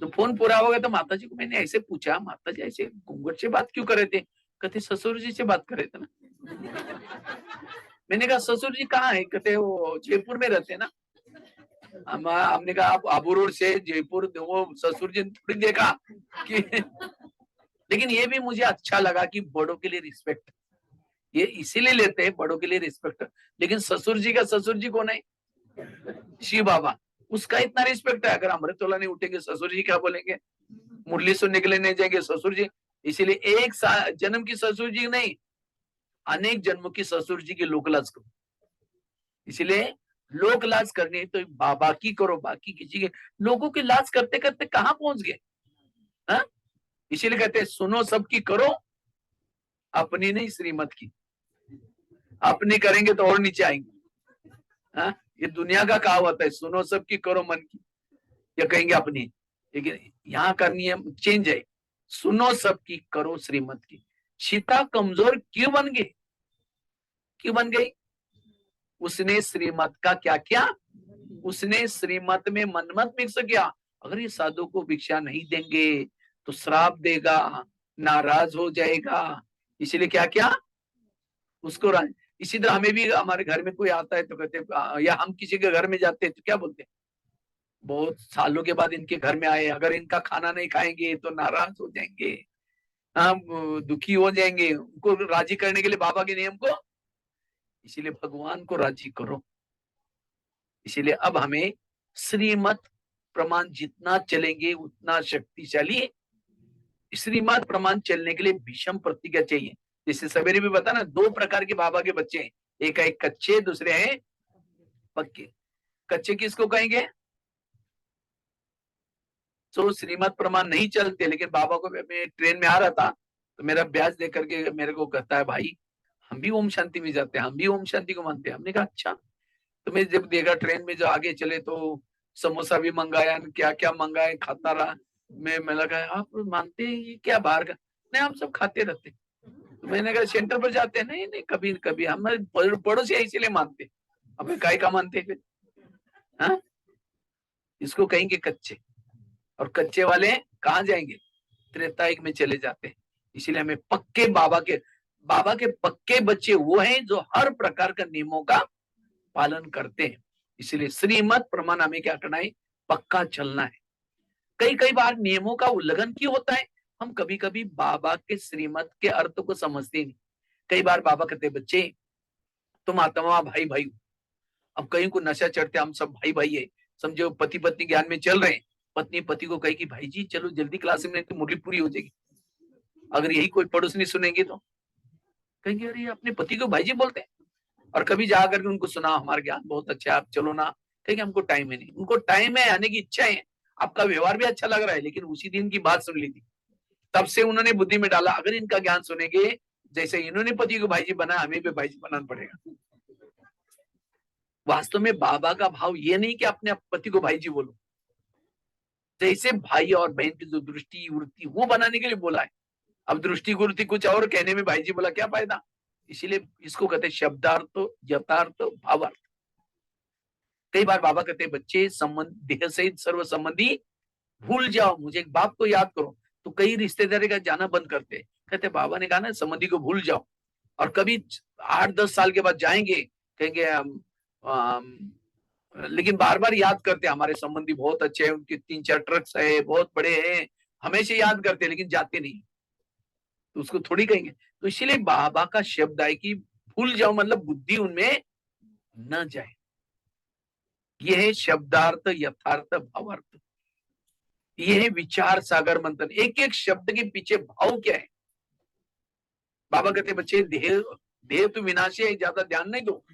तो फोन पूरा हो गया तो माता जी को मैंने ऐसे पूछा, माता जी ऐसे घूंघट से बात क्यों कर रहे थे? कहते ससुर जी से बात कर रहे थे ना। मैंने कहा ससुर जी कहाँ है? कहते वो जयपुर में रहते हैं ना। हमने कहा आप आबू रोड से जयपुर, वो ससुर जी ने थोड़ी देखा कि लेकिन ये भी मुझे अच्छा लगा कि बड़ों के लिए रिस्पेक्ट, ये इसीलिए लेते हैं बड़ों के लिए रिस्पेक्ट। लेकिन ससुर जी का ससुर जी कौन है? शिव बाबा, उसका इतना रिस्पेक्ट है। अगर अमृतोला नहीं उठेंगे ससुर जी क्या बोलेंगे? मुरली सुनने के लिए नहीं जाएंगे ससुर जी। इसीलिए एक जन्म की ससुर जी नहीं, अनेक जन्मों की ससुर जी की लोक लाज करो। इसीलिए लोक लाज करनी है तो बाबा की करो, बाकी किसी के। लोगों की लाज करते करते कहां पहुंच गए? हाँ? इसीलिए कहते हैं सुनो सबकी करो, अपनी नहीं श्रीमत की। अपनी करेंगे तो और नीचे आएंगे। हाँ? ये दुनिया का कहावत है, सुनो सबकी करो मन की, या कहेंगे अपनी। लेकिन यहाँ का नियम चेंज है, सुनो सबकी करो श्रीमत की। सीता कमजोर क्यों बन गई? क्यों बन गई? उसने श्रीमत का क्या किया? उसने श्रीमत में मनमत मिक्स किया। अगर ये साधु को भिक्षा नहीं देंगे तो श्राप देगा, नाराज हो जाएगा। इसलिए क्या किया उसको? इसी तरह हमें भी, हमारे घर में कोई आता है तो कहते, या हम किसी के घर में जाते हैं तो क्या बोलते हैं? बहुत सालों के बाद इनके घर में आए, अगर इनका खाना नहीं खाएंगे तो नाराज हो जाएंगे, हम दुखी हो जाएंगे। उनको राजी करने के लिए बाबा के नियम को, इसीलिए भगवान को राजी करो। इसीलिए अब हमें श्रीमत प्रमाण जितना चलेंगे उतना शक्तिशाली। श्रीमत प्रमाण चलने के लिए भीषम प्रतिज्ञा चाहिए। जैसे सवेरे भी बता ना, दो प्रकार के बाबा के बच्चे हैं, एक है कच्चे, दूसरे हैं पक्के। कच्चे किसको कहेंगे? तो श्रीमत प्रमाण नहीं चलते। लेकिन बाबा को, मैं ट्रेन में आ रहा था तो मेरा ब्याज दे करके मेरे को कहता है, भाई हम भी ओम शांति में जाते हैं, हम भी ओम शांति को मानते हैं। हमने कहा अच्छा। तो मैं जब देखा ट्रेन में जो आगे चले तो समोसा भी मंगाया, क्या क्या मंगाए, खाता रहा। मैं लगा आप मानते हैं ये क्या बाहर का? नहीं, हम सब खाते रहते। तो मैंने कहा सेंटर पर जाते हैं? नहीं नहीं, कभी कभी हमारे पड़ोसी इसीलिए मानते। अब काय का मानते फिर? हाँ? इसको कहेंगे कच्चे। और कच्चे वाले कहाँ जाएंगे? त्रेतायुग में चले जाते हैं। इसीलिए हमें पक्के बाबा के पक्के बच्चे वो हैं जो हर प्रकार का नियमों का पालन करते हैं। इसलिए श्रीमत प्रमाण हमें क्या करना है? पक्का चलना है। कई कई बार नियमों का उल्लंघन क्यों होता है? हम कभी कभी बाबा के श्रीमत के अर्थ को समझते नहीं। कई बार बाबा कहते बच्चे तुम आत्मा भाई भाई हो। अब कहीं को नशा चढ़ते, हम सब भाई भाई है, समझो पति पत्नी ज्ञान में चल रहे हैं। पत्नी पति को कहे कि भाई जी चलो जल्दी क्लास में, तो मुरली पूरी हो जाएगी। अगर यही कोई पड़ोसनी सुनेंगे तो कहेंगे अरे अपने पति को भाई जी बोलते हैं। और कभी जाकर के उनको सुना हमारा ज्ञान बहुत अच्छा है, आप चलो ना, कहेंगे हमको टाइम है नहीं। उनको टाइम है, आने की इच्छा है, आपका व्यवहार भी अच्छा लग रहा है, लेकिन उसी दिन की बात सुन ली थी, तब से उन्होंने बुद्धि में डाला अगर इनका ज्ञान सुनेंगे, जैसे इन्होंने पति को भाई जी बनाया, हमें भी भाई जी बनाना पड़ेगा। वास्तव में बाबा का भाव ये नहीं कि अपने पति को भाई जी बोलो, जैसे भाई और बहन की जो दृष्टि वृत्ति वो बनाने के लिए बोला है। अब दृष्टि वृत्ति कुछ और, कहने में भाई जी बोला क्या फायदा? इसीलिए इसको कहते हैं शब्दार्थ, यथार्थ, भावार्थ। कई बार बाबा कहते हैं बच्चे संबंध देह सहित सर्व संबंधी भूल जाओ, मुझे एक बाप को याद करो। तो कई रिश्तेदारी का जाना बंद करते, कहते बाबा ने कहा ना संबंधी को भूल जाओ। और कभी 8-10 साल के बाद जाएंगे, कहेंगे लेकिन बार बार याद करते हमारे संबंधी बहुत अच्छे हैं, उनके 3-4 ट्रक्स है, बहुत बड़े हैं, हमेशा याद करते लेकिन जाते नहीं। तो उसको थोड़ी कहेंगे। तो इसीलिए बाबा का शब्द है कि भूल जाओ, मतलब बुद्धि उनमें न जाए। यह है शब्दार्थ, यथार्थ, भावार्थ। यह है विचार सागर मंथन। एक एक शब्द के पीछे भाव क्या है? बाबा कहते बच्चे देह देह तो विनाशी है, ज्यादा ध्यान नहीं दो।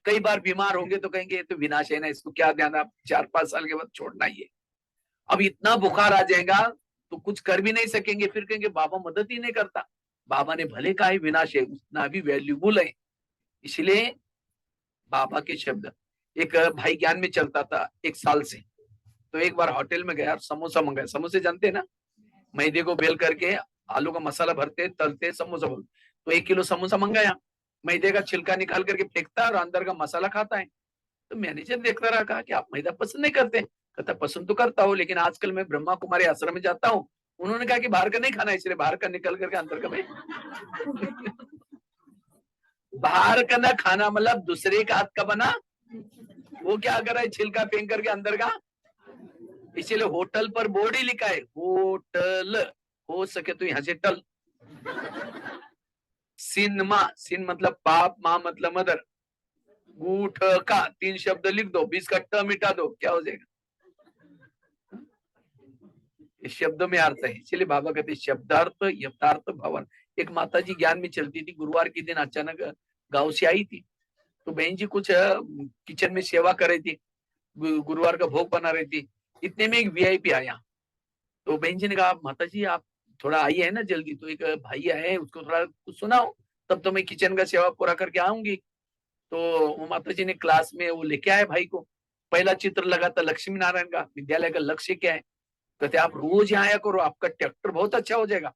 कई बार बीमार होंगे तो कहेंगे ये तो विनाश है ना, इसको क्या ध्यान, आप 4-5 साल के बाद छोड़ना ही है। अब इतना बुखार आ जाएगा तो कुछ कर भी नहीं सकेंगे, फिर कहेंगे बाबा मदद ही नहीं करता। बाबा ने भले कहा है विनाश है, उतना भी वैल्यूबल है। इसलिए बाबा के शब्द, एक भाई ज्ञान में चलता था 1 साल से, तो एक बार होटल में गया, समोसा मंगाया, समोसे जानते हैं ना, मैदे को बेल करके आलू का मसाला भरते तलते समोसा बोल, तो 1 किलो समोसा मंगाया, मैदे का छिलका निकाल करके फेंकता और अंदर का मसाला खाता है। तो मैनेजर देखता रहा, कहा कि आप मैदा पसंद नहीं करते? कहता पसंद तो करता हूँ, लेकिन आजकल मैं ब्रह्मा कुमारी आश्रम में जाता हूँ, उन्होंने कहा कि बाहर का नहीं खाना, इसलिए बाहर का निकल करके अंदर का मैं बाहर का ना खाना मतलब दूसरे का हाथ का बना, वो क्या कर रहा है, छिलका फेंक करके अंदर का। इसीलिए होटल पर बोर्ड ही लिखा है होटल, हो सके तो यहाँ से टल। सिनमा, सिन मतलब पाप, माँ मतलब मदर, गुठ का 3 शब्द लिख दो, 20 का ट मिटा दो, क्या हो जाएगा? इस शब्द में अर्थ है। इसलिए बाबा कहते शब्दार्थ यथार्थ भवन। एक माता जी ज्ञान में चलती थी, गुरुवार के दिन अचानक गांव से आई थी, तो बहन जी कुछ किचन में सेवा कर रही थी, गुरुवार का भोग बना रही थी। इतने में एक वीआईपी आया, तो बहन जी ने कहा माता जी आप थोड़ा आइए है ना जल्दी, तो एक भाई आए उसको थोड़ा कुछ सुनाओ, तब तो मैं किचन का सेवा पूरा करके आऊंगी। तो वो माता जी ने क्लास में वो लेके आए भाई को, पहला चित्र लगा था लक्ष्मी नारायण का, विद्यालय का लक्ष्य क्या है? कहते आप रोज यहाँ आया करो, आपका ट्रैक्टर बहुत अच्छा हो जाएगा।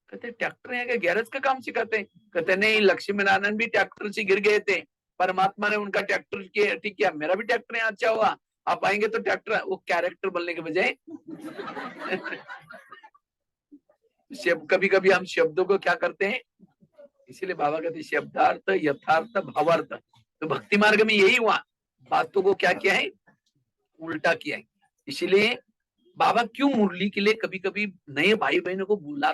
कहते ट्रैक्टर यहाँ के गैरेज का काम सिखाते हैं? कहते नहीं, लक्ष्मी नारायण भी ट्रैक्टर से गिर गए थे, परमात्मा ने उनका ट्रैक्टर के ठीक किया, मेरा भी ट्रैक्टर यहाँ अच्छा हुआ, आप आएंगे तो ट्रैक्टर, वो कैरेक्टर बनने के बजाय कभी कभी हम शब्दों को क्या करते हैं। इसीलिए बाबा कहते शब्दार्थ यथार्थ भावार्थ। तो भक्ति मार्ग में यही हुआ, बातों को क्या किया है, उल्टा किया है। इसीलिए बाबा क्यों मुरली के लिए कभी कभी नए भाई बहनों को बुला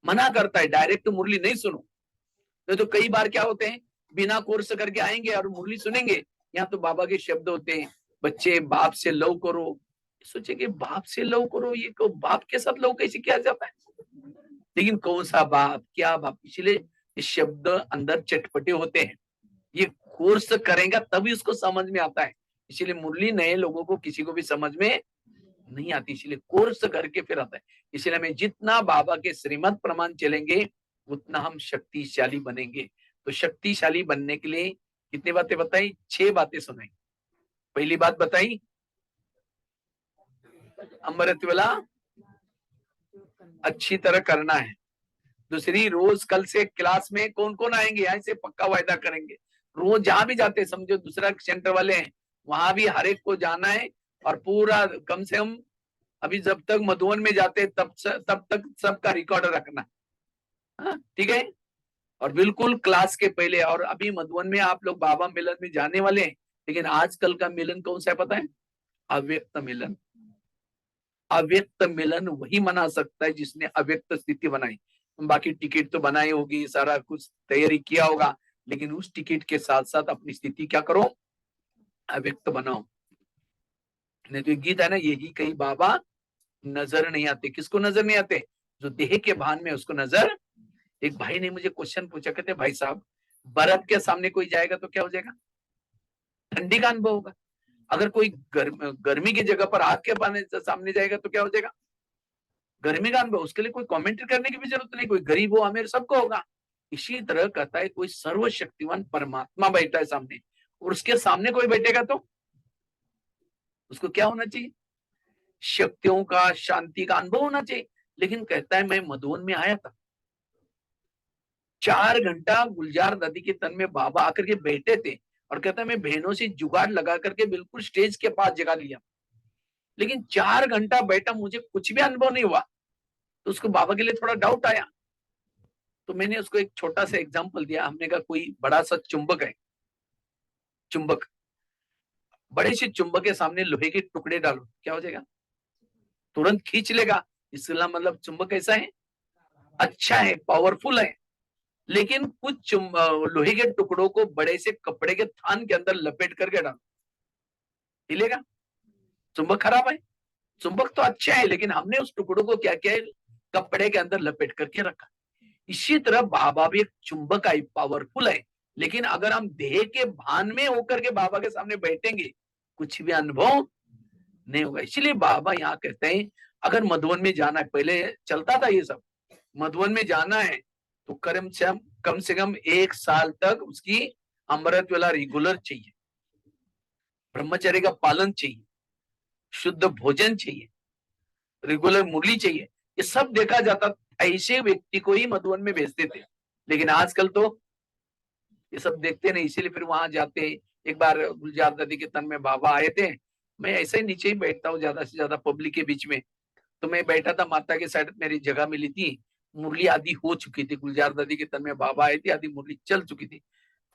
मना करता है, डायरेक्ट मुरली नहीं सुनो। तो कई बार क्या होते हैं, बिना कोर्स करके आएंगे और मुरली सुनेंगे, यहाँ तो बाबा के शब्द होते हैं, बच्चे बाप से लव करो। सोचेंगे बाप से लव करो, ये को बाप के साथ लव कैसे किया जाता है? लेकिन कौन सा बाप, क्या बाप? इसलिए ये शब्द अंदर चटपटे होते हैं, ये कोर्स करेगा तभी उसको समझ में आता है। इसीलिए मुरली नए लोगों को किसी को भी समझ में नहीं आती, इसलिए कोर्स करके फिर आता है। इसलिए हमें जितना बाबा के श्रीमत प्रमाण चलेंगे उतना हम शक्तिशाली बनेंगे। तो शक्तिशाली बनने के लिए कितनी बातें बताई? 6 बातें सुनाई। पहली बात बताई अमृत वाला अच्छी तरह करना है। दूसरी, रोज कल से क्लास में कौन कौन आएंगे, यहाँ से पक्का वायदा करेंगे। रोज जहां भी जाते, समझो दूसरा सेंटर वाले हैं, वहां भी हर एक को जाना है, और पूरा कम से कम अभी जब तक मधुबन में जाते तब तक सबका रिकॉर्ड रखना, ठीक है? और बिल्कुल क्लास के पहले, और अभी मधुबन में आप लोग बाबा मिलन में जाने वाले हैं, लेकिन आजकल का मिलन कौन सा है पता है? अव्यक्त मिलन। अव्यक्त मिलन वही मना सकता है जिसने अव्यक्त स्थिति बनाई। बाकी टिकट तो बनाई होगी, सारा कुछ तैयारी किया होगा, लेकिन उस टिकट के साथ साथ अपनी स्थिति क्या करो, अव्यक्त बनाओ। नहीं तो गीत है ना, यही कहीं बाबा नजर नहीं आते। किसको नजर नहीं आते? जो देह के भान में उसको नजर। एक भाई ने मुझे क्वेश्चन पूछा, कहते भाई साहब बर्फ के सामने कोई जाएगा तो क्या हो जाएगा? ठंडी का अनुभव होगा। अगर कोई गर्मी की जगह पर आग के पानी सामने जाएगा तो क्या हो जाएगा? गर्मी का अनुभव। उसके लिए कोई कमेंट्री करने की भी जरूरत नहीं, कोई गरीब हो अमीर सबको होगा। इसी तरह कहता है कोई सर्वशक्तिवान परमात्मा बैठा है सामने, और उसके सामने कोई बैठेगा तो उसको क्या होना चाहिए? शक्तियों का, शांति का अनुभव होना चाहिए। लेकिन कहता है मैं मधुबन में आया था, 4 घंटा गुलजार नदी के तन में बाबा आकर के बैठे थे, और कहता है मैं बहनों से जुगाड़ लगा करके बिल्कुल स्टेज के पास जगा लिया, लेकिन 4 घंटा बैठा, मुझे कुछ भी अनुभव नहीं हुआ। तो उसको बाबा के लिए थोड़ा डाउट आया, तो मैंने उसको एक छोटा सा एग्जांपल दिया। हमने कहा कोई बड़ा सा चुंबक है, चुंबक, बड़े से चुंबक के सामने लोहे के टुकड़े डालो, क्या हो जाएगा? तुरंत खींच लेगा। इसका मतलब चुंबक कैसा है? अच्छा है, पावरफुल है। लेकिन कुछ लोहे के टुकड़ों को बड़े से कपड़े के थान के अंदर लपेट करके डालो, हिलेगा? चुंबक खराब है। चुंबक तो अच्छा है, लेकिन हमने उस टुकड़ों को क्या किया है? कपड़े के अंदर लपेट करके रखा। इसी तरह बाबा भी एक चुंबक है, पावरफुल है, लेकिन अगर हम देह के भान में होकर के बाबा के सामने बैठेंगे, कुछ भी अनुभव नहीं होगा। इसलिए बाबा यहाँ कहते हैं अगर मधुवन में जाना है, पहले चलता था ये सब, मधुवन में जाना है तो कम से कम 1 साल तक उसकी अमृत वेला रेगुलर चाहिए, ब्रह्मचर्य का पालन चाहिए, शुद्ध भोजन चाहिए, रेगुलर मुरली चाहिए, ये सब देखा जाता। ऐसे व्यक्ति को ही मधुवन में भेजते थे। लेकिन आजकल तो ये सब देखते नहीं, इसीलिए फिर वहां जाते। एक बार गुलजार दादी के तन में बाबा आए थे, मैं ऐसे ही नीचे ही बैठता हूँ ज्यादा से ज्यादा पब्लिक के बीच में, तो मैं बैठा था, माता के साइड मेरी जगह मिली थी, मुरली आदि हो चुकी थी, गुलजार दादी के तन में बाबा आए थे, आदि मुरली चल चुकी थी।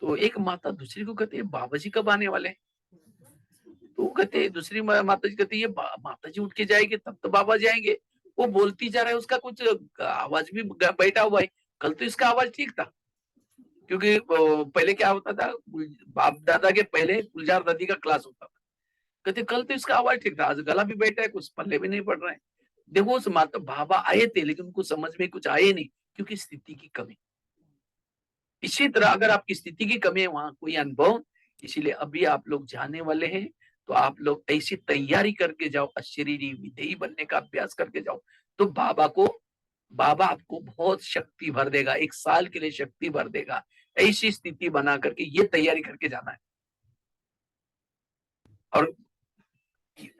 तो एक माता दूसरी को कहते बाबा जी कब आने वाले हैं? तो कहते दूसरी माता जी कहती ये माता जी उठ के जाएंगे तब तो बाबा जाएंगे। वो बोलती जा रहा है, उसका कुछ आवाज भी बैठा हुआ है। कल तो इसका आवाज ठीक था, क्योंकि पहले क्या होता था, बाप दादा के पहले गुलजार दादी का क्लास होता था। कहते कल तो इसका आवाज ठीक था, आज गला भी बैठा है, कुछ पल्ले भी नहीं पड़ रहा है। देखो उस माता बाबा आए थे, लेकिन उनको समझ में कुछ आए नहीं, क्योंकि स्थिति की कमी। इसी तरह अगर आपकी स्थिति की कमी है, वहां कोई अनुभव। इसीलिए अभी आप लोग जाने वाले हैं, तो आप लोग ऐसी तैयारी करके जाओ, अशरीरी विधेयी बनने का अभ्यास करके जाओ, तो बाबा आपको बहुत शक्ति भर देगा, 1 साल के लिए शक्ति भर देगा। ऐसी स्थिति बना करके ये तैयारी करके जाना है। और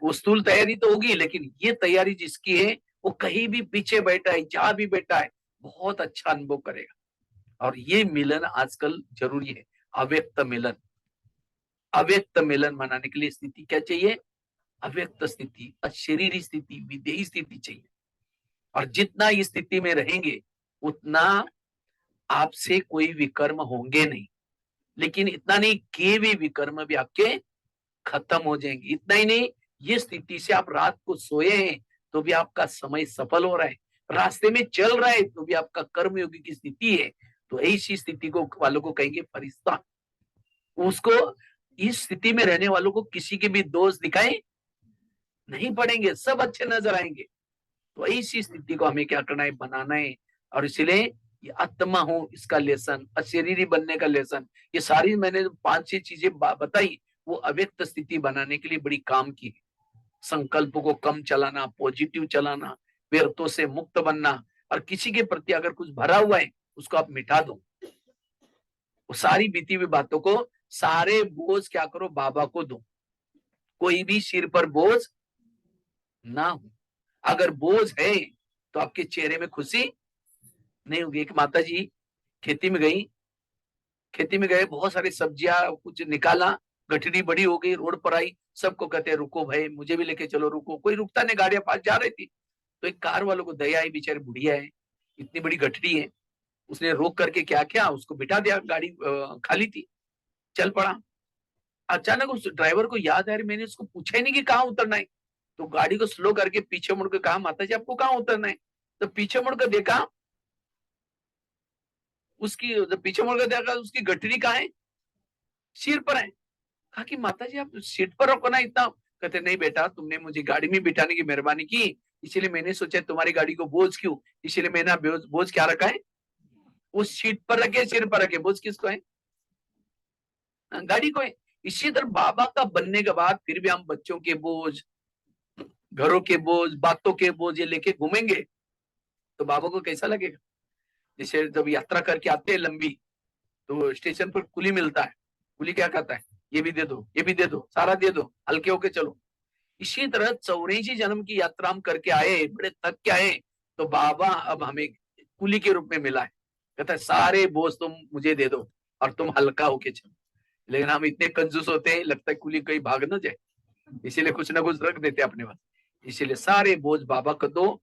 वो स्थूल तैयारी तो होगी, लेकिन ये तैयारी जिसकी है वो कहीं भी पीछे बैठा है, जहां भी बैठा है, बहुत अच्छा अनुभव करेगा। और ये मिलन आजकल जरूरी है, अव्यक्त मिलन। अव्यक्त मिलन मनाने के लिए स्थिति क्या चाहिए? अव्यक्त स्थिति, अशरीरी स्थिति, विधेयी स्थिति चाहिए। और जितना इस स्थिति में रहेंगे उतना आपसे कोई विकर्म होंगे नहीं। लेकिन इतना नहीं, किए भी विकर्म भी आपके खत्म हो जाएंगे। इतना ही नहीं, ये स्थिति से आप रात को सोए हैं तो भी आपका समय सफल हो रहा है, रास्ते में चल रहा है तो भी आपका कर्मयोगी की स्थिति है। तो ऐसी स्थिति को वालों को कहेंगे फरिश्ता। उसको इस स्थिति में रहने वालों को किसी के भी दोष दिखाई नहीं पड़ेंगे, सब अच्छे नजर आएंगे। तो ऐसी स्थिति को हमें क्या करना है? बनाना है। और इसलिए ये आत्मा हो इसका लेसन, अशरीरी बनने का लेसन, ये सारी मैंने 5-6 चीजें बताई, वो अव्यक्त स्थिति बनाने के लिए बड़ी काम की है। संकल्प को कम चलाना, पॉजिटिव चलाना, व्यर्थों से मुक्त बनना, और किसी के प्रति अगर कुछ भरा हुआ है उसको आप मिटा दो। वो सारी बीती हुई बातों को, सारे बोझ क्या करो? बाबा को दो। कोई भी सिर पर बोझ ना हो। अगर बोझ है तो आपके चेहरे में खुशी नहीं होगी। एक माता जी खेती में गई, खेती में गए, बहुत सारी सब्जियां कुछ निकाला, गठरी बड़ी हो गई, रोड पर आई, सबको कहते रुको भाई, मुझे भी लेके चलो। रुको, कोई रुकता नहीं, गाड़ियां पास जा रही थी। तो एक कार वालों को दया आई, बेचारी बुढ़िया है, इतनी बड़ी गठरी है, उसने रोक करके क्या किया, उसको बिठा दिया। गाड़ी खाली थी, चल पड़ा। अचानक उस ड्राइवर को याद आया, मैंने उसको पूछा ही नहीं कि कहाँ उतरना है। तो गाड़ी को स्लो करके पीछे मुड़कर कहा, माता जी आपको कहाँ उतरना है? तो पीछे मुड़कर देखा, पीछे मुड़कर देखा उसकी गठरी कहाँ है? सिर पर है। कहा कि माता जी आप सीट पर रखो ना इतना। कहते नहीं बेटा, तुमने मुझे गाड़ी में बिठाने की मेहरबानी की, इसीलिए मैंने सोचा तुम्हारी गाड़ी को बोझ क्यों, इसीलिए मैंने बोझ क्या रखा है? उस सीट पर रखे, सिर पर रखे। बोझ किसको है? गाड़ी को है। इसी तरह बाबा का बनने के बाद फिर भी हम बच्चों के बोझ, घरों के बोझ, बातों के बोझ ये लेके घूमेंगे तो बाबा को कैसा लगेगा? जैसे जब यात्रा करके आते हैं लंबी, तो स्टेशन पर कुली मिलता है, कुली क्या कहता है? ये भी दे दो, ये भी दे दो, सारा दे दो, हल्के होके चलो। इसी तरह 84 जन्म की यात्रा हम करके आए, बड़े थक के आए, तो बाबा अब हमें कुली के रूप में मिला है। कहता है सारे बोझ तुम मुझे दे दो और तुम हल्का होके चलो। लेकिन हम इतने कंजूस होते हैं, लगता है कुली कहीं भाग ना जाए, इसीलिए कुछ ना कुछ रख देते अपने पास। इसीलिए सारे बोझ बाबा को दो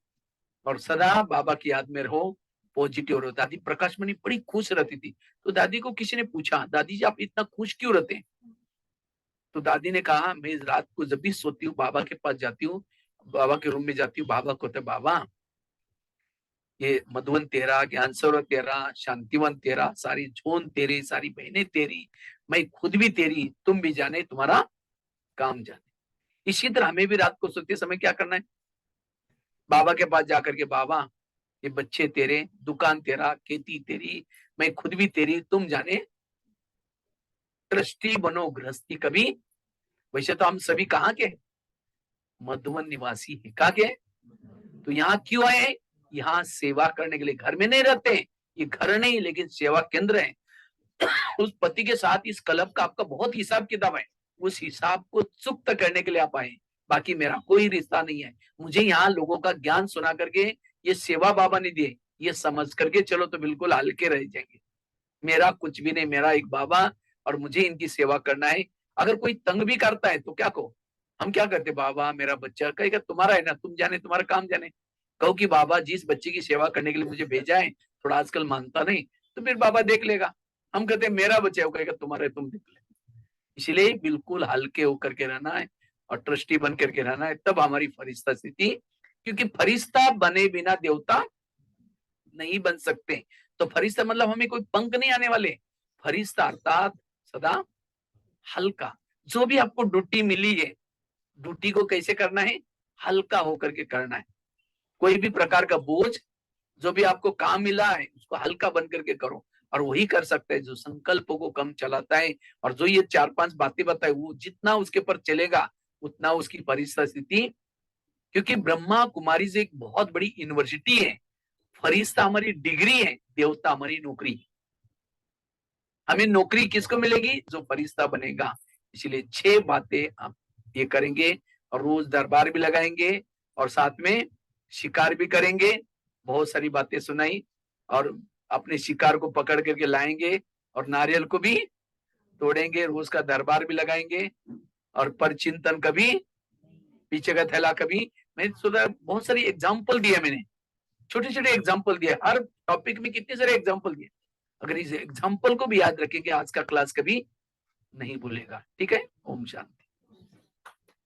और सदा बाबा की याद में रहो, पॉजिटिव रहो। दादी प्रकाशमणि बड़ी खुश रहती थी। तो दादी को किसी ने पूछा, दादी जी आप इतना खुश क्यों रहते हैं? तो दादी ने कहा, मैं रात को जब भी सोती हूँ बाबा के पास जाती हूँ, बाबा के रूम में जाती हूँ, बाबा को, बाबा ये मधुवन तेरा, ज्ञान सरोवर तेरा, शांतिवन तेरा, सारी झोन तेरी, सारी बहनें तेरी, मैं खुद भी तेरी, तुम भी जाने, तुम्हारा काम जाने। इसी तरह हमें भी रात को सोते समय क्या करना है? बाबा के पास जाकर के, बाबा ये बच्चे तेरे, दुकान तेरा, खेती तेरी, मैं खुद भी तेरी, तुम जाने ट्रस्टी बनो, गृहस्थी कभी। वैसे तो हम सभी कहाँ के, मधुवन निवासी है, कहाँ के, तो यहाँ क्यों आए, यहाँ सेवा करने के लिए। घर में नहीं रहते, ये घर नहीं लेकिन सेवा केंद्र है। उस पति के साथ इस क्लब का आपका बहुत हिसाब किताब है, उस हिसाब को चुकता करने के लिए आप आए। बाकी मेरा कोई रिश्ता नहीं है। मुझे यहाँ लोगों का ज्ञान सुना करके ये सेवा बाबा ने दिए, ये समझ करके चलो तो बिल्कुल हल्के रह जाएंगे। मेरा कुछ भी नहीं, मेरा एक बाबा और मुझे इनकी सेवा करना है। अगर कोई तंग भी करता है तो क्या कहो, हम क्या करते, बाबा मेरा बच्चा, कहेगा तुम्हारा है ना, तुम जाने, तुम्हारा काम जाने। कहो कि बाबा जिस बच्चे की सेवा करने के लिए मुझे भेजा है, थोड़ा आजकल मानता नहीं, तो फिर बाबा देख लेगा। हम कहते हैं मेरा बच्चा है, वो कहेगा तुम्हारा है, तुम देख ले। इसलिए बिल्कुल हल्के होकर के रहना है और ट्रस्टी बन करके रहना है, तब हमारी फरिश्ता स्थिति। क्योंकि फरिश्ता बने बिना देवता नहीं बन सकते। तो फरिश्ता मतलब हमें कोई पंख नहीं आने वाले। फरिश्ता अर्थात सदा हल्का। जो भी आपको ड्यूटी मिली है, ड्यूटी को कैसे करना है, हल्का होकर के करना है। कोई भी प्रकार का बोझ, जो भी आपको काम मिला है उसको हल्का बन करके करो। और वही कर सकता है जो संकल्पों को कम चलाता है। और जो ये 4-5 बातें बताए, वो जितना उसके पर चलेगा उतना उसकी परिस्थिति। क्योंकि ब्रह्मा कुमारी से एक बहुत बड़ी यूनिवर्सिटी है। फरिश्ता हमारी डिग्री है, देवता हमारी नौकरी। हमें नौकरी किसको मिलेगी, जो फरिश्ता बनेगा। इसलिए 6 बातें आप ये करेंगे और रोज दरबार भी लगाएंगे और साथ में शिकार भी करेंगे। बहुत सारी बातें सुनाई, और अपने शिकार को पकड़ करके लाएंगे और नारियल को भी तोड़ेंगे, रोज का दरबार भी लगाएंगे और पर चिंतन कभी, पीछे का थैला कभी। मैं सुधा बहुत सारी एग्जाम्पल दिए, मैंने छोटे छोटे एग्जाम्पल दिए, हर टॉपिक में कितने सारे एग्जाम्पल दिए। अगर इस एग्जाम्पल को भी याद रखेंगे, आज का क्लास कभी नहीं भूलेगा। ठीक है, ओम शांति।